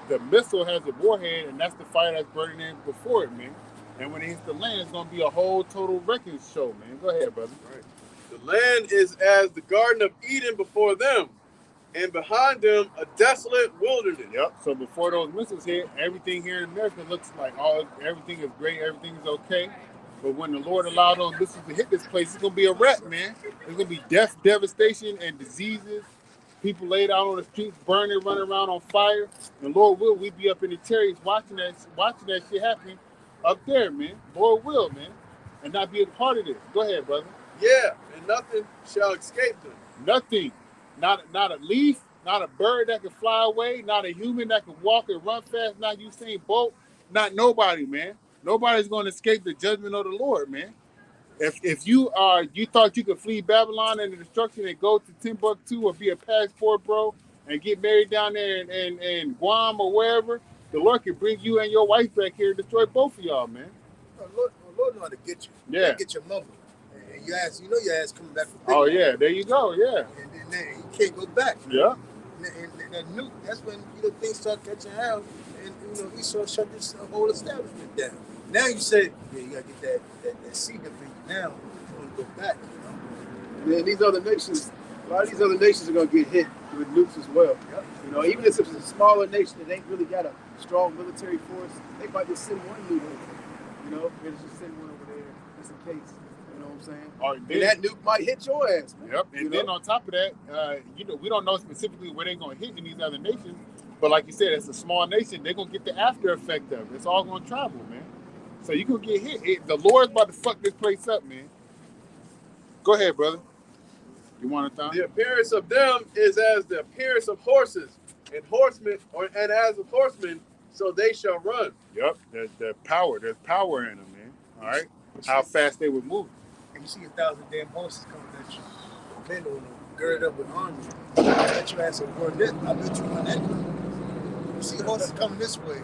The missile has a warhead, and that's the fire that's burning in before it, man. And when it hits the land, it's going to be a whole total wrecking show, man. Go ahead, brother. Right. The land is as the Garden of Eden before them, and behind them a desolate wilderness. Yep. So before those missiles hit, everything here in America looks like everything is great, everything is okay. But when the Lord allowed those missiles to hit this place, it's going to be a wreck, man. There's going to be death, devastation, and diseases. People laid out on the streets, burning, running around on fire. And Lord will, we be up in the chariots watching that shit happen up there, man. Lord will, man. And not be a part of this. Go ahead, brother. Yeah, and nothing shall escape them. Nothing. Not a leaf, not a bird that can fly away, not a human that can walk and run fast, not Usain Bolt, not nobody, man. Nobody's going to escape the judgment of the Lord, man. If you thought you could flee Babylon and the destruction and go to Timbuktu or be a passport bro and get married down there in Guam or wherever, the Lord can bring you and your wife back here and destroy both of y'all, man. Lord know how to get you. Yeah. Get your mother. And your ass coming back from Oh, yeah. There you go. Yeah. And then you can't go back. Yeah. And that nuke, that's when, things start catching hell. And, Esau shut this whole establishment down. Now you say, yeah, you got to get that seed up in you now. You want to go back, And then these other nations, a lot of these other nations are going to get hit with nukes as well. Yep. Even if it's a smaller nation that ain't really got a strong military force, they might just send one nuke over. They just send one over there just in case. You know what I'm saying? And that nuke might hit your ass, man. Yep. And then on top of that, we don't know specifically where they're going to hit in these other nations. But like you said, it's a small nation. They're going to get the after effect of it. It's all going to travel, man. So you going to get hit. The Lord's about to fuck this place up, man. Go ahead, brother. You want to talk? The appearance of them is as the appearance of horses and horsemen, and as of horsemen, so they shall run. Yep. There's power in them, man. All right. How fast they would move. And you see 1,000 damn horses coming at you. Men on them, girded up with armor. I bet your ass will run this. I bet you run that way. You see horses coming this way,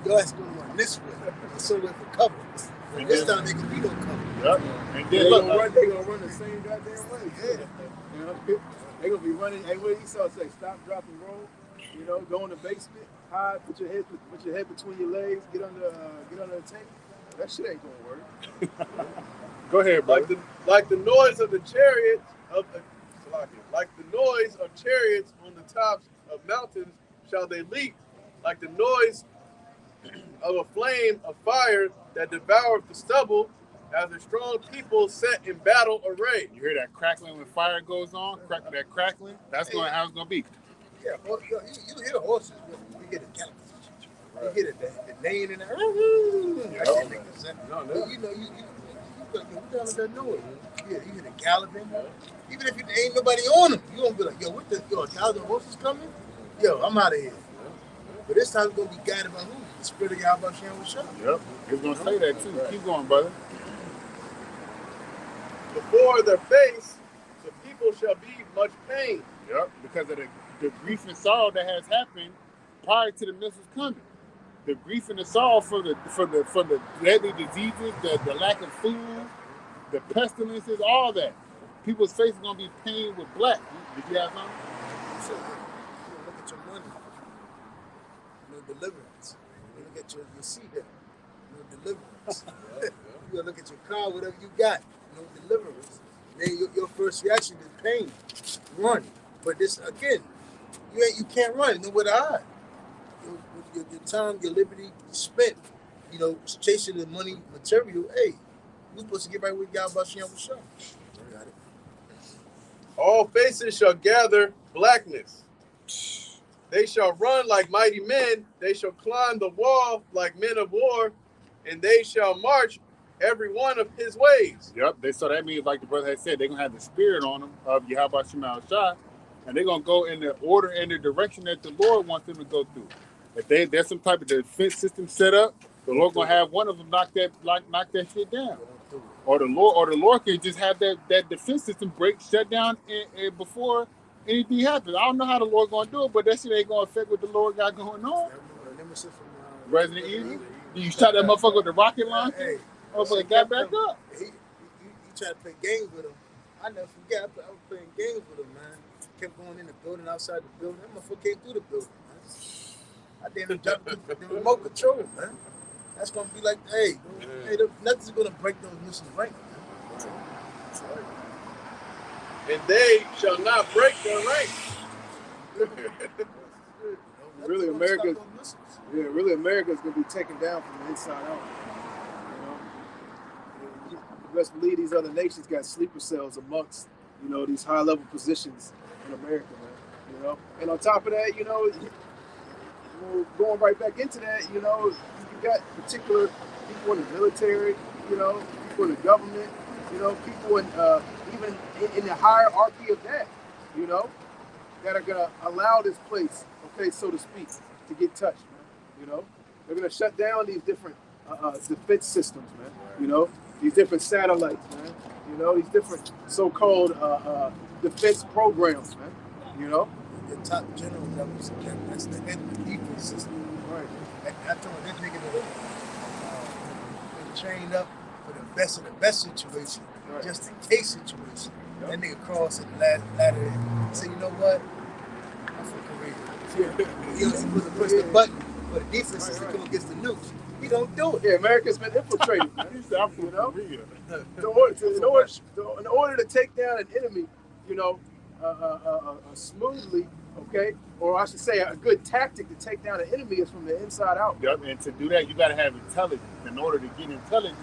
your ass going to run this way. And somewhere for cover. And this time they can be no cover. Yep. And then they're gonna run the same goddamn way. Yeah. They're gonna be running. Hey, what Esau say? Stop, drop, and roll. Go in the basement, hide, put your head between your legs, get under the tank. That shit ain't gonna work. Go ahead, bro. Like the noise of the chariots like the noise of chariots on the tops of mountains shall they leap, like the noise of a flame of fire that devoureth the stubble, as a strong people set in battle array. You hear that crackling when fire goes on? That crackling? That's how it's going to be. Yeah, you hear horses. You hear the gallop. You hear the neighing in the Yo, what the hell is that noise? Yeah, you hear the galloping. Even if ain't nobody on them, you gonna be like, yo, what the, yo, 1,000 horses coming? Yo, I'm out of here. But this time it's gonna be guided by who? The spirit of Yahweh Shem was shot. Yep, he's gonna say that too. Keep going, brother. Before their face, the people shall be much pain. Yep, because of the grief and sorrow that has happened prior to the missiles coming. The grief and the sorrow for the deadly diseases, the lack of food, the pestilences, all that. People's faces are gonna be painted with black. Did you have something? So, look at your money. No deliverance. Look at your seat there. No deliverance. You gotta look at your car, whatever you got. No deliverance. Then your first reaction is pain, run. But this again, you can't run. Nowhere to hide. Your time, your liberty spent, chasing the money, material. Hey, we're supposed to get right with Yahweh Shem Shah. Got it. All faces shall gather blackness. They shall run like mighty men. They shall climb the wall like men of war, and they shall march every one of his ways. Yep. So that means, like the brother had said, they're gonna have the spirit on them of Yahweh Shem Shah, and they're gonna go in the order and the direction that the Lord wants them to go through. If there's some type of defense system set up, the Lord gonna have one of them knock that shit down. Or the Lord can just have that defense system shut down and before anything happens. I don't know how the Lord gonna do it, but that shit ain't gonna affect what the Lord got going on. Resident Evil, you shot that motherfucker with the rocket launcher. Hey, motherfucker got back up. He tried to play games with him. I never forget. I was playing games with him, man. Kept going in the building, outside the building. That motherfucker came through the building, man. I didn't jump the remote control, man. That's gonna be like, hey, nothing's gonna break those missiles rank, man. And they shall not break their ranks. Really, America's gonna be taken down from the inside out. You best believe these other nations got sleeper cells amongst, these high level positions in America, man. And on top of that, going right back into that, you got particular people in the military, people in the government, people in even in the hierarchy of that, that are gonna allow this place, okay, so to speak, to get touched, man. They're gonna shut down these different defense systems, man. These different satellites, man. These different so-called defense programs, man. The top general that's the head of the defense system. Right. I told that nigga that been trained up for the best of the best situation, Right. just in case situation. Yep. That nigga crossed and ladder and said, you know what? I'm for Korea. He was to push the button for the defense system to come against the nukes. He don't do it. Yeah, America's been infiltrated, man. In order to take down an enemy, smoothly, okay, or I should say a good tactic to take down an enemy is from the inside out. Yep, and to do that, you got to have intelligence. In order to get intelligence,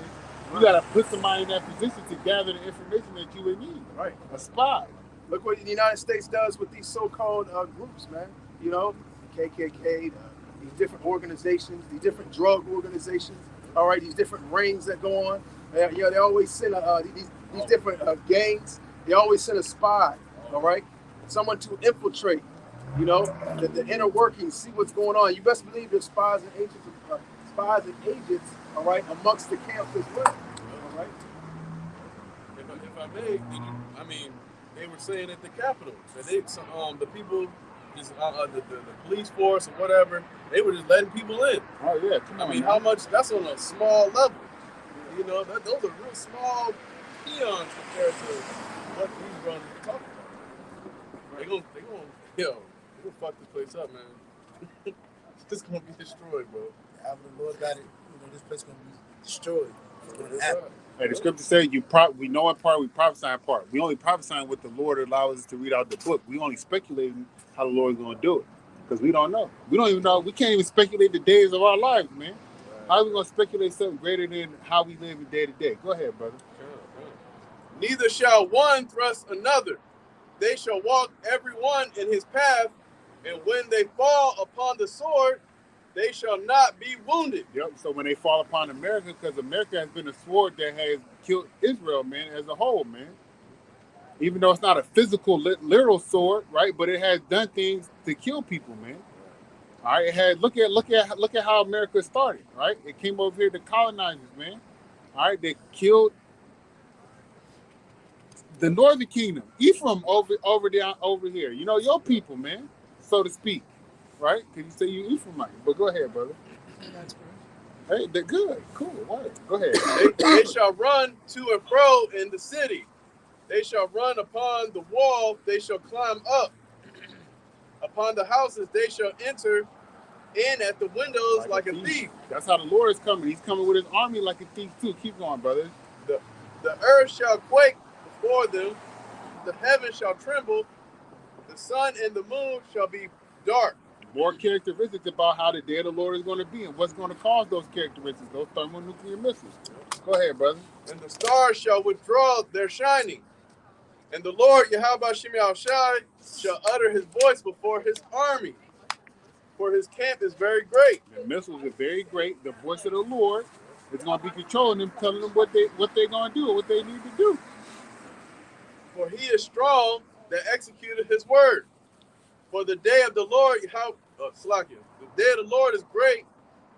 you got to put somebody in that position to gather the information that you would need. Right. A spy. Look what the United States does with these so-called groups, man. The KKK, these different organizations, these different drug organizations, all right, these different rings that go on. They always send these different gangs. They always send a spy, all right, someone to infiltrate, the inner workings, see what's going on. You best believe there's spies and agents, all right, amongst the camps as well, all right. If I may, they were saying at the Capitol that the people, just the police force or whatever, they were just letting people in. Oh yeah. How much? That's on a small level. Those are real small peons compared to what these runners are talking about. They gonna fuck this place up, man. It's gonna be destroyed, bro. The Lord got it. This place gonna be destroyed. Hey, the scripture says we know in part, we prophesy in part. We only prophesy what the Lord allows us to read out the book. We only speculating how the Lord is going to do it because we don't know. We don't even know. We can't even speculate the days of our lives, man. Right. How are we going to speculate something greater than how we live day to day? Go ahead, brother. Neither shall one thrust another. They shall walk every one in his path, and when they fall upon the sword, they shall not be wounded. Yep. So when they fall upon America, because America has been a sword that has killed Israel, man, as a whole, man. Even though it's not a physical, literal sword, right? But it has done things to kill people, man. All right. It had look at how America started, right? It came over here to colonizers, man. All right. They killed the Northern Kingdom, Ephraim over here. You know, your people, man, so to speak, right? Because you say you Ephraimite. But go ahead, brother. That's good. Hey, they're good. Cool. Right. Go ahead. They shall run to and fro in the city. They shall run upon the wall. They shall climb up. Upon the houses they shall enter in at the windows like a thief. That's how the Lord is coming. He's coming with his army like a thief too. Keep going, brother. The earth shall quake before them. The heavens shall tremble. The sun and the moon shall be dark. More characteristics about how the day of the Lord is going to be and what's going to cause those characteristics, those thermonuclear missiles. Go ahead, brother. And the stars shall withdraw their shining. And the Lord, Yahweh Shem Shai, shall utter his voice before his army. For his camp is very great. The missiles are very great. The voice of the Lord is going to be controlling them, telling them what they're going to do or what they need to do. For he is strong that executed his word. For the day of the Lord, the day of the Lord is great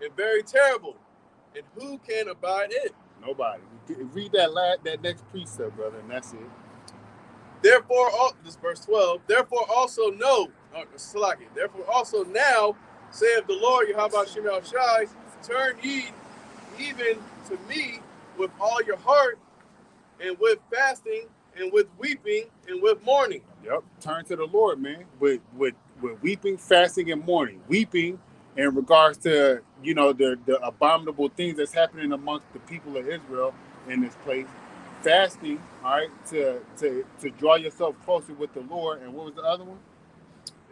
and very terrible. And who can abide it? Nobody. Read that next precept, brother, and that's it. Therefore, this verse 12. Therefore also now, saith the Lord Yahweh Shem Shai, turn ye even to me with all your heart, and with fasting, and with weeping, and with mourning. Yep. Turn to the Lord, man. With weeping, fasting, and mourning. Weeping in regards to, you know, the abominable things that's happening amongst the people of Israel in this place. Fasting, all right, to draw yourself closer with the Lord. And what was the other one?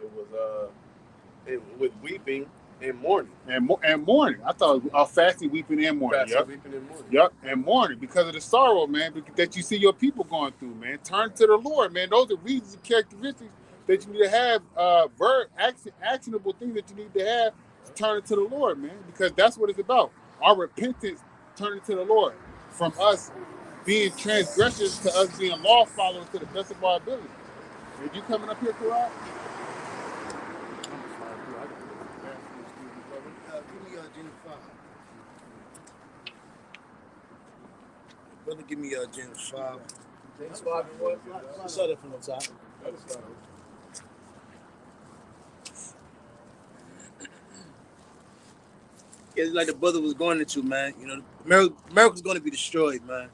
It was with weeping and mourning. And mourning. I thought fasting, weeping, and mourning. Fasting, weeping, and mourning. Yep, and mourning because of the sorrow, man, that you see your people going through, man. Turn to the Lord, man. Those are reasons and characteristics that you need to have, actionable things that you need to have to turn to the Lord, man, because that's what it's about. Our repentance, turning to the Lord, from us being transgressors to us being law followers to the best of our ability. Are you coming up here, Karad? Give me James 5. Brother, give me James 5. James 5 and what? I saw that from the top. It's like the brother was going into, man. You know, America's going to be destroyed, man.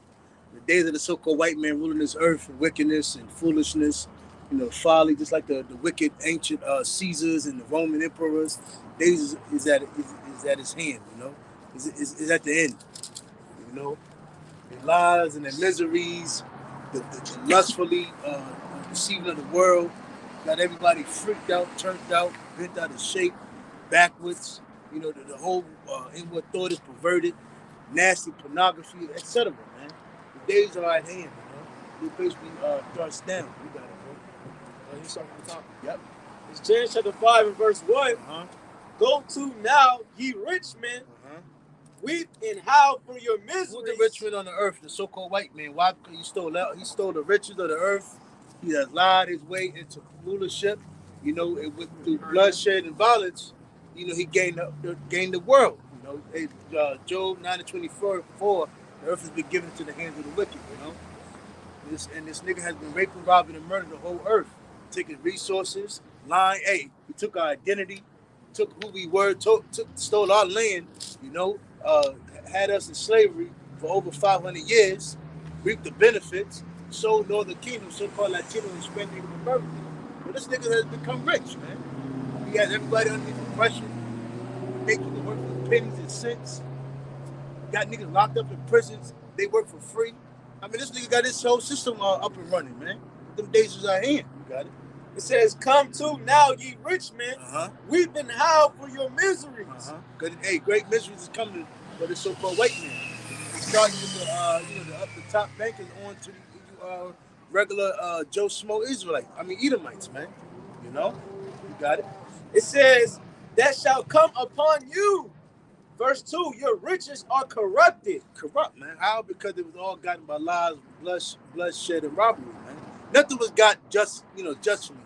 The days of the so-called white man ruling this earth and wickedness and foolishness, you know, folly, just like the wicked ancient Caesars and the Roman emperors. Days is at his hand, you know. Is at the end, you know. The lies and the miseries, the lustfully deceiving of the world, got everybody freaked out, turned out, bent out of shape, backwards. You know, the whole inward thought is perverted, nasty pornography, etc. Man, the days are at hand. You know, the place we thrust down. You got it, bro. You starting from the top? Yep. It's James chapter 5 and verse 1. Go to now, ye rich men, weep and howl for your misery. Who's the rich man on the earth? The so-called white man. Why? Because he stole the riches of the earth. He has lied his way into rulership. You know, through bloodshed and violence. You know, he gained the world. You know, Job 9:24, the earth has been given to the hands of the wicked. You know, this nigga has been raping, robbing, and murdering the whole earth, taking resources, lying. Hey, he took our identity, took who we were, stole our land. You know, had us in slavery for over 500 years, reaped the benefits, sold Northern Kingdom, so-called Latino and Hispanic America. But this nigga has become rich, man. He has everybody under oppression. Make people work for pennies and cents. Got niggas locked up in prisons. They work for free. I mean, this nigga got his whole system up and running, man. Them days is our hand. You got it. It says, come to now, ye rich men, weep and howl for your miseries. Because, hey, great miseries is coming for the so-called white man. It starts with the top bankers on to the regular Joe Schmo Israelite. I mean, Edomites, man. You know? You got it. It says that shall come upon you. Verse 2, your riches are corrupted. Corrupt, man. How? Because it was all gotten by lies, bloodshed, and robbery, man. Nothing was got just, justly,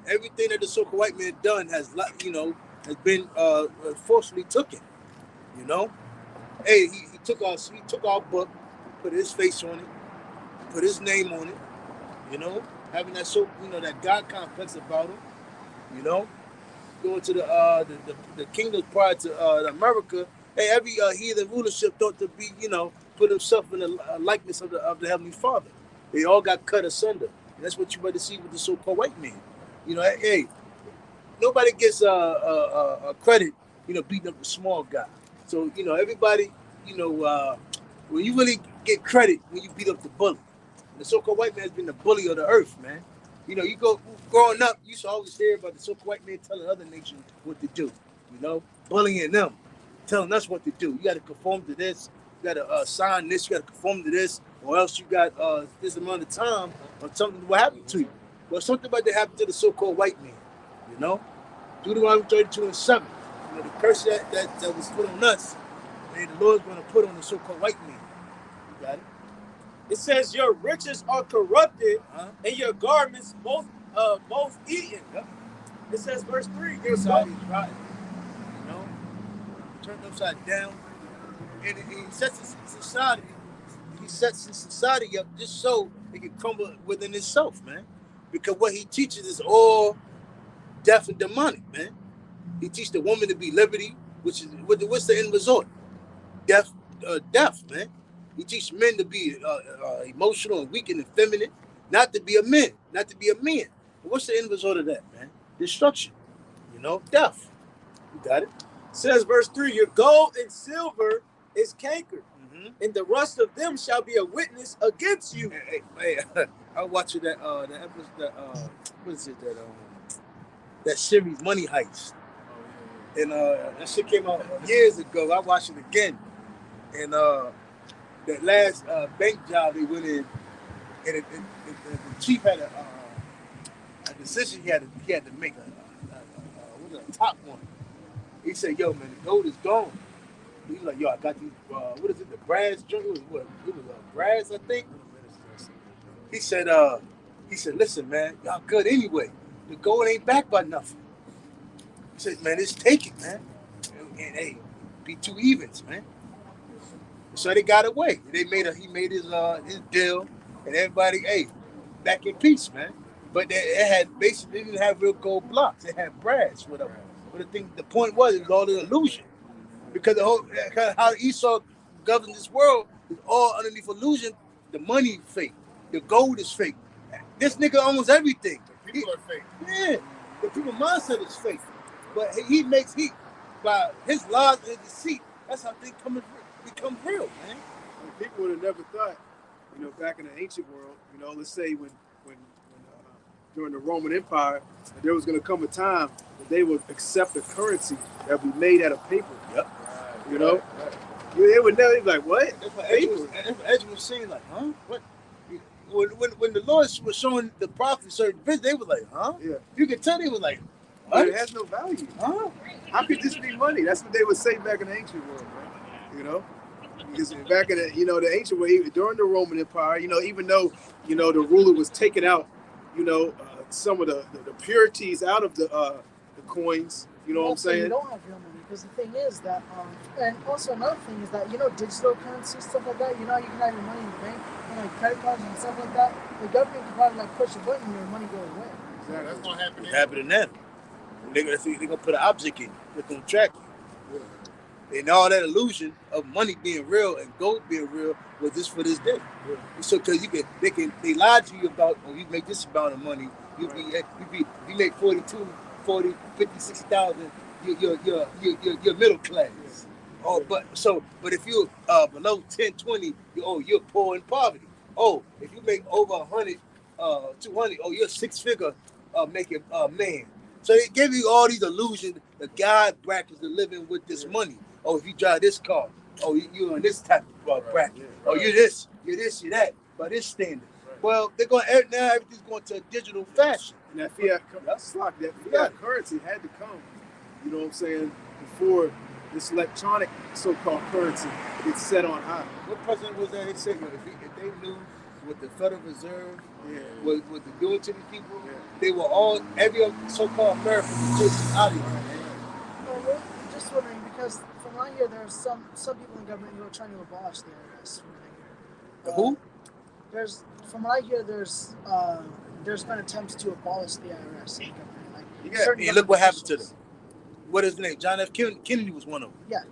Everything that the so-called white man done has been forcefully taken, Hey, he took our book, put his face on it, put his name on it, having that that God complex about him, going to the kingdoms prior to America. Hey, every heathen rulership thought to be, put himself in the likeness of the Heavenly Father. They all got cut asunder. And that's what you better see with the so-called white man. Hey, nobody gets credit, beating up the small guy. So, everybody, when you really get credit when you beat up the bully. The so-called white man has been the bully of the earth, man. You go growing up, you used to always hear about the so-called white man telling other nations what to do, bullying them, telling us what to do. You got to conform to this. You got to sign this. You got to conform to this, or else you got this amount of time or something will happen to you. Well, something about that happened to the so-called white man, Deuteronomy 32:7. The curse that was put on us, and the Lord's going to put on the so-called white man. You got it? It says your riches are corrupted and your garments both eaten. Yep. It says verse 3. Your society is rotten, turned upside down, and he sets his society. He sets his society up just so it can crumble within itself, man. Because what he teaches is all death and demonic, man. He teaches the woman to be liberty, which is what's the end result? Death, man. He teaches men to be emotional and weak and effeminate, not to be a man. What's the end result of that, man? Destruction, death. You got it? Says verse 3, your gold and silver is cankered, and the rust of them shall be a witness against you. Hey, I was watching that episode, what is it, that series Money Heist. And that shit came out years ago. I watched it again. And that last bank job they went in, and the chief had a decision he had to make, a top one. He said, yo, man, the gold is gone. He was like, yo, I got these, what is it, the brass joint? It was brass, I think. He said, listen, man, y'all good anyway. The gold ain't back by nothing. He said, man, it's taken, man. And hey, be two evens, man. So they got away. He made his deal, and everybody, hey, back in peace, man. But they didn't have real gold blocks. They had brass, whatever. But the point was, it was all an illusion. Because how Esau governs this world is all underneath illusion. The money fake. The gold is fake. This nigga owns everything. The people are fake. Yeah, the people mindset is fake. But he by his lies and deceit, that's how things become real, man. People would have never thought, back in the ancient world, let's say when during the Roman Empire, that there was going to come a time that they would accept a currency that would be made out of paper. Yep. They would never be like, what? That's what Ezra was saying, like, huh? What? When the Lord was showing the prophets certain visions, they were like, huh? Yeah. You can tell they were like, what? It has no value. Huh? How could this be money? That's what they would say back in the ancient world, man. Because back in the ancient world, during the Roman Empire, even though, the ruler was taking out, some of the purities out of the coins, what I'm saying? You don't have real money, because the thing is that, and also another thing is that, digital currency, stuff like that, you can have your money in the bank, credit cards and stuff like that. The government can probably push a button and your money goes away. Exactly. That's gonna happen. It's happening now. They're gonna put an object in. They're gonna track you. Yeah. And all that illusion of money being real and gold being real was just for this day. Yeah. So because they lied to you about, you make this amount of money, you make 42, 40, 50, 60,000, you're middle class. Yeah. Oh, but if you're below 10, 20, you're poor in poverty. Oh, if you make over 100, 200, you're six-figure making man. So they give you all these illusions, the God brackets are living with this money. Oh, if you drive this car, you're in this type of bracket. Oh, you're this, you're that, by this standard. Right. Well, everything's going to a digital fashion. And that fiat currency had to come You know what I'm saying? Before this electronic so-called currency gets set on high. What president was that? He said, if they knew what the Federal Reserve was doing to these people, they were every so-called American was just out of here. Well, we're just wondering because from what I hear, there's some people in government who are trying to abolish the IRS. From what I hear. Who? From what I hear, there's been attempts to abolish the IRS in government. Like Yeah, look what happened to them. What is his name? John F. Kennedy was one of them. Yeah,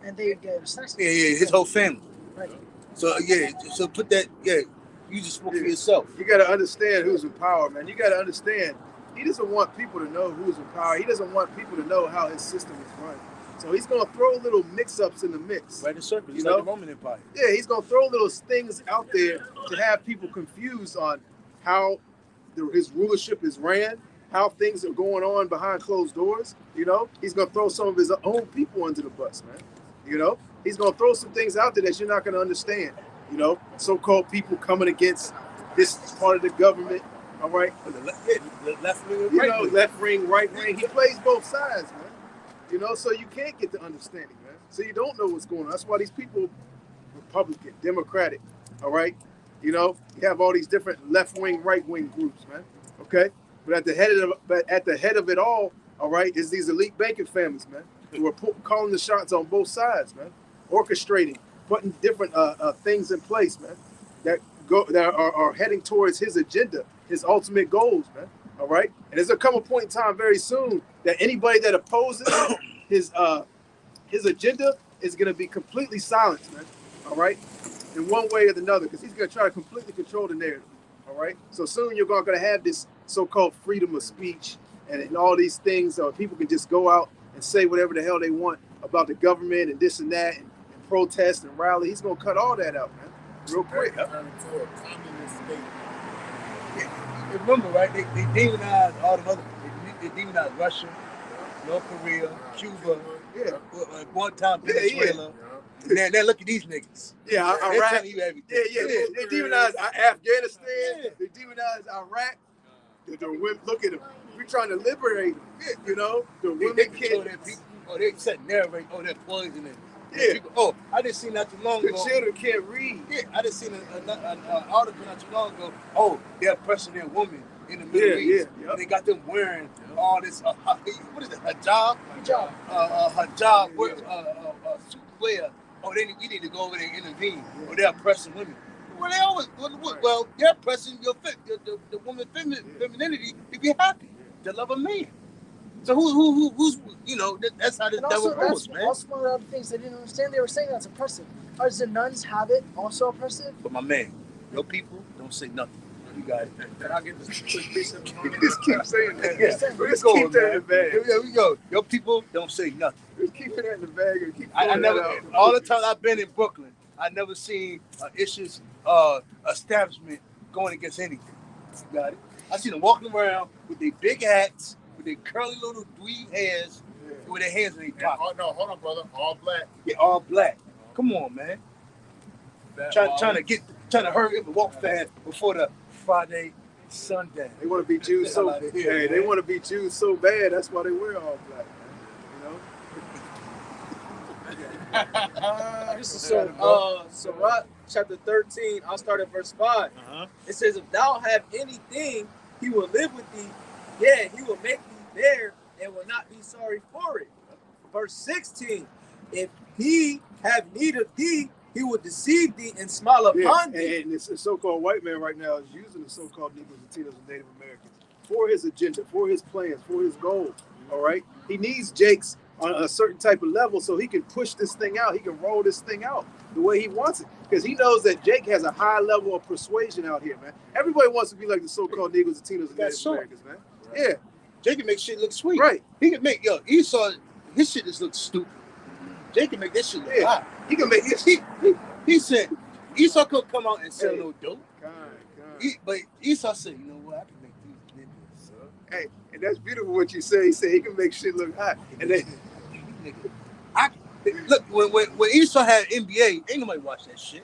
and they get assassinated. Yeah, his whole family. Right. So so put that. Yeah, you just spoke for yourself. You got to understand who's in power, man. You got to understand. He doesn't want people to know who's in power. He doesn't want people to know how his system is run. So he's going to throw little mix-ups in the mix. Right in circles, you like know? the Roman Empire. Yeah, he's going to throw little things out there to have people confused on how his rulership is ran, how things are going on behind closed doors. You know, he's going to throw some of his own people under the bus, man. You know, he's going to throw some things out there that you're not going to understand. You know, so-called people coming against this part of the government. All right, the left wing, you know, left wing, right wing. He plays both sides, man. You know, so you can't get the understanding, man. So you don't know what's going on. That's why these people, Republican, Democratic, all right. You know, you have all these different left wing, right wing groups, man. Okay, but at the head of it all right, is these elite banking families, man, who are calling the shots on both sides, man, orchestrating, putting different things in place, man, that are heading towards his agenda, his ultimate goals, man. All right, and there's gonna come a point in time very soon that anybody that opposes his agenda is gonna be completely silenced, man. All right, in one way or another, because he's gonna try to completely control the narrative. All right, so soon you're gonna have this so-called freedom of speech and all these things. People can just go out and say whatever the hell they want about the government and this and that and protest and rally. He's gonna cut all that out, man, real quick. Remember, right? They demonized all the other. They demonized Russia, North Korea, Cuba, Guantanamo, Venezuela. Yeah. Now look at these niggas. Yeah, they're Iraq. telling you everything. They demonized Afghanistan. They demonized Iraq. The women, look at them. We're trying to liberate them. You know, the women can't. They said narrate. They're poisoning. Yeah. People, I just seen not too long ago. The children can't read. Yeah, I just seen an article not too long ago. They're oppressing their women in the Middle East. Yeah. And they got them wearing all this. What is it? Hijab. Wear. We need to go over there and intervene. Or they're oppressing women. Well, they always. Well, they're oppressing the woman's femininity to be happy, to love a man. So who's that's how the devil goes, man. Also, one of the other things they didn't understand, they were saying that's oppressive. Does the nuns have it also oppressive? But my man, your people don't say nothing. You got it. Can I get this quick piece of Just keep saying that. Let's go, keep that in the bag. Here we go. Your people don't say nothing. Just keep it in the bag and keep I never, all the time I've been in Brooklyn, I never seen issues establishment going against anything. You got it. I seen them walking around with their big hats, with their curly little dweeb hairs, with their hands in their pockets. Oh no, hold on, brother. All black. Yeah, all black. Come on, man. Trying to hurry up and walk fast before the Friday sundown. They want to be Jews so bad. Hey, they want to be Jews so bad. That's why they wear all black, man. This is Sirach chapter 13. I'll start at verse 5. It says, if thou have anything, he will live with thee. Yeah, he will make thee there and will not be sorry for it. Verse 16. If he have need of thee, he will deceive thee and smile upon thee. And this so-called white man right now is using the so-called Negroes, Latinos, and Native Americans for his agenda, for his plans, for his goals. All right, he needs Jake's on a certain type of level so he can push this thing out. He can roll this thing out the way he wants it because he knows that Jake has a high level of persuasion out here, man. Everybody wants to be like the so-called Negroes, Latinos, and Native Americans, man. Right. Yeah, Jake can make shit look sweet. Right. He can make Esau his shit just look stupid. Jake can make this shit look hot. He can make this. He said Esau could come out and sell no dope. God. But Esau said, you know what? I can make these niggas. Hey, and that's beautiful what you say. He said he can make shit look hot. And then look, when Esau had NBA, ain't nobody watch that shit.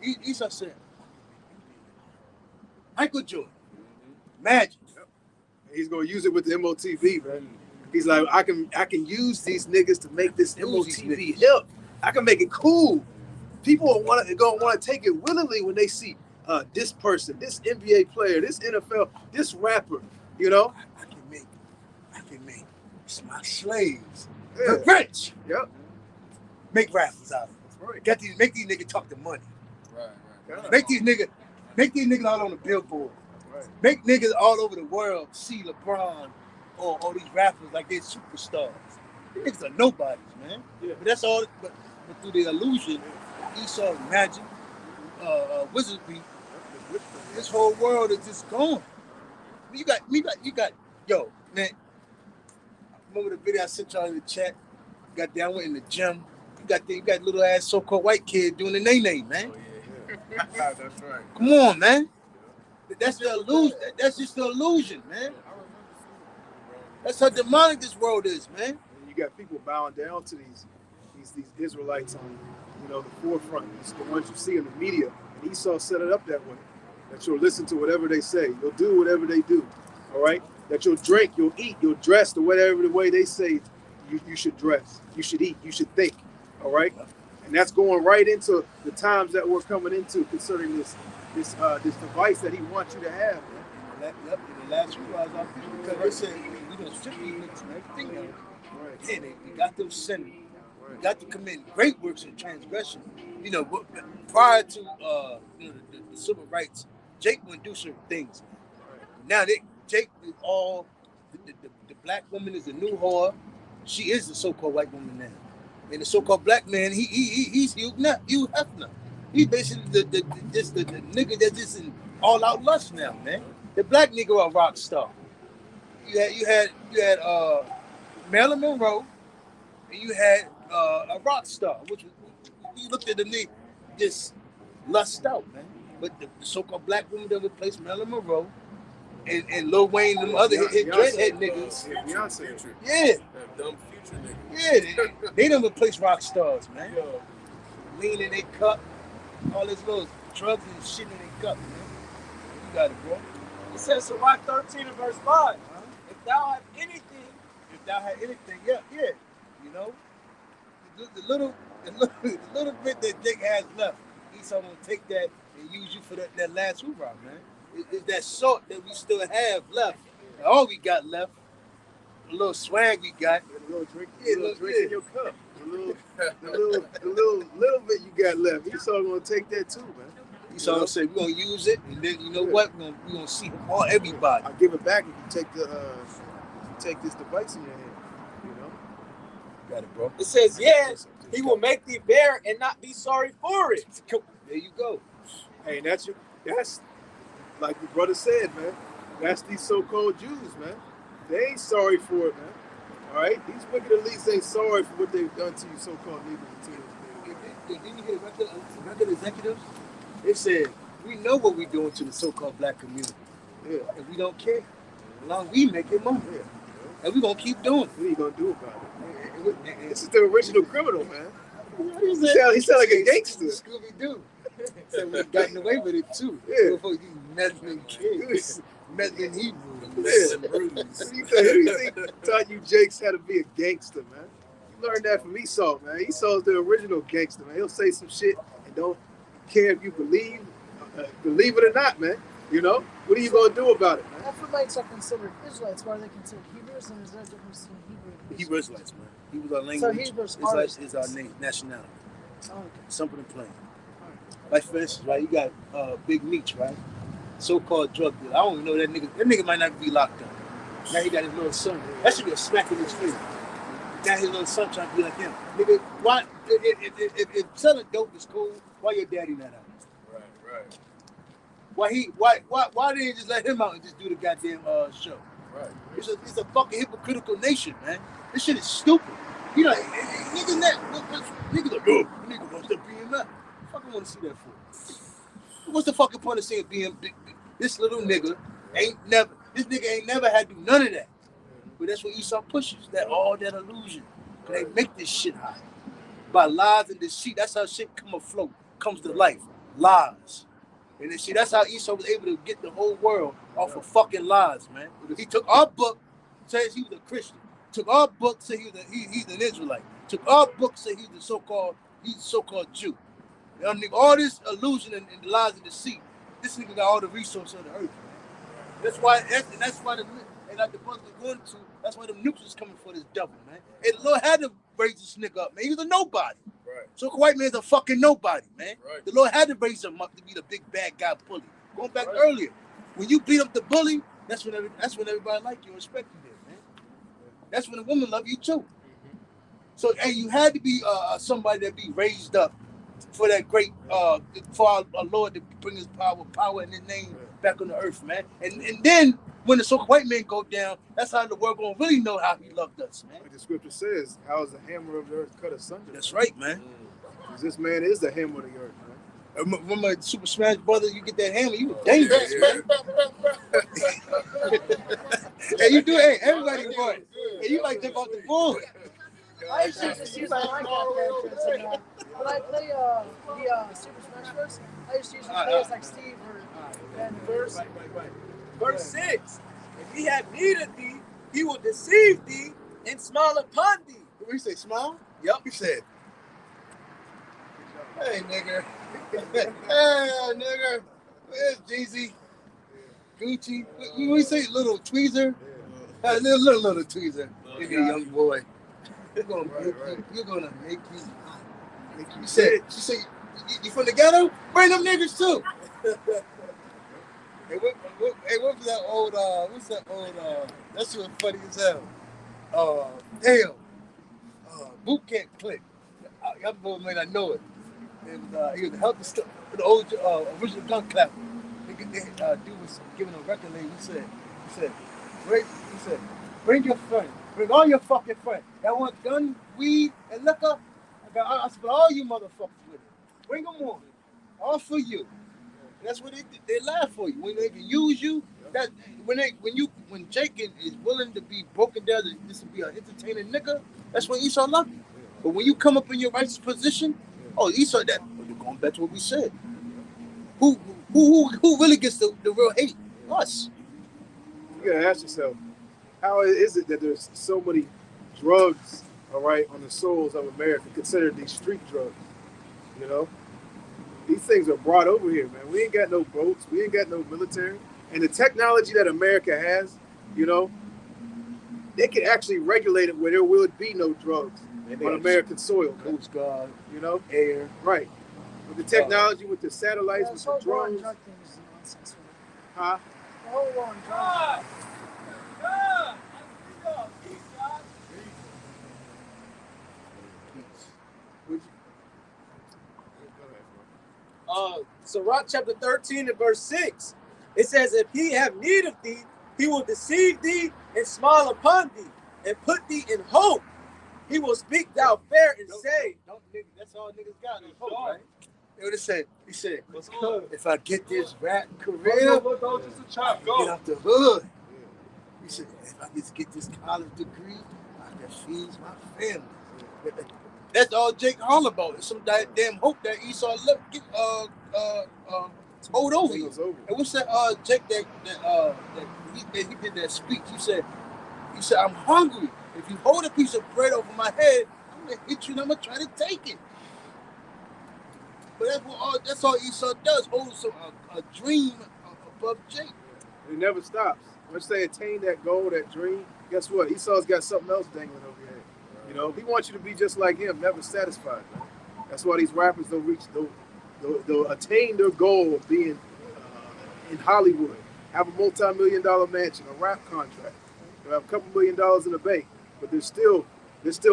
Esau said, Michael Jordan, Magic. He's gonna use it with the MOTV, man. He's like, I can use these niggas to make this MOTV hip. I can make it cool. People are gonna want to take it willingly when they see this person, this NBA player, this NFL, this rapper. You know, I can make my slaves rich. Yep. Make rappers out of it. Right. Make these niggas talk to money. Right. Make these niggas all on the billboard. Right. Make niggas all over the world see LeBron or these rappers like they're superstars. These niggas are nobodies, man. Yeah. But that's all. But through the illusion, Esau, magic, wizardry, this whole world is just gone. You got, yo, man. Remember the video I sent y'all in the chat? Got down, went in the gym. You got little ass so-called white kid doing the nay-nay, man. Oh, yeah. That's right. Come on, man. That's the illusion. That's just the illusion, man. That's how demonic this world is, man. And you got people bowing down to these Israelites on, the forefront. It's the ones you see in the media. And Esau set it up that way. That you'll listen to whatever they say. You'll do whatever they do. All right? That you'll drink, you'll eat, you'll dress the whatever the way they say you should dress, you should eat, you should think. All right? And that's going right into the times that we're coming into concerning this device that he wants you to have. Man. The last few hours I think because they said we don't strip these niggas and everything else. Right. Yeah, we got them sinning. Right. We got to commit great works of transgression. Prior to the civil rights, Jake wouldn't do certain things. Right. Now Jake is all the black woman is the new whore. She is the so-called white woman now. And the so-called black man, he's Hugh Hefner. He's basically the nigga that's just in all-out lust now, man. The black nigga a rock star. You had Marilyn Monroe, and you had a rock star, which you looked at the nigga just lust out, man. But the so-called black woman that replaced Marilyn Monroe and Lil Wayne and them other dreadhead niggas. Beyonce. Yeah. That dumb future nigga. Yeah, they done replace rock stars, man. Yo. Lean in their cup, all this little drugs and shit in their cup, man. You got it, bro. It says Sirach 13 and verse 5. If thou have anything, yeah. The little bit that Jake has left, Esau gonna take that and use you for that last hoorah, man. It's that salt that we still have left. All we got left, a little swag we got, a little drink, in your cup, the little bit you got left. Esau gonna take that too, man. Esau gonna say we're gonna use it, and then you know what? We're gonna see everybody. I'll give it back if you take this device in your hand. You got it, bro. It says, he will make thee bear and not be sorry for it. There you go. Hey, that's like the brother said, man. That's these so-called Jews, man. They ain't sorry for it, man. All right? These wicked elites ain't sorry for what they've done to you so-called niggas. Didn't you hear record executives? They said, we know what we're doing to the so-called black community. Yeah. And we don't care. As long as we make it money. Yeah. And we're going to keep doing it. What are you going to do about it? This is the original criminal, man. He sound like a gangster. Scooby-Doo. So we've gotten away with it too. Yeah. Before these meddling kids, meddling Hebrews. You think taught you Jakes how to be a gangster, man? You learned that from Esau, man. Esau's the original gangster, man. He'll say some shit and don't care if you believe it or not, man. What are you gonna do about it, man? Ephraimites are considered Israelites. Why are they considered Hebrews? And is there a difference between Hebrew? Hebrew Israelites, man. Hebrews our language. So Hebrews is our nationality. Oh, okay. Simple and plain. Like for instance, right, you got Big Meech, right? So-called drug dealer. I don't even know that nigga. That nigga might not be locked up. Now he got his little son. That should be a smack in his face. Now his little son trying to be like him. Nigga, why? If selling dope is cool, why your daddy not out? Right. Why didn't you just let him out and just do the goddamn show? Right. It's a fucking hypocritical nation, man. This shit is stupid. Niggas like, yo, nigga wants to be in that. What the fuck I want to see that for? What's the fucking point of saying being big? This little nigga ain't never had to do none of that. But that's what Esau pushes, that illusion. They make this shit hot. By lies and deceit, that's how shit comes to life. Lies. And see, that's how Esau was able to get the whole world off of fucking lies, man. He took our book, says he was a Christian. Took our book, said he's an Israelite. Took our book, said he's a so-called Jew. All this illusion and lies and deceit. This nigga got all the resources of the earth. Man. That's why like the brothers are going to. That's why the nukes is coming for this devil, man. And the Lord had to raise this nigga up, man. He was a nobody. Right. So white man's a fucking nobody, man. Right. The Lord had to raise him up to be the big bad guy bully. Going back earlier, when you beat up the bully, that's when everybody like you and respect you there, man. That's when the woman love you too. So hey, you had to be somebody that be raised up for that great for our Lord to bring his power in his name back on the earth, man. And then when the so-called white man go down, that's how the world gonna really know how he loved us, man. Like the scripture says, how is the hammer of the earth cut asunder? That's right, man. Because this man is the hammer of the earth, man. Remember Super Smash Brothers, you get that hammer, you were dangerous, man. Hey, you do, hey, everybody won. Hey, you might jump off the board. I used to just use my characters, and when I play the Super Smash Bros., I used to usually play as like Steve and Verse 6. If he have need of thee, he will deceive thee and smile upon thee. What you say, smile? Yep. He said, hey, nigga. Hey, nigga. Where's Jeezy? Gucci? We say little tweezer? Little tweezer. You're a young boy. You're gonna make you hot. She said, you from the ghetto? Bring them niggas too. Hey, what's that old, that shit was funny as hell. Boot Camp Click. Y'all boys may not know it. He was the help the old original gun clapper. Dude was giving a record label. He said, bring your friend. Bring all your fucking friends. That want gun, weed, and liquor. I split all you motherfuckers with it. Bring them on. All for you. And that's what they laugh for you. When they can use you, that when Jake is willing to be broken down, this will be an entertaining nigga, that's when Esau love you. But when you come up in your righteous position, Esau, that going back to what we said. Who really gets the real hate? Us. You gotta ask yourself, how is it that there's so many drugs, all right, on the souls of America, considered these street drugs? You know? These things are brought over here, man. We ain't got no boats. We ain't got no military. And the technology that America has, you know, they can actually regulate it where there would be no drugs on American soil. Coast Guard, you know? Air. Right. With the technology, with the satellites, with the drones. Huh? The whole war on drugs. Sirach chapter 13 and verse 6. It says, if he have need of thee, he will deceive thee and smile upon thee and put thee in hope. He will speak thou fair and say. That's all niggas got is hope, right? You know what he said, if I get this rap career, get out the hood. He said, if I just get this college degree, I can feed my family. That's all Jake all about. It's some damn hope that Esau hold over you. And what's that Jake that he did that speech? He said, I'm hungry. If you hold a piece of bread over my head, I'm gonna hit you and I'm gonna try to take it. But that's all Esau does, holds a dream above Jake. It never stops. Once they attain that goal, that dream, guess what? Esau's got something else dangling over your head. You know, he wants you to be just like him, never satisfied. Man. That's why these rappers they'll attain their goal of being in Hollywood, have a multi-million-dollar mansion, a rap contract, they'll have a couple $1 million in the bank, but they're still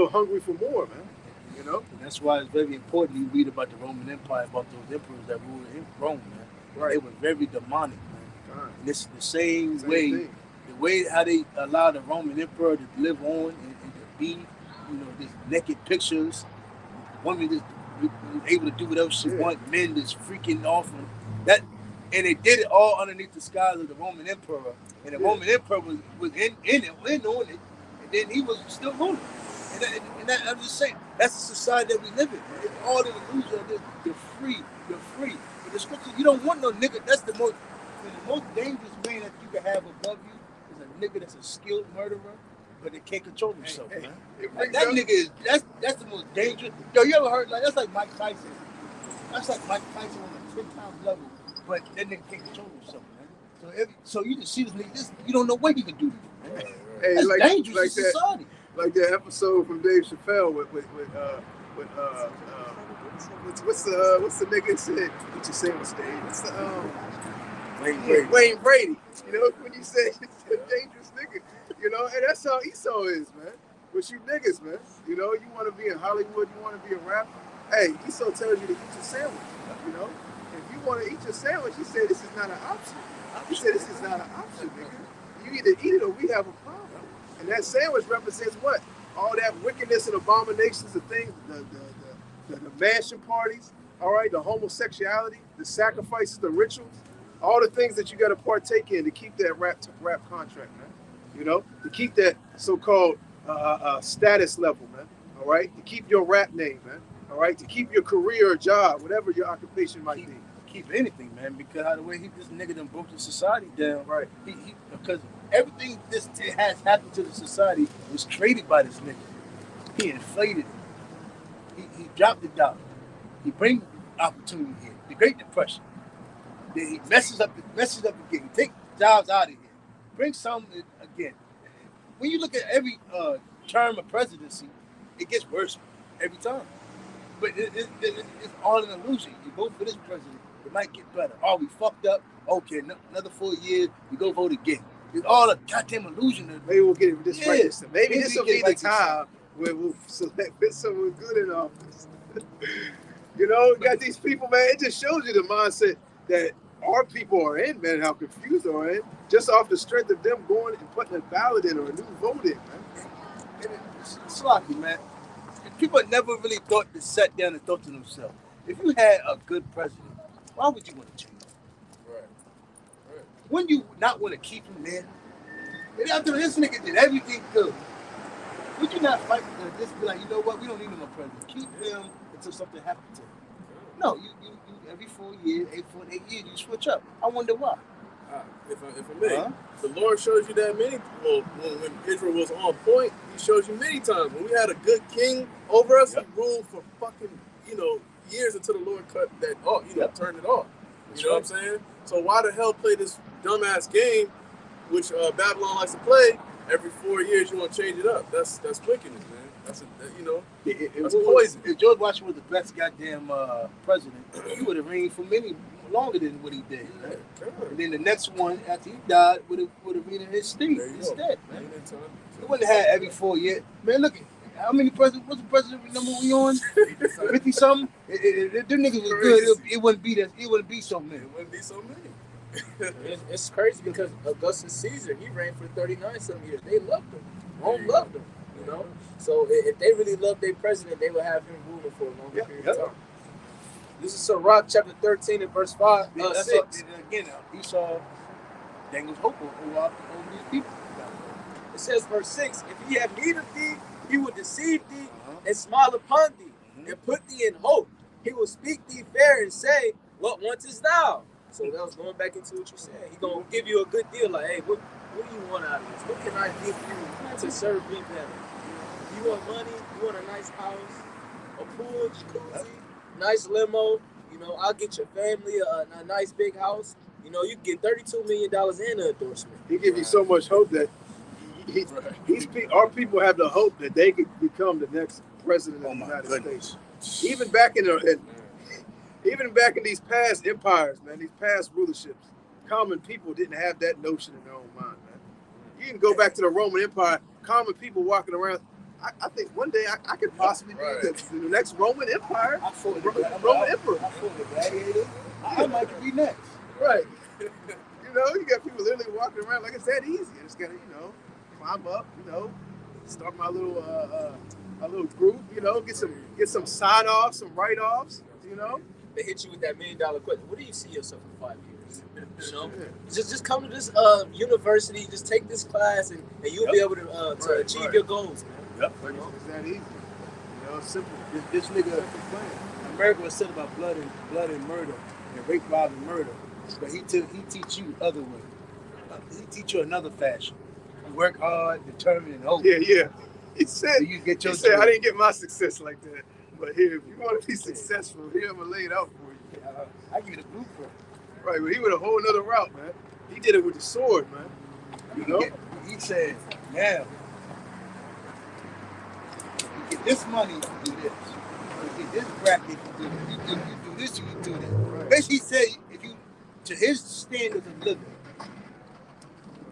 hungry for more, man. You know, and that's why it's very important you read about the Roman Empire, about those emperors that ruled in Rome, man. Right. They were very demonic, man. Right. And this is the same way, thing. The way how they allowed the Roman emperor to live on and to be, you know, these naked pictures, women just able to do whatever she want, men just freaking off and that, and they did it all underneath the skies of the Roman emperor, and the Roman emperor was in on it, and then he was still ruling. And that, I'm just saying, that's the society that we live in. It's all an illusion of this. You're free. But the scripture, you don't want no nigga. That's the most dangerous man that you can have above you is a nigga that's a skilled murderer, but they can't control themselves, man. It Like, brings that up- nigga is that's the most dangerous. Yo, you ever heard like that's like Mike Tyson? That's like Mike Tyson on a 10-pound level, but that nigga can't control himself, man. So you just see this nigga, you don't know what he can do to you, man. Hey, That's like dangerous to that, society. like that episode from Dave Chappelle with what's the nigga said? What you saying with Dave? What's the Wayne Brady. You know, when you say it's a dangerous nigga, you know, and that's how Esau is, man. But you niggas, man, you know, you want to be in Hollywood, you want to be a rapper. Hey, Esau tells you to eat your sandwich. You know, if you want to eat your sandwich, he said this is not an option. He said this is not an option, nigga. You either eat it or we have a problem. And that sandwich represents what? All that wickedness and abominations, the things, the mansion parties, all right, the homosexuality, the sacrifices, the rituals, all the things that you got to partake in to keep that rap contract, man. You know, to keep that so-called status level, man. All right, to keep your rap name, man. All right, to keep your career or job, whatever your occupation might be. Keep anything, man, because how the way this nigga done broke the society down, Right. He because everything this has happened to the society was created by this nigga. He inflated it. He dropped the dollar. He brings opportunity here. The Great Depression. Then he messes up again. He takes jobs out of here. Bring some again. When you look at every term of presidency, it gets worse every time. But it's all an illusion. You vote for this president, it might get better. Oh, we fucked up. Okay, another 4 years, we go vote again. It's all a goddamn illusion. Maybe we'll get this right this time. Maybe this will be the right time where we'll select someone good in office. You know, got these people, man. It just shows you the mindset that our people are in, man, how confused they are in, just off the strength of them going and putting a ballot in or a new vote in, man. It's sloppy, man. People never really sat down and thought to themselves, if you had a good president, why would you want to change? Right. Wouldn't you not want to keep him there? Maybe after this nigga did everything good, would you not fight for this? Be like, you know what? We don't need him a president. Keep him until something happens to him. No, you every 4 years, 8 years, you switch up. I wonder why. If I may, the Lord shows you that many. Well, when Israel was on point, He shows you many times. When we had a good king over us, He ruled for fucking years until the Lord cut that off. Turned it off. You know what I'm saying? So why the hell play this dumbass game, which Babylon likes to play? Every 4 years, you want to change it up. That's wickedness, man. That's that's poison. If George Washington was the best goddamn president, he would have reigned for many longer than what he did. Yeah, and then the next one after he died would have reigned in his stead instead, man. He wouldn't have had every 4 years. Man, look, how many presidents? What's the president number we on? 50 something. If them niggas was good, it wouldn't be that. It wouldn't be so many. It wouldn't be so many. It's crazy because Augustus Caesar, he reigned for 39 some years. They loved him. Rome loved him. You know, so if they really loved their president, they would have him ruling for a longer period of time. This is Sirach chapter 13 and verse 5. 6. Again, Esau dangles hope over these people. It says verse 6, if he have need of thee, he will deceive thee and smile upon thee and put thee in hope. He will speak thee fair and say, what wantest thou? So that was going back into what you said. He's going to give you a good deal. Like, hey, what do you want out of this? What can I give you to serve me better? You want money? You want a nice house? A pool, jacuzzi, nice limo? You know, I'll get your family a nice big house. You know, you can get $32 million in an endorsement. He give you so much hope that our people have the hope that they could become the next president of the United States. Even back in these past empires, man, these past rulerships, common people didn't have that notion in their own mind, man. You can go back to the Roman Empire, common people walking around. I think one day I could possibly be the next Roman Empire. Roman Emperor. I might be next. Right. You know, you got people literally walking around like it's that easy. I just gotta, climb up, start my little group, get some sign-offs, some write-offs, They hit you with that $1 million question. What do you see yourself in 5 years? You know, just come to this university, just take this class, and you'll be able to achieve your goals, man. Yep. It's that easy. Simple. This nigga, America was said about blood and murder, and rape, rob, and murder, but he teach you other way. He teach you another fashion. work hard, determined, and hope. Yeah. He said, So you get your he said, I dream. didn't get my success like that. But here, if you want to be successful, here, I'm going to lay it out for you. I give you the blueprint. Right, but he went a whole nother route, man. He did it with the sword, man. You know? He said, now, you get this money, you do this. You get this bracket, you do this. You do this, you do this. Right. Basically, he said, if you, to his standards of living,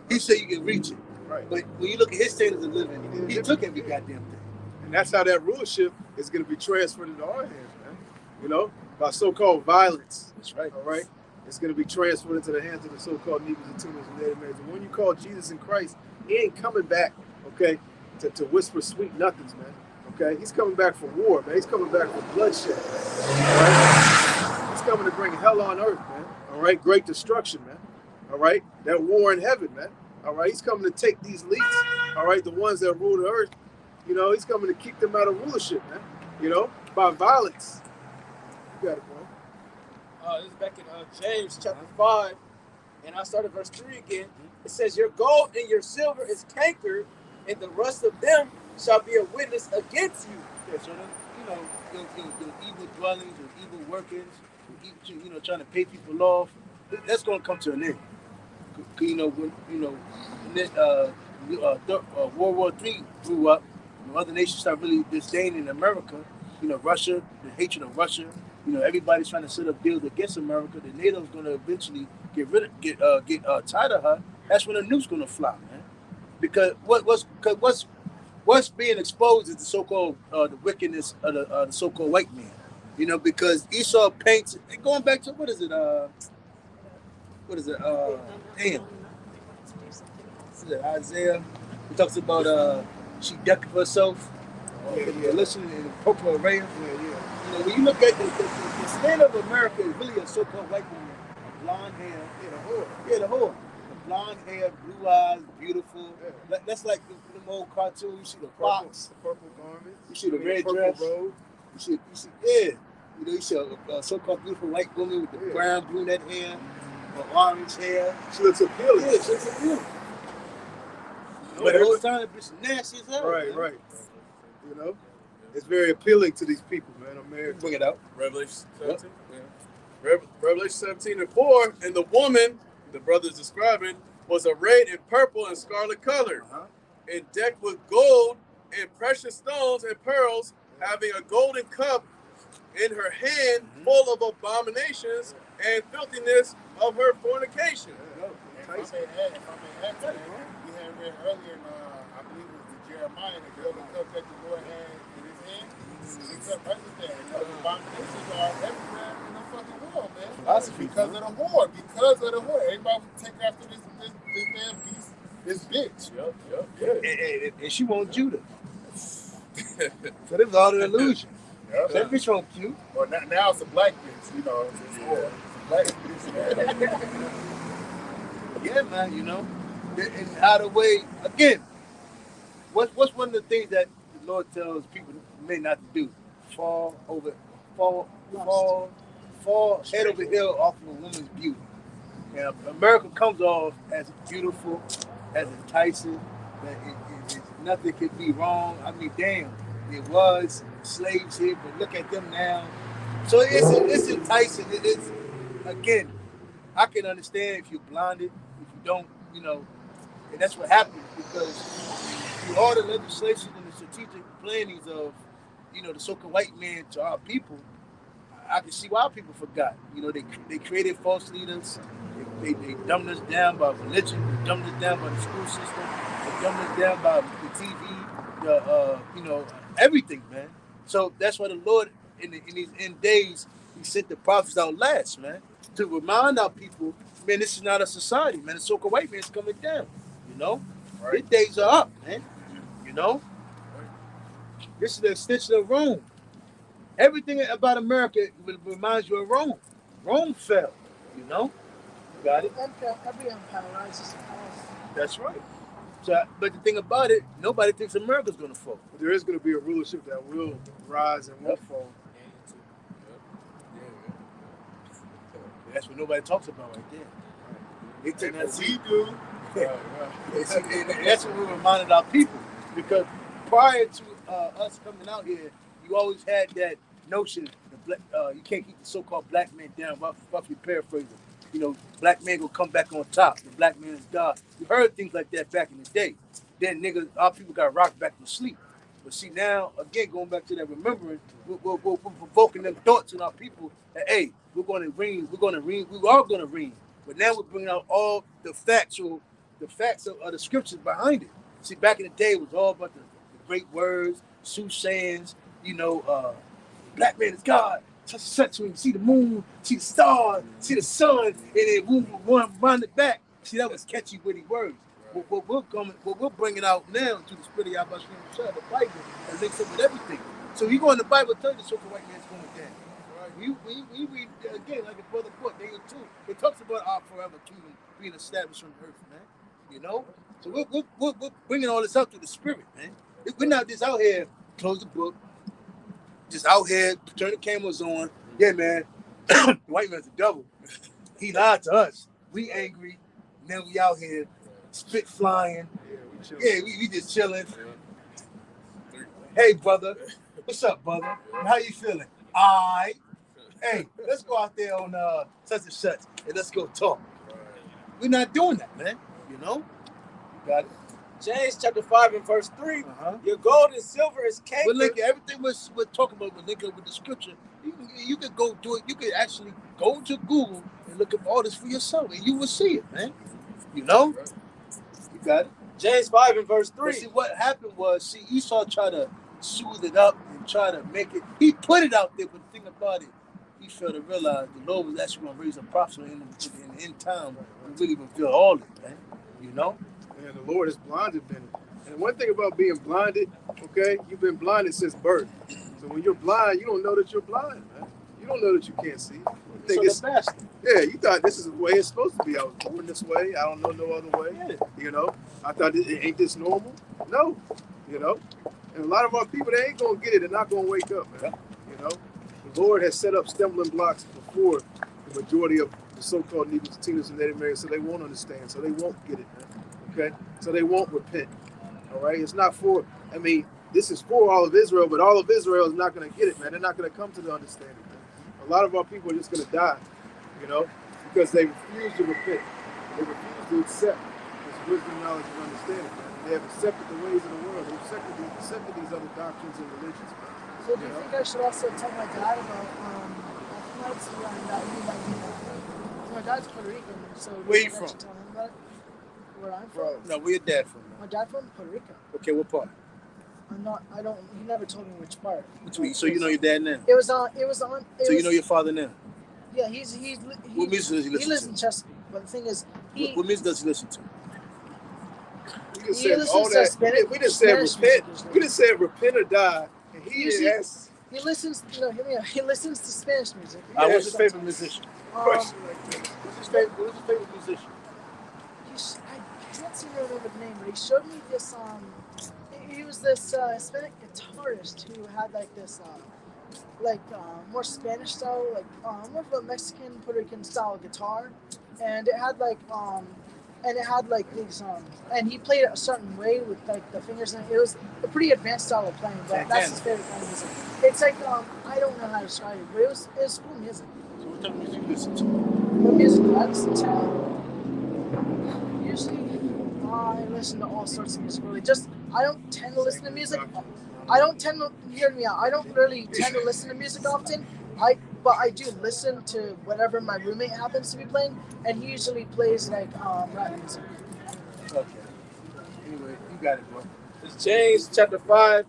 he said you can reach it. Right. But when you look at his standards of living, he took every goddamn thing. And that's how that rulership is going to be transferred into our hands, man. You know, by so-called violence. That's right. All right? It's going to be transferred into the hands of the so-called Negroes and Tunas and Native Americans. When you call Jesus in Christ, he ain't coming back, okay, to whisper sweet nothings, man. Okay? He's coming back for war, man. He's coming back for bloodshed, man. All right? He's coming to bring hell on earth, man. All right? Great destruction, man. All right? That war in heaven, man. All right? He's coming to take these elites, all right, the ones that rule the earth. You know, he's coming to kick them out of rulership, man. You know, by violence. You got it, bro. This is back in James chapter 5, and I started verse 3 again. It says, your gold and your silver is cankered, and the rust of them shall be a witness against you. Yeah, so you know, your evil dwellings, your evil workings, you know, trying to pay people off, that's going to come to an end. You know, World War III grew up, other nations start really disdaining America. You know, Russia, the hatred of Russia. You know, everybody's trying to set up deals against America. The NATO's going to eventually get tired of her. That's when the nuke's going to fly, man. Because what's being exposed is the so-called the wickedness of the so-called white man. You know, because Esau paints, going back to what is it? Damn. What is it? Isaiah. He talks about she decked herself. Listening in the purple array. You know, when you look at the stand of America is really a so-called white woman, blonde hair, the whore. The blonde hair, blue eyes, beautiful. Yeah. That's like the old cartoon. You see the fox, the purple garment. You see the red purple dress. robe. You see, yeah. You know, you see a so-called beautiful white woman with the brown, brunette hair, or orange hair. She looks appealing. Yeah, she looks appealing. But the whole time, it's nasty as hell. Right, man. right. You know, it's very appealing to these people, man. America. Bring it out. Revelation 17. Yeah. Revelation 17:4, and the woman the brother is describing was arrayed in purple and scarlet color, and decked with gold and precious stones and pearls, having a golden cup in her hand full of abominations and filthiness of her fornication. If I may add to that, we had read earlier in, I believe it was the Jeremiah, the golden cup that the Lord had in his hand. It's up right there. And those abominations are everywhere in the fucking world, man. Philosophy. Because of the whore. Because of the whore. Everybody would take after this damn beast, this bitch. Yep. And she wants Judah. So this is all an illusion. Yep. That bitch won't you. Well, now it's a black bitch, you know. It's a whore. It's a black bitch. Yeah, man, you know. And out of the way, again, what's one of the things that the Lord tells people may not to do? Fall head over heel off of a woman's beauty. And America comes off as beautiful, as enticing, that nothing could be wrong. I mean, damn, it was slaves here, but look at them now. So it's enticing. It's, again, I can understand if you're blinded, if you don't, you know, and that's what happens because through all the legislation and the strategic plannings of, you know, the so-called white man to our people, I can see why people forgot. You know, they created false leaders. They dumbed us down by religion. They dumbed us down by the school system. They dumbed us down by the TV. You know, everything, man. So that's why the Lord, in these end days, He sent the prophets out last, man, to remind our people, man, this is not a society, man. The so-called white man's coming down. You know, His days are up, man. You know, this is the extension of Rome. Everything about America reminds you of Rome. Rome fell, you know? Got it? Every empire rises and falls. That's right. So, but the thing about it, nobody thinks America's going to fall. But there is going to be a rulership that will rise and will fall. That's what nobody talks about right there. They take that We do. And that's what we reminded our people, because prior to us coming out here, you always had that notion that you can't keep the so-called black man down. Roughly paraphrasing, you know, black man will come back on top. The black man is God. You heard things like that back in the day. Then niggas, our people got rocked back to sleep. But see now, again, going back to that remembering, we're provoking them thoughts in our people that, hey, we are going to reign. But now we're bringing out all the facts of the scriptures behind it. See, back in the day, it was all about the great words, soothsayings, you know, black man is God. Such when you see the moon, see the stars, see the sun, and then run it back. See, that was catchy, witty words. What we're bringing out now to the spirit of Yahweh Shem, the Bible, and links up with everything. So you go in the Bible, tell you the so-called white man's going down. Right? We read again like the brother book, Daniel 2. It talks about our forever kingdom being established on earth, man. You know, so we're bringing all this out to the spirit, man. We're not just out here close the book, just out here turn the cameras on. Yeah, man, the white man's the devil. He lied to us. We angry. Now we out here. Spit flying. Yeah, we just chilling. Hey, brother. What's up, brother? How you feeling? All right. Hey, let's go out there on such and such and let's go talk. We're not doing that, man. You know? You got it. James chapter 5 and verse 3. Your gold and silver is canker. But look, everything we're talking about, we're linking up with the scripture. You could go do it. You could actually go to Google and look up all this for yourself, and you will see it, man. You know? Got it. James 5 and verse 3. But see, what happened was, Esau tried to soothe it up and try to make it. He put it out there, but the thing about it, he failed to realize the Lord was actually going to raise a prophet in the end time and really reveal all of it, man. You know? And the Lord has blinded them. And one thing about being blinded, okay, you've been blinded since birth. So when you're blind, you don't know that you're blind, man. You don't know that you can't see. You thought this is the way it's supposed to be. I was born this way. I don't know no other way. Yeah. You know, I thought ain't this normal? No, you know. And a lot of our people, they ain't gonna get it. They're not gonna wake up, man. You know, the Lord has set up stumbling blocks before the majority of the so-called Negroes and Native Americans, so they won't understand, so they won't get it, man. Okay, so they won't repent. All right, it's not for. I mean, this is for all of Israel, but all of Israel is not gonna get it, man. They're not gonna come to the understanding. A lot of our people are just going to die, you know, because they refuse to repent. They refuse to accept this wisdom, knowledge, and understanding. Man. They have accepted the ways of the world. They've accepted these other doctrines and religions. Man. So do you think I should also tell my dad about my dad's Puerto Rican, so where you from? Tell him about it? Where I'm from? No, where your dad from? My dad from Puerto Rico. Okay, what part? He never told me which part. So you know your dad now? It was on. So you know your father now? Yeah, what music does he listen to? He lives in Chesapeake, but the thing is, what music does he listen to? We just said all that. We just said repent. We just said repent or die. And he listens. No, hear me out. He listens to Spanish music. What's his favorite musician? What's his favorite musician? I can't seem to remember the name, but he showed me this. He was this Hispanic guitarist who had like this, more Spanish style, more of a Mexican Puerto Rican style guitar, and it had these, and he played it a certain way with like the fingers, and it was a pretty advanced style of playing. But that's his favorite kind of music. It's like I don't know how to describe it, but it was cool music. So what type of music you listen to? What music I listen to? Usually, I listen to all sorts of music. Really, I don't tend to listen to music. I don't tend to hear me out. I don't really tend to listen to music often. But I do listen to whatever my roommate happens to be playing, and he usually plays like rap music. Okay. Anyway, you got it, boy. It's James chapter 5,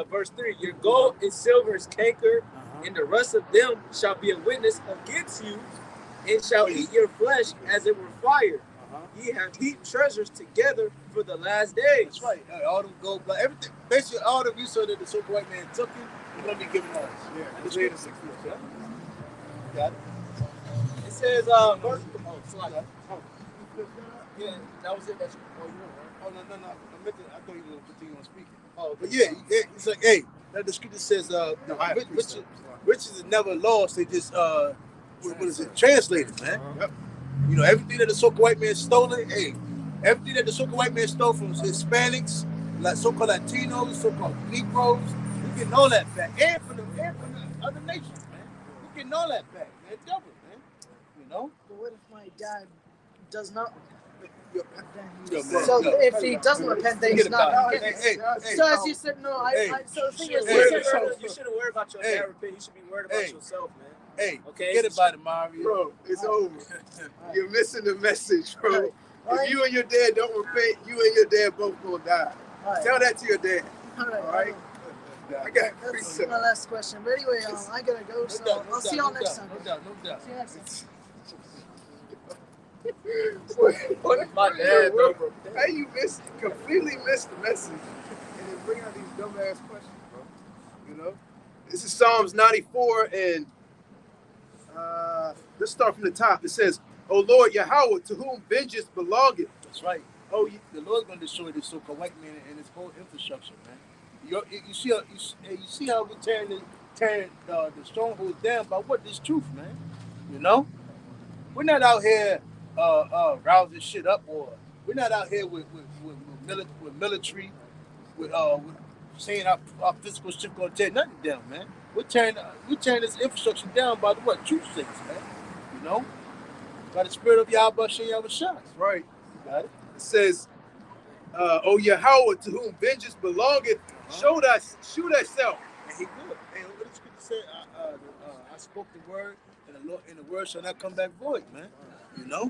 verse 3. Your gold and silver is canker, and the rest of them shall be a witness against you, and shall eat your flesh as it were fire. Ye have heaped treasures together for the last days. That's right. All them gold, everything. Basically, all the resources that the so-called white man took you, going to be given us. Yeah. It's later 6 years. Yeah. Got it. It says, yeah, that was it. That's no. I thought you were going to continue on speaking. But yeah, it's like, hey, the scripture says, riches are never lost. They just, what is it? Translated, man. Yep. You know, everything that the so-called white man stolen, hey, Everything that the so-called white man stole from Hispanics, like so-called Latinos, so-called Negroes, we getting all that back. And from the other nations, man. We getting all that back, man. Double, man. You know? But what if my dad does not? Yo, So if he doesn't repent, then he's not. Hey, So as you said, no, so the thing is, You shouldn't worry about your dad repent. You should be worried about yourself, man. Hey, Okay. forget about it, Mario. Bro, it's over. You're missing the message, bro. If you and your dad don't repent, you and your dad both gonna die. Tell that to your dad. All right? I got That's my last question. But anyway, I gotta go, so I'll see y'all next time. No doubt. See you next time. My dad, bro. How you completely missed the message and then bring out these dumbass questions, bro? You know? This is Psalms 94, and let's start from the top. It says, "O Lord Yahweh, to whom vengeance belongeth." That's right. Oh, the Lord's gonna destroy this so-called white man and his whole infrastructure, man. You see how we're tearing the strongholds down by what? This truth, man. You know, we're not out here rousing shit up, or we're not out here with military, with saying our physical shit gonna tear nothing down, man. We're tearing this infrastructure down by the what? Truth things, man. You know, by the spirit of Yahweh Shem Yahushua. right. You got it. It says, "O Yahweh, to whom vengeance belongeth, show thyself." And he will. And what the scripture say? I spoke the word, and the word shall not come back void, man. You know.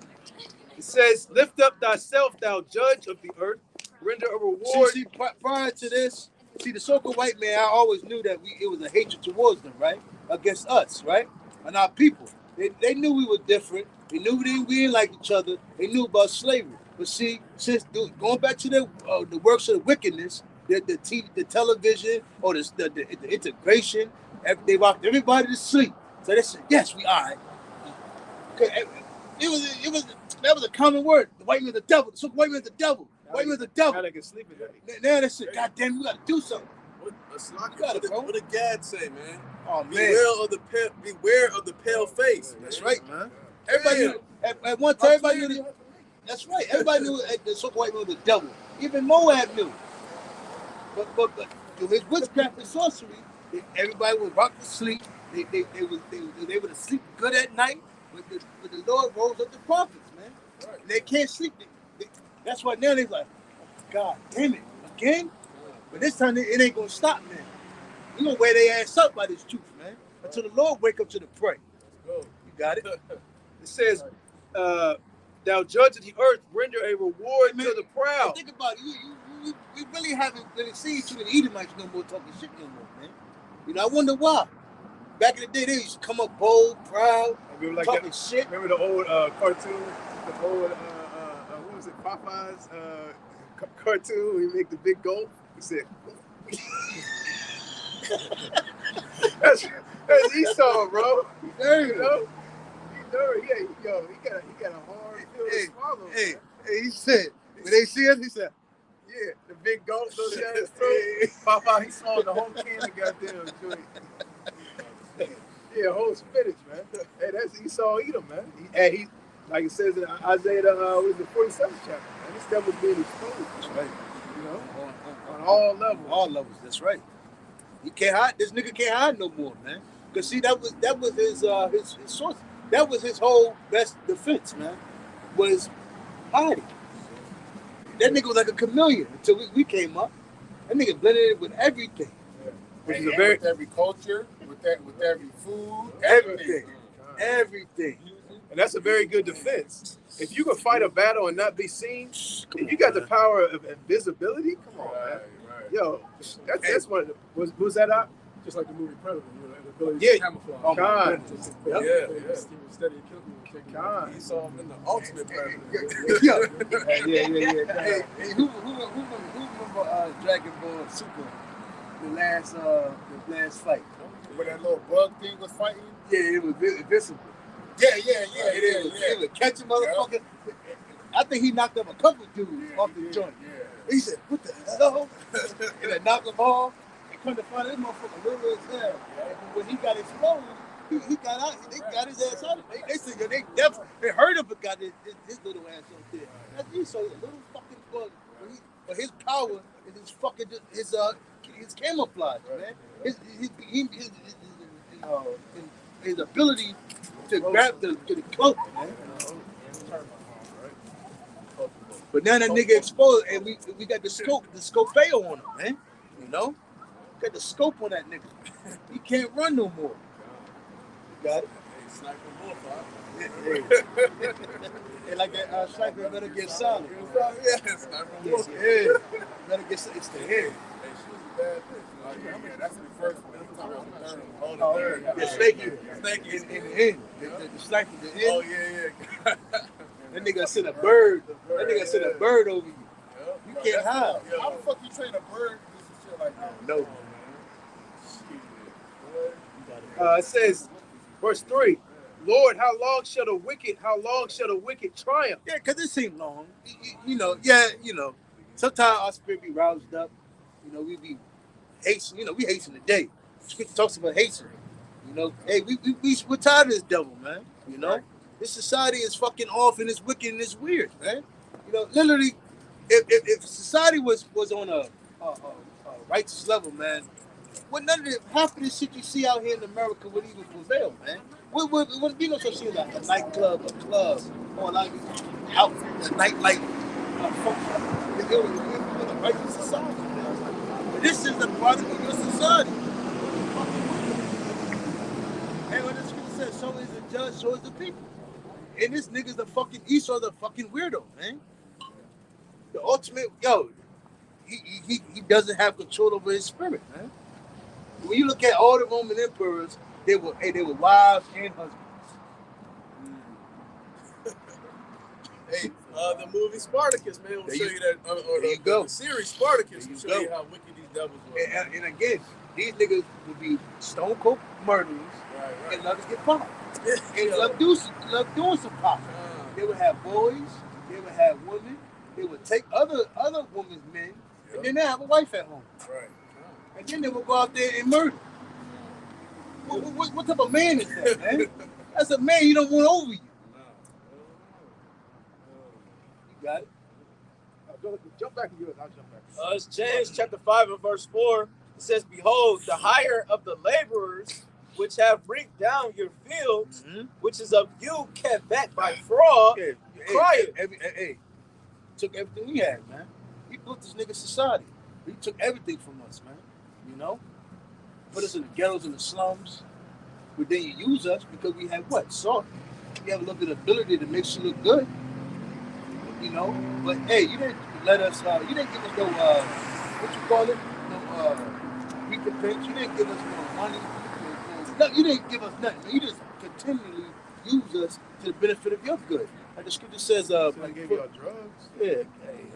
It says, "Lift up thyself, thou judge of the earth, render a reward." See, prior to this, the so-called white man, I always knew that it was a hatred towards them, right? Against us, right? And our people. They knew we were different. They knew we didn't like each other. They knew about slavery. But see, since going back to the works of the wickedness, the television, or the integration, they rocked everybody to sleep. So they said, yes, we are. That was a common word. The white man's the devil. The white man's the devil. White man's the devil. Now they can sleep at night. Now they said, God damn, we gotta do something. What did Gad say, man? Oh man. Beware of the pale face. Man. That's right, man. Everybody knew, at one time, everybody knew. That's right. Everybody knew the so-called white man was the devil. Even Moab knew. But through his witchcraft and sorcery, everybody was rocked to sleep. They would sleep good at night. But the Lord rose up the prophets, man. Right. They can't sleep. That's why now they're like, oh, God damn it, again? But this time it ain't gonna stop, man. We're gonna wear their ass up by this truth, man. Until the Lord wake up to the prey. You got it? It says, "Thou judge of the earth, render a reward to the proud." Think about it. We really haven't really seen too many Edomites no more talking shit no more, man. You know, I wonder why. Back in the day, they used to come up bold, proud, talking shit. Remember the old cartoon? The old, what was it, Popeye's cartoon? He make the big gulp. He said, that's Esau, bro. You know? He got a hard pill to swallow. Hey, he said, when they see us, he said, yeah, the big gulp goes down his throat. Popeye, he swallowed the whole can of goddamn joint. Yeah, whole spinach, man. Hey, that's Esau Edom, man. He like it says in Isaiah, what is it, 47th chapter, man. This devil's being exposed. That's right. You know, on all levels. All levels, that's right. He can't hide. This nigga can't hide no more, man. Cause see, that was his source. That was his whole best defense, man. Was hiding. That nigga was like a chameleon until we came up. That nigga blended in with everything. Yeah. Which is with every culture, with every food, everything. And that's a very good defense. If you can fight a battle and not be seen, if you got the power of invisibility, come on, man. Right. Yo, that's one of the, was that out? Just like the movie Predator, you know, the ability Yeah. to camouflage. Oh, God. Yeah. Steady and kill people. God. He saw him in the ultimate Predator. Yeah. Hey, who remember Dragon Ball Super? The last fight. where that little bug thing was fighting. Yeah, it was invisible. Yeah. It would catch a motherfucker. Yeah. I think he knocked up a couple dudes off the joint. Yeah. He said, "What the hell?" And they knocked them off. And come to find out, this motherfucker little as hell. And when he got exposed, He got out. They got his ass out. They said they heard him, but got his little ass up there. That's so a little fucking bug. But his power is his camouflage, man. His ability to grab the cloak, man. But now that nigga exposed, and we got the scope on him, man. You know, got the scope on that nigga. He can't run no more. You got it. Sniper Wolf, And like that sniper better get solid. Yeah, Sniper Wolf. Yeah, better get it's the head. Hey, she was a bad bitch. Yeah, that's the first one. Oh, yeah, snakey in the end. The sniper in the end. Oh yeah. That nigga sent a bird. That nigga sent a bird over you. You can't hide. How the fuck you train a bird to do some shit like that? No. It says, verse 3, Lord, how long shall the wicked triumph? Yeah, because it seemed long. You know, sometimes our spirit be roused up. You know, we be hastening. You know, we hasten the day. Scripture talks about hastening. You know, hey, we're tired of this devil, man. You know, this society is fucking off and it's wicked and it's weird, man. You know, literally, if society was on a righteous level, man, well, half of this shit you see out here in America would even prevail, man. It wouldn't be no such thing like a nightclub, a club, or like out a nightlight. It was a righteous society, man. But this is the product of your society. And when the scripture says, so is the judge, so is the people. And this nigga's the fucking Esau, the fucking weirdo, man. The ultimate, he doesn't have control over his spirit, man. When you look at all the Roman emperors, they were wives and husbands. Hey, the movie Spartacus, man, will show you that. There you go. The series Spartacus will show you how wicked these devils were. And again, these niggas would be stone cold murderers and love to get popped. And love doing some pop. They would have boys, they would have women, they would take other women's men, and then they have a wife at home. Right. And then they would go out there and murder. What type of man is that, man? That's a man you don't want over you. You got it? Jump back to yours. I'll jump back. It's James chapter 5 and verse 4. It says, behold, the hire of the laborers which have reaped down your fields, which is of you kept back by fraud, Hey, took everything we had, man. He built this nigga society. He took everything from us, man. You know? Put us in the ghettos and the slums. But then you use us because we have what? Salt. We have a little bit of ability to make you look good. You know? But hey, you didn't let us, you didn't give us no, what you call it? No, recompense. You didn't give us no money. No, you didn't give us nothing. You just continually use us to the benefit of your good. Like the scripture says, So I gave you all drugs. Yeah, hey,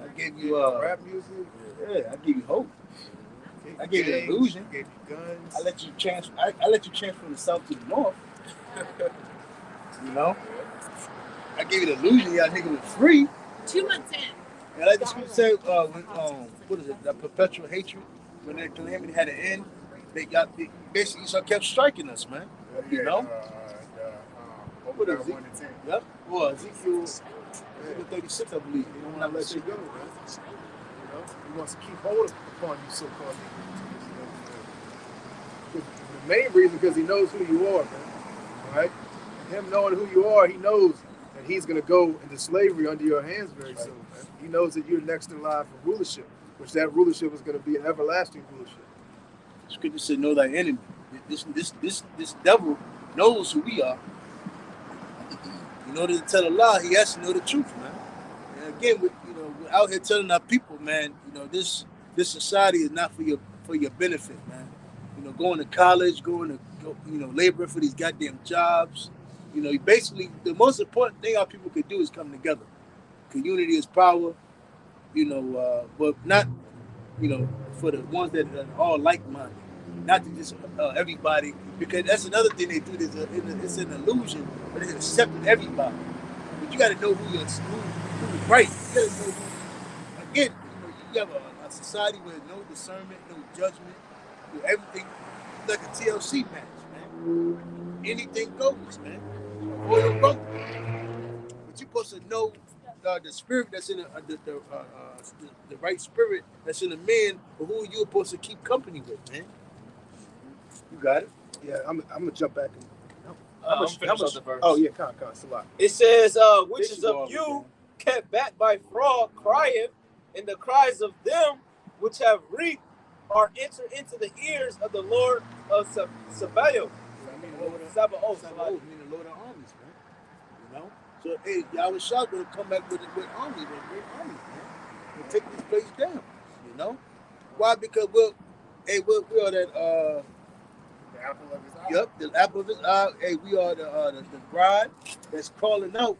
I gave you rap music. Yeah, I give you hope. I gave you illusion. Gave you guns. I let you transfer. I let you transfer from the south to the north. You know, I gave you the illusion. Y'all nigga was free. 2 months in. And like the scripture said, what is it? That perpetual hatred. When that calamity had an end, they basically Esau kept striking us, man. You know. What is it? Yep. Well, Ezekiel 36, I believe. He don't want to let you go, man. You know, he wants to keep hold upon you, so-called. The main reason because he knows who you are, man. All right? Him knowing who you are, he knows that he's going to go into slavery under your hands very soon, man. He knows that you're next in line for rulership, which that rulership is going to be an everlasting rulership. Scripture said, "Know thy enemy." This devil knows who we are. In order to tell a lie, he has to know the truth, man. And again, we're out here telling our people, man. You know, this society is not for your benefit, man. You know, going to college, laboring for these goddamn jobs. You know, basically, the most important thing our people could do is come together. Community is power. You know, but not, for the ones that are all like-minded, not to just everybody, because that's another thing they do. It's an illusion, but it's accepting everybody. But you got to know who's right. You got to know who. Again, you have a society with no discernment, no judgment, with everything like a TLC match, man. anything goes, man. Royal Rumble. But you're supposed to know the spirit that's in the right spirit that's in a man, for who you're supposed to keep company with, man. You got it? Yeah, I'm gonna jump back. I'm finish off the verse. Oh yeah, come on, Salah. It says, which is of you kept back by fraud, crieth, and the cries of them which have reaped are entered into the ears of the Lord of Sabaoth. Sabaoth, meaning Lord of armies, man. You know? So, hey, Yahweh Shah gonna come back with a great army, man. And take this place down, you know? Why? Because we are that, The apple of his eye. yep, the apple of his eye. Hey, we are the bride that's calling out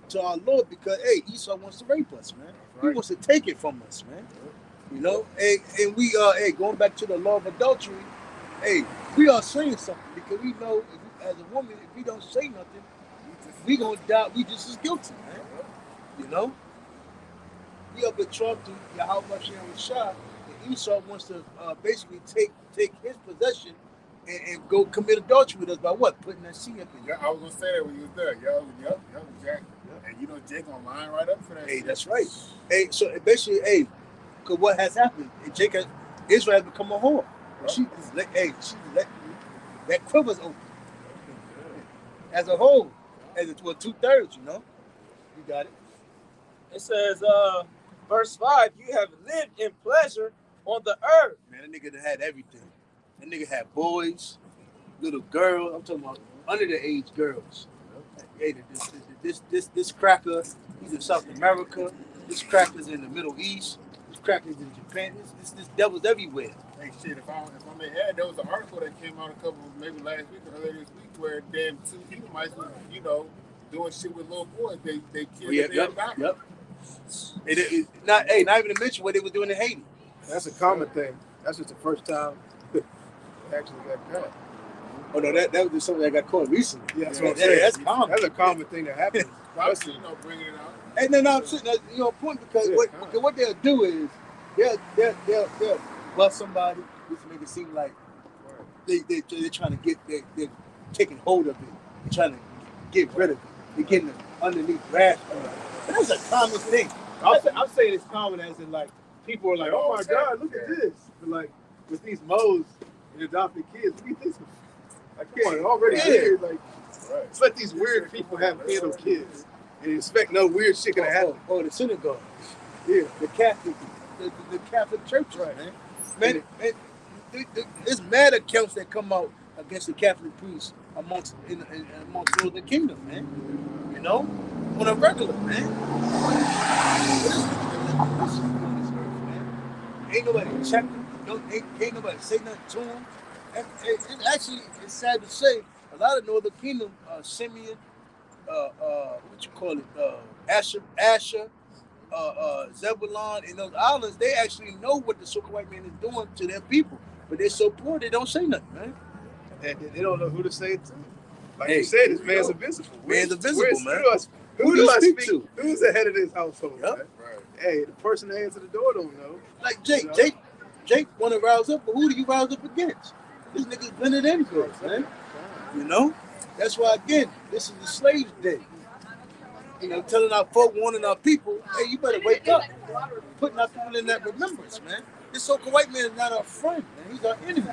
to our Lord because, hey, Esau wants to rape us, man. He wants to take it from us, man. You know? Hey, and we are, going back to the law of adultery, hey, we are saying something because we know as a woman, if we don't say nothing, we gonna die. We just as guilty, man. You know? We are betrothed to Yahweh Shah, and Esau wants to basically take his possession and go commit adultery with us by what? Putting that seed up in you. Yeah, I was gonna say that when you was there. Yep, Jack. And you know Jake gonna line right up for that. Hey, shit. that's right. Hey, so basically, hey, because what has happened? Israel has become a whore. She just let that quiver's open as a whole, as it was 2/3. You know, you got it. It says, verse 5, you have lived in pleasure on the earth. Man, that nigga had everything. That nigga had boys, little girls. I'm talking about under the age girls. Hey, this cracker, he's in South America. This cracker's in the Middle East. This cracker's in Japan. This devil's everywhere. Hey, shit, if I'm in head, there was an article that came out maybe last week or earlier this week where damn 2 Edomites was, doing shit with little boys. They killed their back. Yep. It not even to mention what they were doing in Haiti. That's a common thing. That's just the first time they actually got caught. Oh no, that was just something that got caught recently. Yeah, that's what I'm saying. That's common. That's a common thing that happens. Obviously, bringing it out. And then I'm sitting at your point because what they'll do is they'll bust somebody just to make it seem like they're trying to get they're taking hold of it. They're trying to get rid of it. They're getting it underneath grasp. That's a common thing. I'm saying it's common as in like people are like, oh my God, look at this. But like with these moles and adopted kids, look at this. Like, come on, already here. Like, it's let these weird people have handle kids and expect no weird shit gonna happen. Oh, the synagogue. Yeah, the Catholic Church, right, man. There's mad accounts that come out against the Catholic priests amongst the kingdom, man. You know, on a regular, man. Ain't nobody check them. Ain't nobody say nothing to them. It's sad to say, a lot of Northern Kingdom, Simeon, Asher, Zebulon, and those islands, they actually know what the so-called white man is doing to their people. But they're so poor, they don't say nothing, man. And they don't know who to say it to. Like you said, this man's invisible. Man's invisible, man. Who do I speak to? Who's the head of this household, yep. Man? Right. Hey, the person that answers the door don't know. Like Jake want to rouse up, but who do you rouse up against? This nigga's blended in good, man. You know? That's why, again, this is the slaves' day. You know, telling our folk, warning our people, hey, you better wake up. Putting our people in that remembrance, man. This so-called white man is not our friend, man. He's our enemy.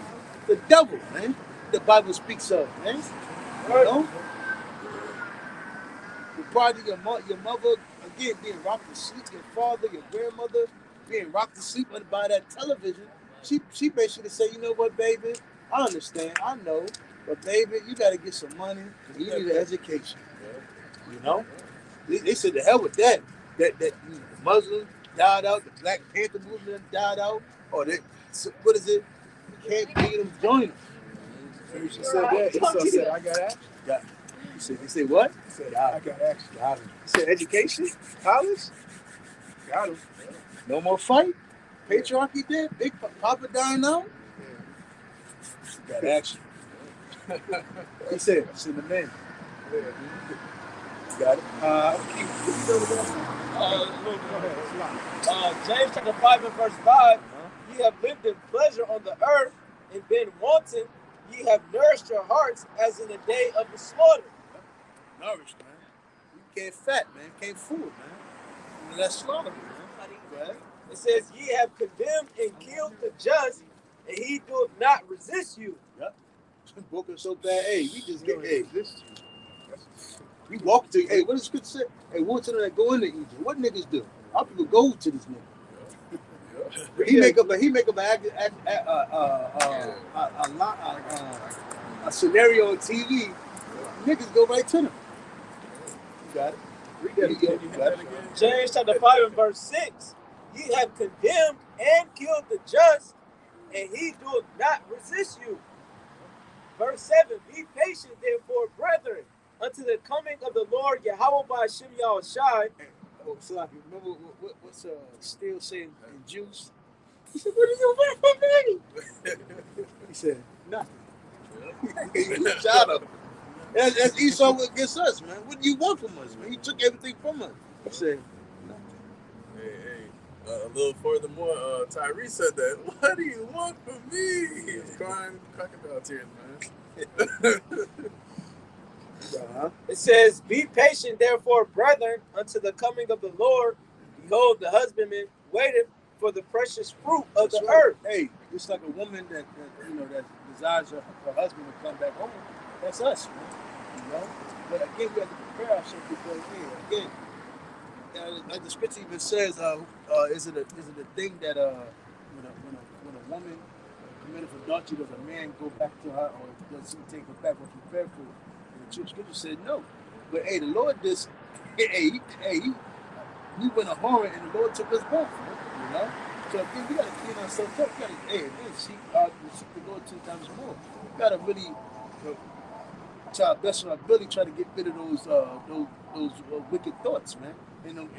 The devil, man. The Bible speaks of, man. You know? The pride of your mother, again, being rocked to sleep, your father, your grandmother, being rocked to sleep by that television. She basically say, you know what, baby? I understand, I know, but baby, you got to get some money. You need an education. You know, they said the hell with that. That the Muslims died out, the Black Panther movement died out, or what is it? You can't beat them, join them. So she said that. He said, I got action. Yeah. He said what? He said, I got action. Got him. He said, education, college, got him. No more fight. Patriarchy dead. Big Papa dying now. Got action. He said the man. Yeah. Got it. James chapter 5 and verse 5. Ye have lived in pleasure on the earth and been wanton. ye have nourished your hearts as in the day of the slaughter. Nourished, man. You can't fat, man. Can't fool, man. That's slaughter, man. Right? It says, ye have condemned and killed the just, and he doeth not resist you. Yep. Broken so bad. Hey, we just get, hey, we walk to, hey, what does scripture say? Hey, one to them that go into Egypt. What niggas do? Our people go to this nigga. He make up a scenario on TV. Niggas go right to them. You got it. Read that again. You got it. James chapter 5 and verse 6. Ye have condemned and killed the just, and he doeth not resist you. Verse 7. Be patient, therefore, brethren, unto the coming of the Lord Yahweh by Shem Yahushai. Oh, so remember what's still saying in Juice? He said, what do you want from me? He said, nothing. He shot him. That's Esau against us, man. What do you want from us, man? He took everything from us. He said, nothing. Hey, a little furthermore, Tyree said that, what do you want from me? He's crying crocodile tears, man. It says, be patient, therefore, brethren, unto the coming of the Lord. Behold, the husbandman waiteth for the precious fruit of the earth. Hey, it's like a woman that desires her husband to come back home. That's us, man. You know? But again, we have to prepare ourselves because, again, like the scripture even says, is it a thing that when a woman committed adultery, does a man go back to her, or does he take her back what she prepared for? And the scripture said no. But hey, the Lord just, we went a whoring and the Lord took us back, you know? So again, we gotta clean ourselves up. We gotta, seek the Lord 2 times more. We gotta really try our best on our ability, try to get rid of those wicked thoughts, man. And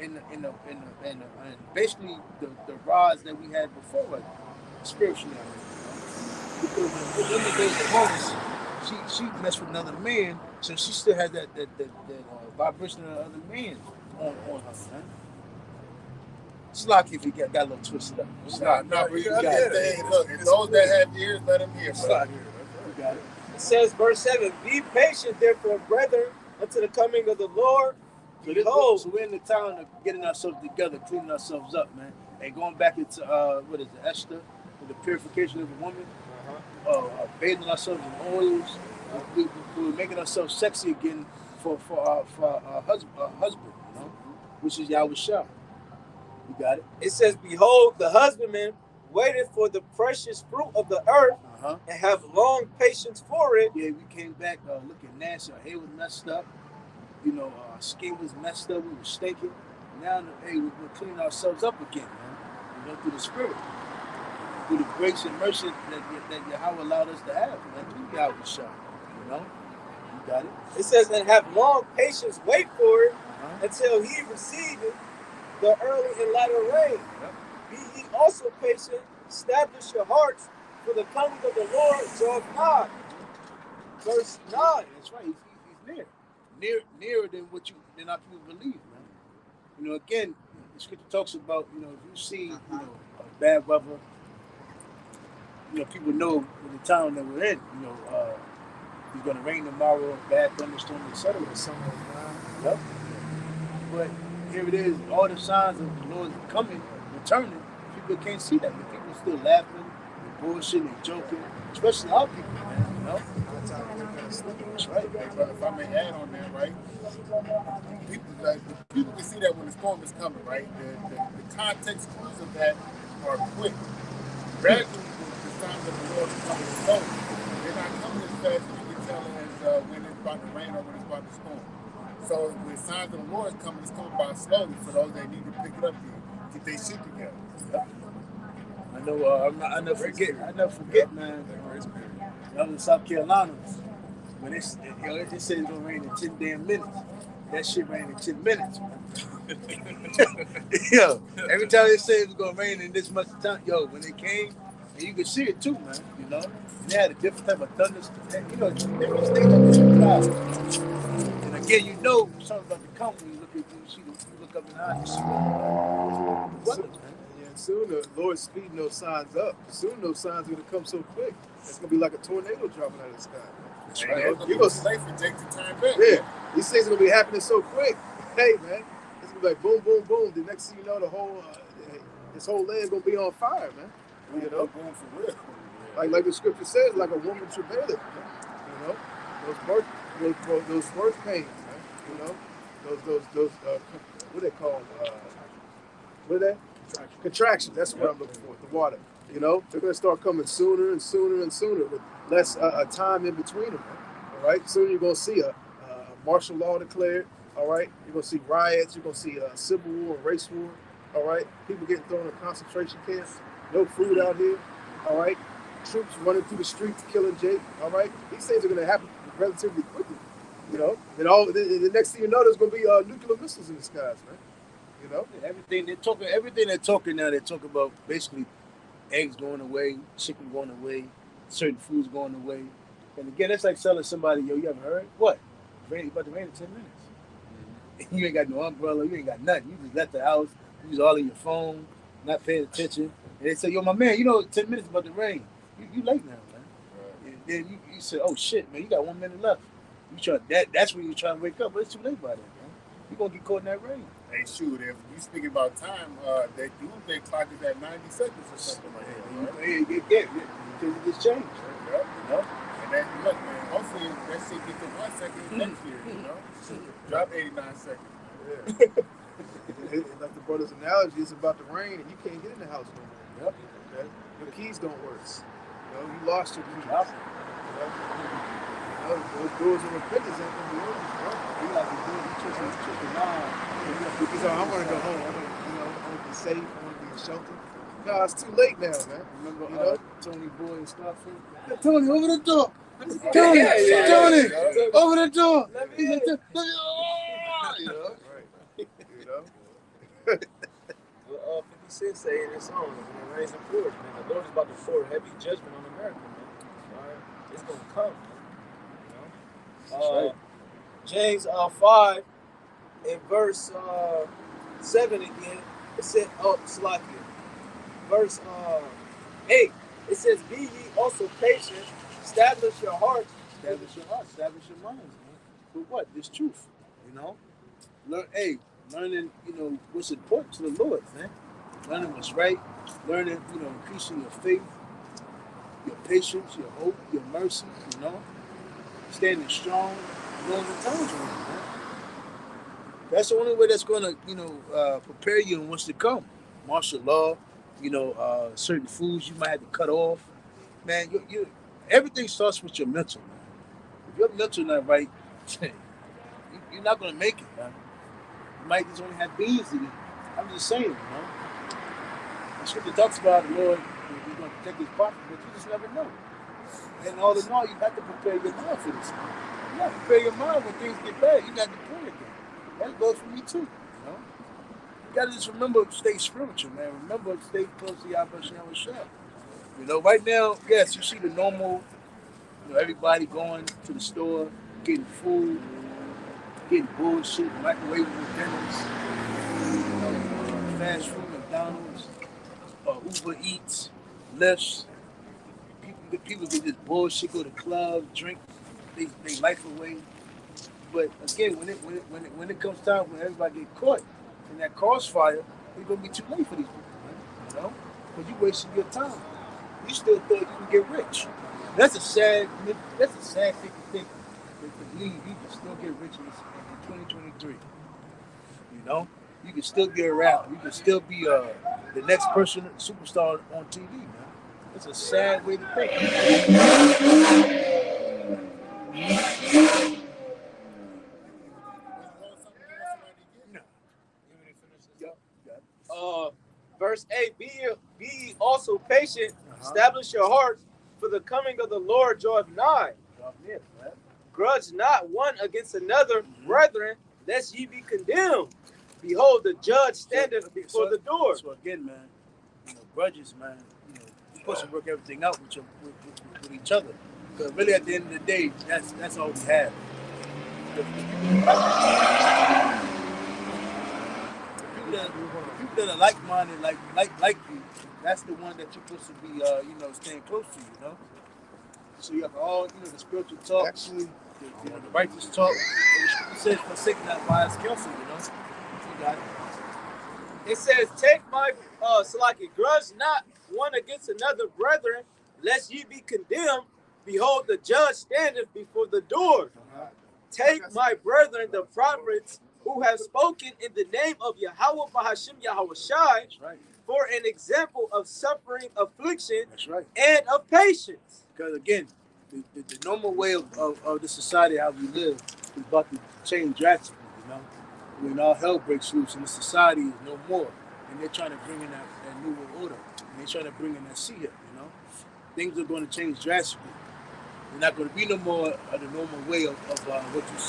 basically the rods that we had before, like, spiritually. Because when the woman goes to homes, she messed with another man, so she still has that vibration of another man on her, man. It's like if you got a little twisted up. It's not. Look, those that have ears, let them hear. It's like, you got it. It says, verse 7, be patient, therefore, brethren, unto the coming of the Lord. So we're in the time of getting ourselves together, cleaning ourselves up, man. And going back into, Esther, with the purification of the woman, bathing ourselves in oils. We're making ourselves sexy again for our husband, you know, which is Yahushua. You got it? It says, behold, the husbandman waited for the precious fruit of the earth and have long patience for it. Yeah, we came back looking nasty. Our hair was messed up. You know, our skin was messed up. We were stinking. Now, we're cleaning ourselves up again, man. You know, through the Spirit. Through the grace and mercy that Yahweh allowed us to have. Man, through Yahushua. You know? You got it? It says, and have long patience, wait for it until he receiveth the early and latter rain. Yep. Be ye also patient, establish your hearts, for the coming of the Lord draweth nigh. Verse 9. That's right. He's near. Nearer than our people believe, man. You know, again, the scripture talks about, you know, if you see, bad weather, you know, people know in the town that we're in, you know, it's going to rain tomorrow, bad thunderstorm, etc. Yep. But here it is, all the signs of the Lord coming, returning, people can't see that. But people still laughing, they're bullshitting, they're joking, especially our people, man, you know? That's right. If I may add on that, right? People can see that when the storm is coming, right? The context clues of that are quick. Gradually, the signs of the Lord are coming slowly. They're not coming as fast as you can tell as when it's about to rain or when it's about to storm. So when signs of the Lord is coming, it's coming by slowly for those that need to pick it up to get their shit together. Yep. I know. I never forget, man. I was in South Carolina when it said it's gonna rain in 10 damn minutes. That shit rained in 10 minutes. Yo, every time they say it was gonna rain in this much time, when it came, and you could see it too, man. You know, they had a different type of thunderstorm. You know, different states have different clouds. And again, you know something's about to come when you look up in the eye and see what, man. soon the Lord's speeding those signs up. Soon those signs are gonna come so quick. It's gonna be like a tornado dropping out of the sky. That's right. You're going to slave and take the time back. Yeah, these things are gonna be happening so quick. Hey man, it's gonna be like boom, boom, boom. The next thing you know, the whole this whole land gonna be on fire, man. You know, Going for real. like the scripture says, like a woman travailing. You know, those birth pains, man. You know, those what they call what are they? Contractions. That's what I'm looking for. The water. You know, they're gonna start coming sooner and sooner and sooner with less time in between them. All right. Soon you're gonna see a martial law declared. All right. You're gonna see riots. You're gonna see civil war, race war. All right. People getting thrown in concentration camps. No food out here. All right. Troops running through the streets, killing Jake. All right. These things are gonna happen relatively quickly. You know, and the next thing you know, there's gonna be nuclear missiles in the skies, man. You know, everything they're talking now. They're talking about basically eggs going away, chicken going away, certain foods going away. And again, that's like telling somebody, yo, you ever heard? What? It's about to rain in 10 minutes. You ain't got no umbrella, you ain't got nothing. You just left the house, you was all in your phone, not paying attention. And they say, yo, my man, 10 minutes about to rain. You late now, man. Right. And then you say, oh shit, man, you got 1 minute left. That's when you try to wake up, but it's too late by then, man. You're gonna get caught in that rain. Hey, shoot, if you speaking about time, they clock is at 90 seconds or something like that, right? Because it gets changed. Yep. You know? And then, look, man, hopefully that shit get to 1 second next year, you know? Drop 89 seconds. Yeah. Like the brother's analogy, it's about to rain and you can't get in the house no more. Yep. Okay? Your keys don't work. You know, you lost your keys. Yep. Those doors of repentance ain't gonna be open, bro. You like to do it, you tripping now. So I want to go home. I want to be safe. I want to be in shelter. No, it's too late now, man. Remember Tony Boy and Scarface? Tony, over the door. Tony, over the door. You know? Right. You know? Well, 50 Cent say in his song, when it rains and pours, man, the Lord is about to pour heavy judgment on America, man. All right? It's going to come, man. You know? James 5 in verse 7 again, it said, Slakia. Verse 8, it says, be ye also patient, establish your hearts. Establish your minds, man. But what? This truth, you know? Learning, what's important to the Lord, man. Learning what's right, learning, increasing your faith, your patience, your hope, your mercy, standing strong, going the times around, man. That's the only way that's going to, prepare you on what's to come. Martial law, certain foods you might have to cut off. Man, everything starts with your mental, man. If your mental not right, you're not going to make it, man. You might just only have beans to eat. I'm just saying, The scripture talks about the Lord, He's going to protect His prophet, but you just never know. And all in all, you have to prepare your mind for this. You got to prepare your mind when things get bad. You got to pray again. That goes for me too, You got to just remember, stay spiritual, man. Remember, stay close to Yahweh Shem. Right now, yes, you see the normal, everybody going to the store, getting food, getting bullshit, microwavable dinners, fast food, McDonald's, Uber Eats, Lyfts. People get this bullshit, go to clubs, drink, they life away. But again, when it comes time when everybody get caught in that crossfire, it's gonna be too late for these people, man. Because you wasted your time. You still thought you could get rich. That's a sad thing to think. To believe you can still get rich in 2023. You can still get around. You can still be the next person, superstar on TV, man. It's a sad way to think. Verse 8, be ye also patient, establish your hearts, for the coming of the Lord draweth nigh. Grudge not one against another, brethren, lest ye be condemned. Behold, the judge standeth before the door. So again, man, grudges, man, you're supposed to work everything out with each other. Because really at the end of the day, that's all we have. If people that are like-minded, like you, that's the one that you're supposed to be, staying close to, you know. So you have all, the spiritual talk, Actually, the righteous talk. It says, forsake not wise counsel, you know. You got it. It says, take my Salaki, grudge not one against another, brethren, lest ye be condemned. Behold, the judge standeth before the door. Take my brethren, the prophets, who have spoken in the name of Yahweh Bahashim Yahweh Shai, Right. for an example of suffering, affliction, That's right. and of patience. Because again, the normal way of the society how we live is about to change drastically, you know. When all hell breaks loose and the society is no more, and they're trying to bring in that new world order, and they're trying to bring in that Sia, you know. Things are going to change drastically. They're not going to be no more the normal way of what you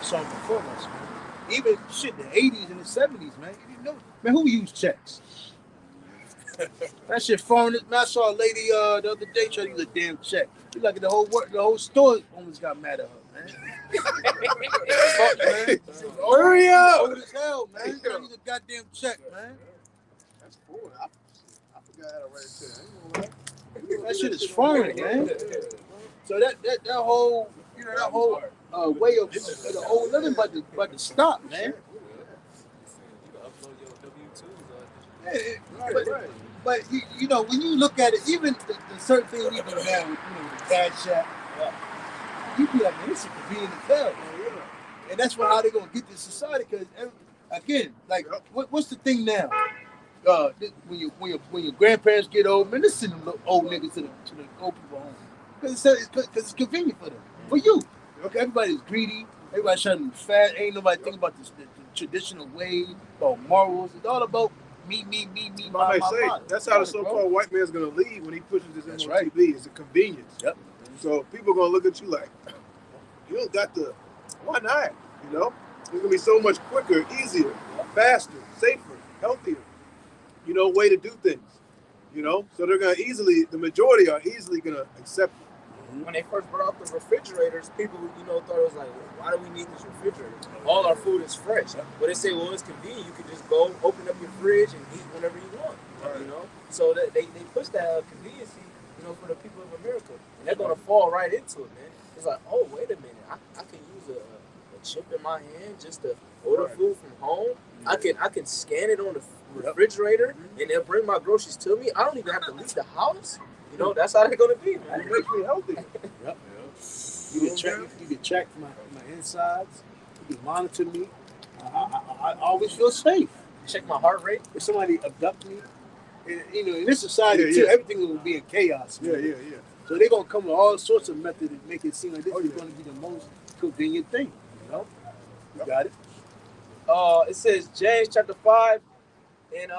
saw before us, man. Even shit, the 80s and the 70s, man. You didn't know, man, who used checks? That shit foreign. Man, I saw a lady the other day trying to use a damn check. She's like the whole store almost got mad at her, man. Fuck, man. hurry up! Old as hell, man. Trying to use a goddamn check, man. That's cool. I forgot how to write it down. That shit is foreign, man. So that whole, that whole way of the old living, but to stop, man. But when you look at it, even the certain things we do now with the cash app, you be like, man, this is convenient as hell. And that's how they're gonna get this society. Because again, like, what's the thing now? When your grandparents get old, man, let's send them old niggas to the old people home because it's convenient for them. For you, okay, everybody's greedy. Everybody's trying to be fat. Ain't nobody thinking about the traditional way, about morals. It's all about me, my. That's how the so-called white man's gonna leave when he pushes this on right. TV. It's a convenience. Yep. So people are gonna look at you like, you don't got the. Why not? You know, it's gonna be so much quicker, easier, faster, safer, healthier. Way to do things. So they're gonna the majority are easily gonna accept it. When they first brought out the refrigerators, people, thought it was like, why do we need this refrigerator? All our food is fresh. But they say, well, it's convenient. You can just go open up your fridge and eat whenever you want. Right. So that they push that conveniency, for the people of America, and they're gonna fall right into it, man. It's like, oh, wait a minute, I can use a chip in my hand just to order food from home. I can scan it on the refrigerator, and they'll bring my groceries to me. I don't even have to leave the house. That's how they're gonna be, man. It makes me healthy. Yep. You can track my insides. You can monitor me. I always feel safe. Check my heart rate. If somebody abduct me, and, in this society too, everything will be in chaos. Man. Yeah. So they're gonna come with all sorts of methods to make it seem like this is gonna be the most convenient thing. You got it. It says James chapter 5 and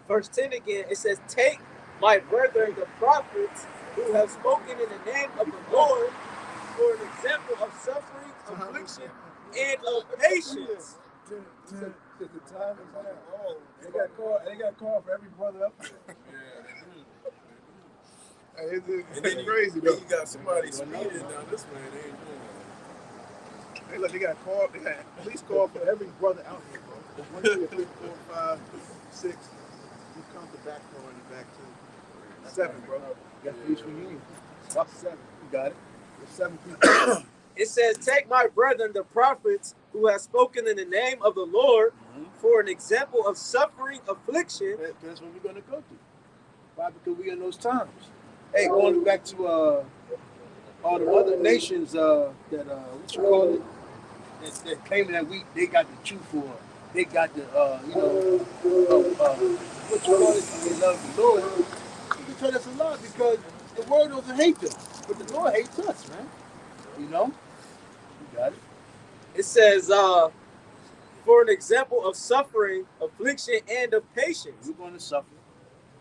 verse 10 again. It says, take my brethren, the prophets, who have spoken in the name of the Lord, for an example of suffering, affliction, and of patience. The time is on. They got call for every brother up there. It's crazy though. You got somebody speeding down this way. They ain't doing They got call. They got police call for every brother out here, bro. 1, 2, 3, 4, 5, 6. You count the back door and the back two. 7, bro. You got police reunion. 7. You got it. There's 7 people. It says, take my brethren, the prophets, who have spoken in the name of the Lord, for an example of suffering, affliction. That's what we're going to go through. Why? Because we're in those times. Hey, going back to all the other nations that, what you call it, that claiming that they got the truth for, they got the, what you call it, they love the Lord. You can tell us a lot because the world doesn't hate them, but the Lord hates us, man. You got it. It says, for an example of suffering, affliction, and of patience. We're going to suffer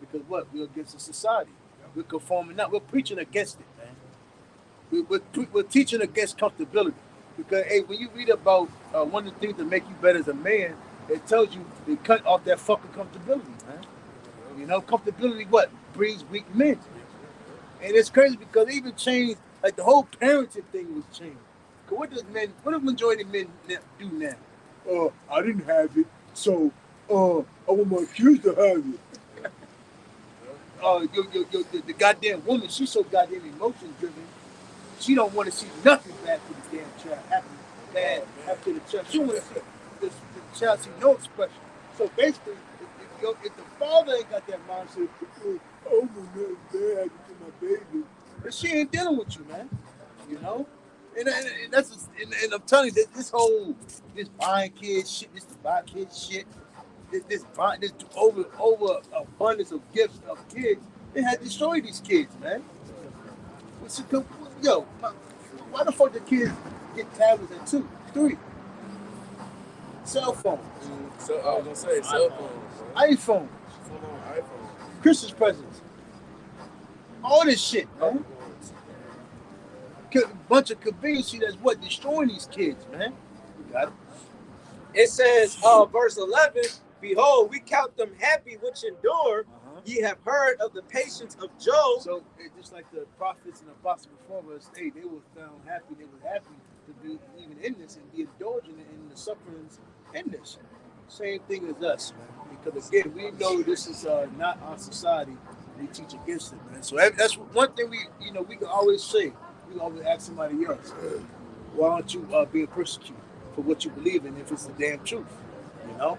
because what? We're against the society. We're conforming now. We're preaching against it, man. We're teaching against comfortability. Because, hey, when you read about one of the things that make you better as a man, it tells you to cut off that fucking comfortability, man. Comfortability what? Breeds weak men. And it's crazy because they even changed, like the whole parenting thing was changed. Because what do majority of men do now? I didn't have it, so, I want my kids to have it. The goddamn woman, she's so goddamn emotion driven. She don't want to see nothing bad for the damn child. Bad to the child. She want to see the child see no expression. So basically, if the father ain't got that mindset, oh my bad to my baby, but she ain't dealing with you, man. You know, and that's and I'm telling you that this buying kids shit, this buy kids shit, this over abundance of gifts of kids, it had destroyed these kids, man. Yo, why the fuck the kids get tablets at 2, 3? Cell phones. So I was gonna say cell phones. iPhones. Full-on iPhones. Christmas presents. All this shit, man. Bunch of convenience that's what destroying these kids, man. You got it. It says, verse 11, behold, we count them happy which endure. Ye have heard of the patience of Job. So just like the prophets and apostles before us, they were found happy. They were happy to be even in this and be indulgent in the sufferings in this. Same thing as us, man. Because again, we know this is not our society. We teach against it, man. So that's one thing we can always say. We can always ask somebody else, why aren't you being persecuted for what you believe in if it's the damn truth? You know?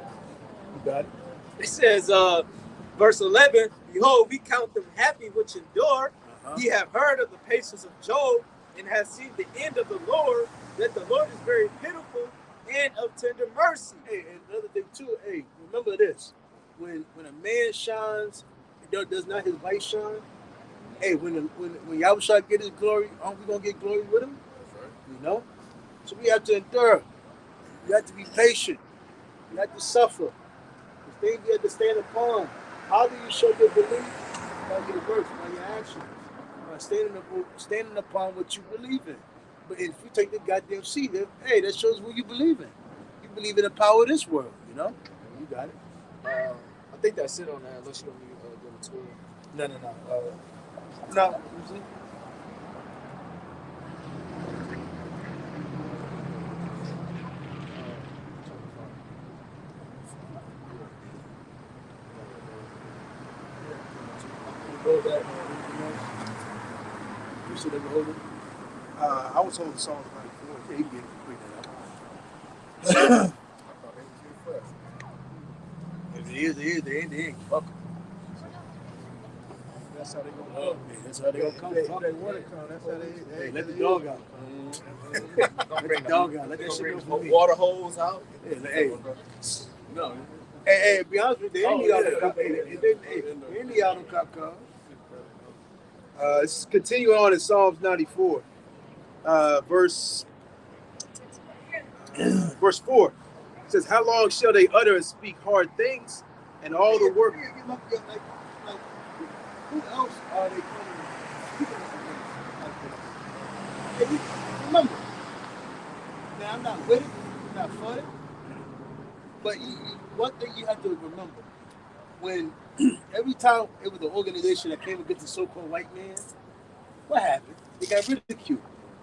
You got it. It says, verse 11, behold, we count them happy which endure. Ye have heard of the patience of Job, and have seen the end of the Lord, that the Lord is very pitiful and of tender mercy. Hey, and another thing too, hey, remember this. When a man shines, does not his light shine? Hey, when Yahushua get his glory, aren't we gonna get glory with him? You know? So we have to endure. We have to be patient. We have to suffer. The things we have to stand upon. How do you show your belief? By your works, by your actions. By standing upon what you believe in. But if you take the goddamn seed, hey, that shows what you believe in. You believe in the power of this world, you know? You got it. I think that's it on that, unless you want me to go to Twitter. No. You should ever hold it. I was holding Psalms 94. Yeah, he did bring that up. If it is, they ain't. Fuck 'em. That's how they gonna come. That's how they gonna come. They want to come. That's how they. Hey, let the dog out. Let the dog out. Let that shit go for me. Water hose out. Hey. No. Hey, be honest with you, they ain't need all the cop. They ain't need all the cop cars. Let's continue on in Psalms 94, verse 4. It says, how long shall they utter and speak hard things, and all the work? Like, who else are they coming speaking like this? Remember, now I'm not with it, I'm not for it, but one thing you have to remember, when every time it was the organization that came against the so-called white man, what happened? They got ridiculed.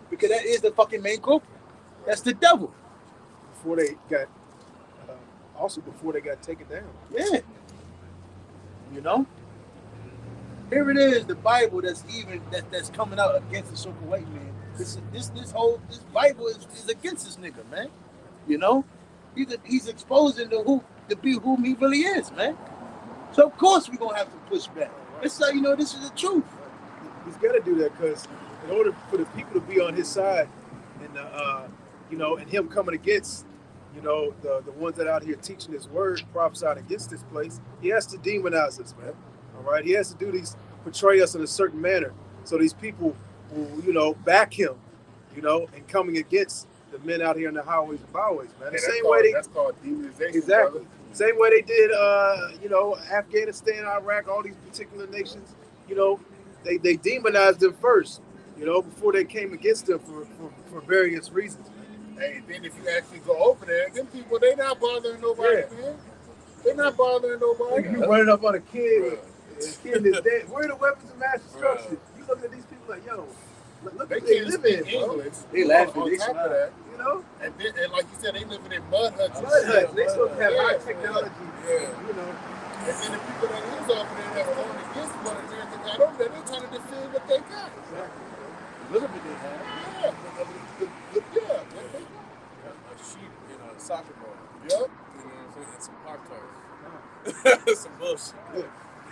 Because that is the fucking main culprit. That's the devil. Before they got, before they got taken down. Yeah. You know? Here it is, the Bible that's coming out against the so-called white man. This Bible is against this nigga, man. You know? He's exposing to be whom he really is, man. So of course we're gonna have to push back. It's like, this is the truth. He's gotta do that because in order for the people to be on his side and and him coming against, the ones that are out here teaching his word, prophesying against this place, he has to demonize us, man. All right. He has to portray us in a certain manner. So these people will, back him, and coming against the men out here in the highways and byways, man. The same way that's called demonization. Exactly. Brother. Same way they did, Afghanistan, Iraq, all these particular nations, they demonized them first, before they came against them for various reasons. Hey, then if you actually go over there, them people, they not bothering nobody, man. They not bothering nobody. You running up on a kid, is dead. Where are the weapons of mass destruction? You look at these people like, yo, Look They what they can't live speak in, bro. English. They laughing, On they top of smile. that, You know? and like you said, they living in mud huts. and Mud shit. huts. They supposed to have high Yeah. technology. Yeah. You know. And then the people that is over there that's going against what America got over there, they're trying to defend what they got. Exactly. A little bit they have. Yeah, what they got. A sheep in a soccer ball. Yep. You know what I'm saying? And some Pop-Tarts. Some bullshit.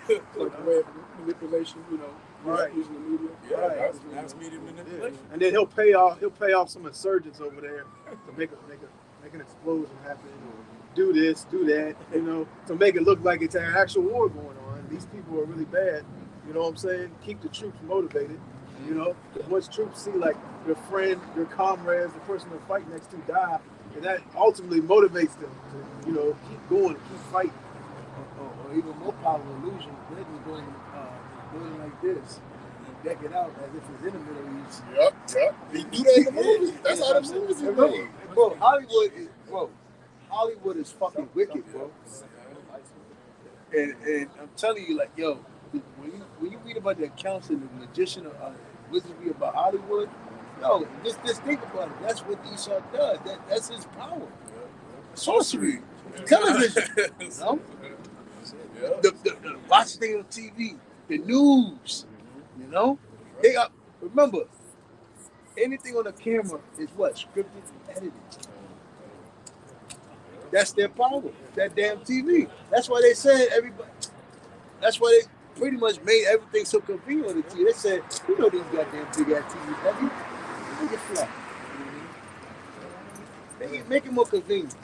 Like a way of manipulation, you know, Right. using the media. Yeah, Right. that's media manipulation. And then he'll pay off some insurgents over there to make an explosion happen, or do this, do that, you know, to make it look like it's an actual war going on. These people are really bad, you know what I'm saying? Keep the troops motivated, you know, because once troops see like their friend, their comrades, the person they're fighting next to die, and that ultimately motivates them to, you know, keep going, keep fighting. Or even more powerful illusion, they're just going like this and deck it out as if it's in the Middle East. Yep. He do that in the movies. That's how the movies are made. Bro, Hollywood is fucking wicked, bro. And I'm telling you, like, yo, when you read about the accounts and the magician or wizardry about Hollywood, yo, just think about it. That's what Esau does. That's his power. Sorcery, television, you know? The watch thing on TV, the news, you know? They got, remember, anything on the camera is what? Scripted and edited. That's their power, that damn TV. That's why they said everybody, that's why they pretty much made everything so convenient on the TV. They said, you know these goddamn big ass TVs, heavy. Make it flat. Make it more convenient,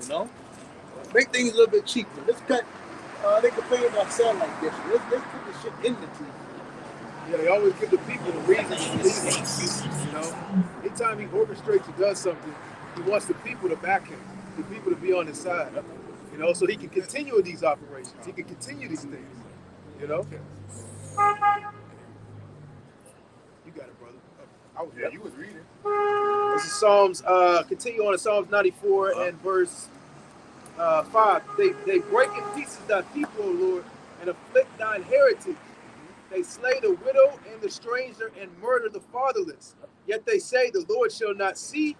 you know? Make things a little bit cheaper. Let's cut, they complain about satellite dish. Let's put the shit in the TV. Yeah, they always give the people the reason to believe it, you know? Anytime he orchestrates or does something, he wants the people to back him, the people to be on his side, you know, so he can continue with these operations. He can continue these things, you know? You got it, brother. You was reading. This is Psalms, continue on to Psalms 94 and verse 5. They break in pieces thy people, O Lord, and afflict thine heritage. They slay the widow and the stranger and murder the fatherless. Yet they say the Lord shall not see,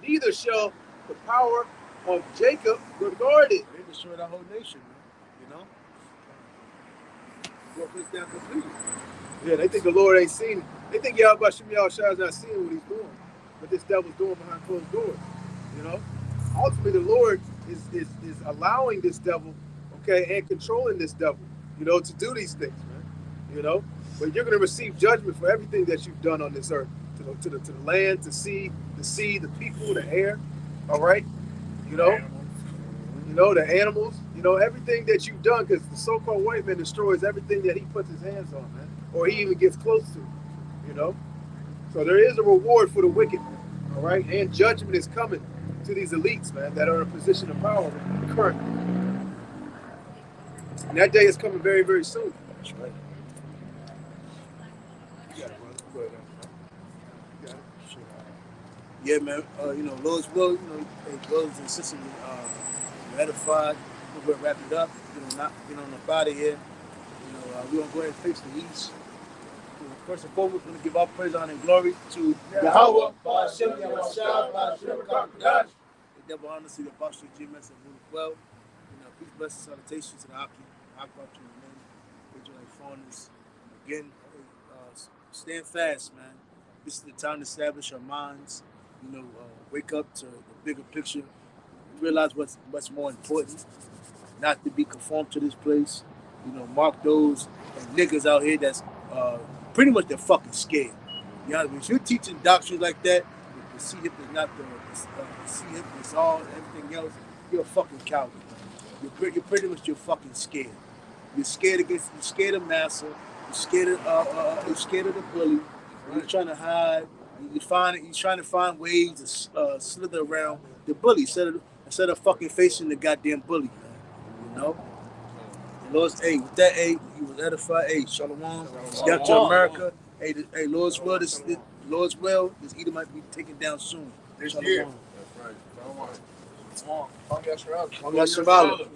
neither shall the power of Jacob regard it. They destroyed our whole nation, man, you know? Broke us down completely. Yeah, they think the Lord ain't seen it. They think Yahweh Shem Yahushua is not seeing what he's doing, but this devil's doing behind closed doors, you know? Ultimately, the Lord is allowing this devil, okay, and controlling this devil, you know, to do these things, man, you know? But you're going to receive judgment for everything that you've done on this earth, to the land, to sea, the people, the air, all right? You know, the animals, you know, everything that you've done, because the so-called white man destroys everything that he puts his hands on, man, or he even gets close to, you know? So there is a reward for the wicked, all right? And judgment is coming to these elites, man, that are in a position of power currently. And that day is coming very, very soon. That's right. You got it, brother. Go ahead, man. You got it. Yeah, man. You know, Lord's will, you know, brothers and sisters, edified. We're gonna wrap it up. You know, not get on up out of here. You know, we're gonna go ahead and face the East. You know, first and foremost, we're gonna give our praise, honor, and glory to Yahweh, Ba'ashem, Yahushua, Ba'ashem, Kakadash. The devil honestly, the Ba'ashem, GMS, and rule well. You know, peace, blessings, salutations to the Aki, Akbar, to the men, Israelite foreigners. Again, stand fast, man. This is the time to establish our minds. You know, wake up to the bigger picture. Realize what's more important. Not to be conformed to this place. You know, mark those niggas out here that's pretty much they're fucking scared. You know, if you're teaching doctrines like that, the C-hip is not the C-hip is all, everything else, you're a fucking coward. You're pretty much fucking scared. You're scared of massa. You're scared of the bully. You're trying to hide. You're trying to find ways to slither around the bully instead of fucking facing the goddamn bully, man. You know? Lord's, hey, with that, hey, he was edified. Hey, Shalom. Down to America. Hey, Lord's will, this Edom might be taken down soon. This Shalom. year. That's right. Shalom. Shalom.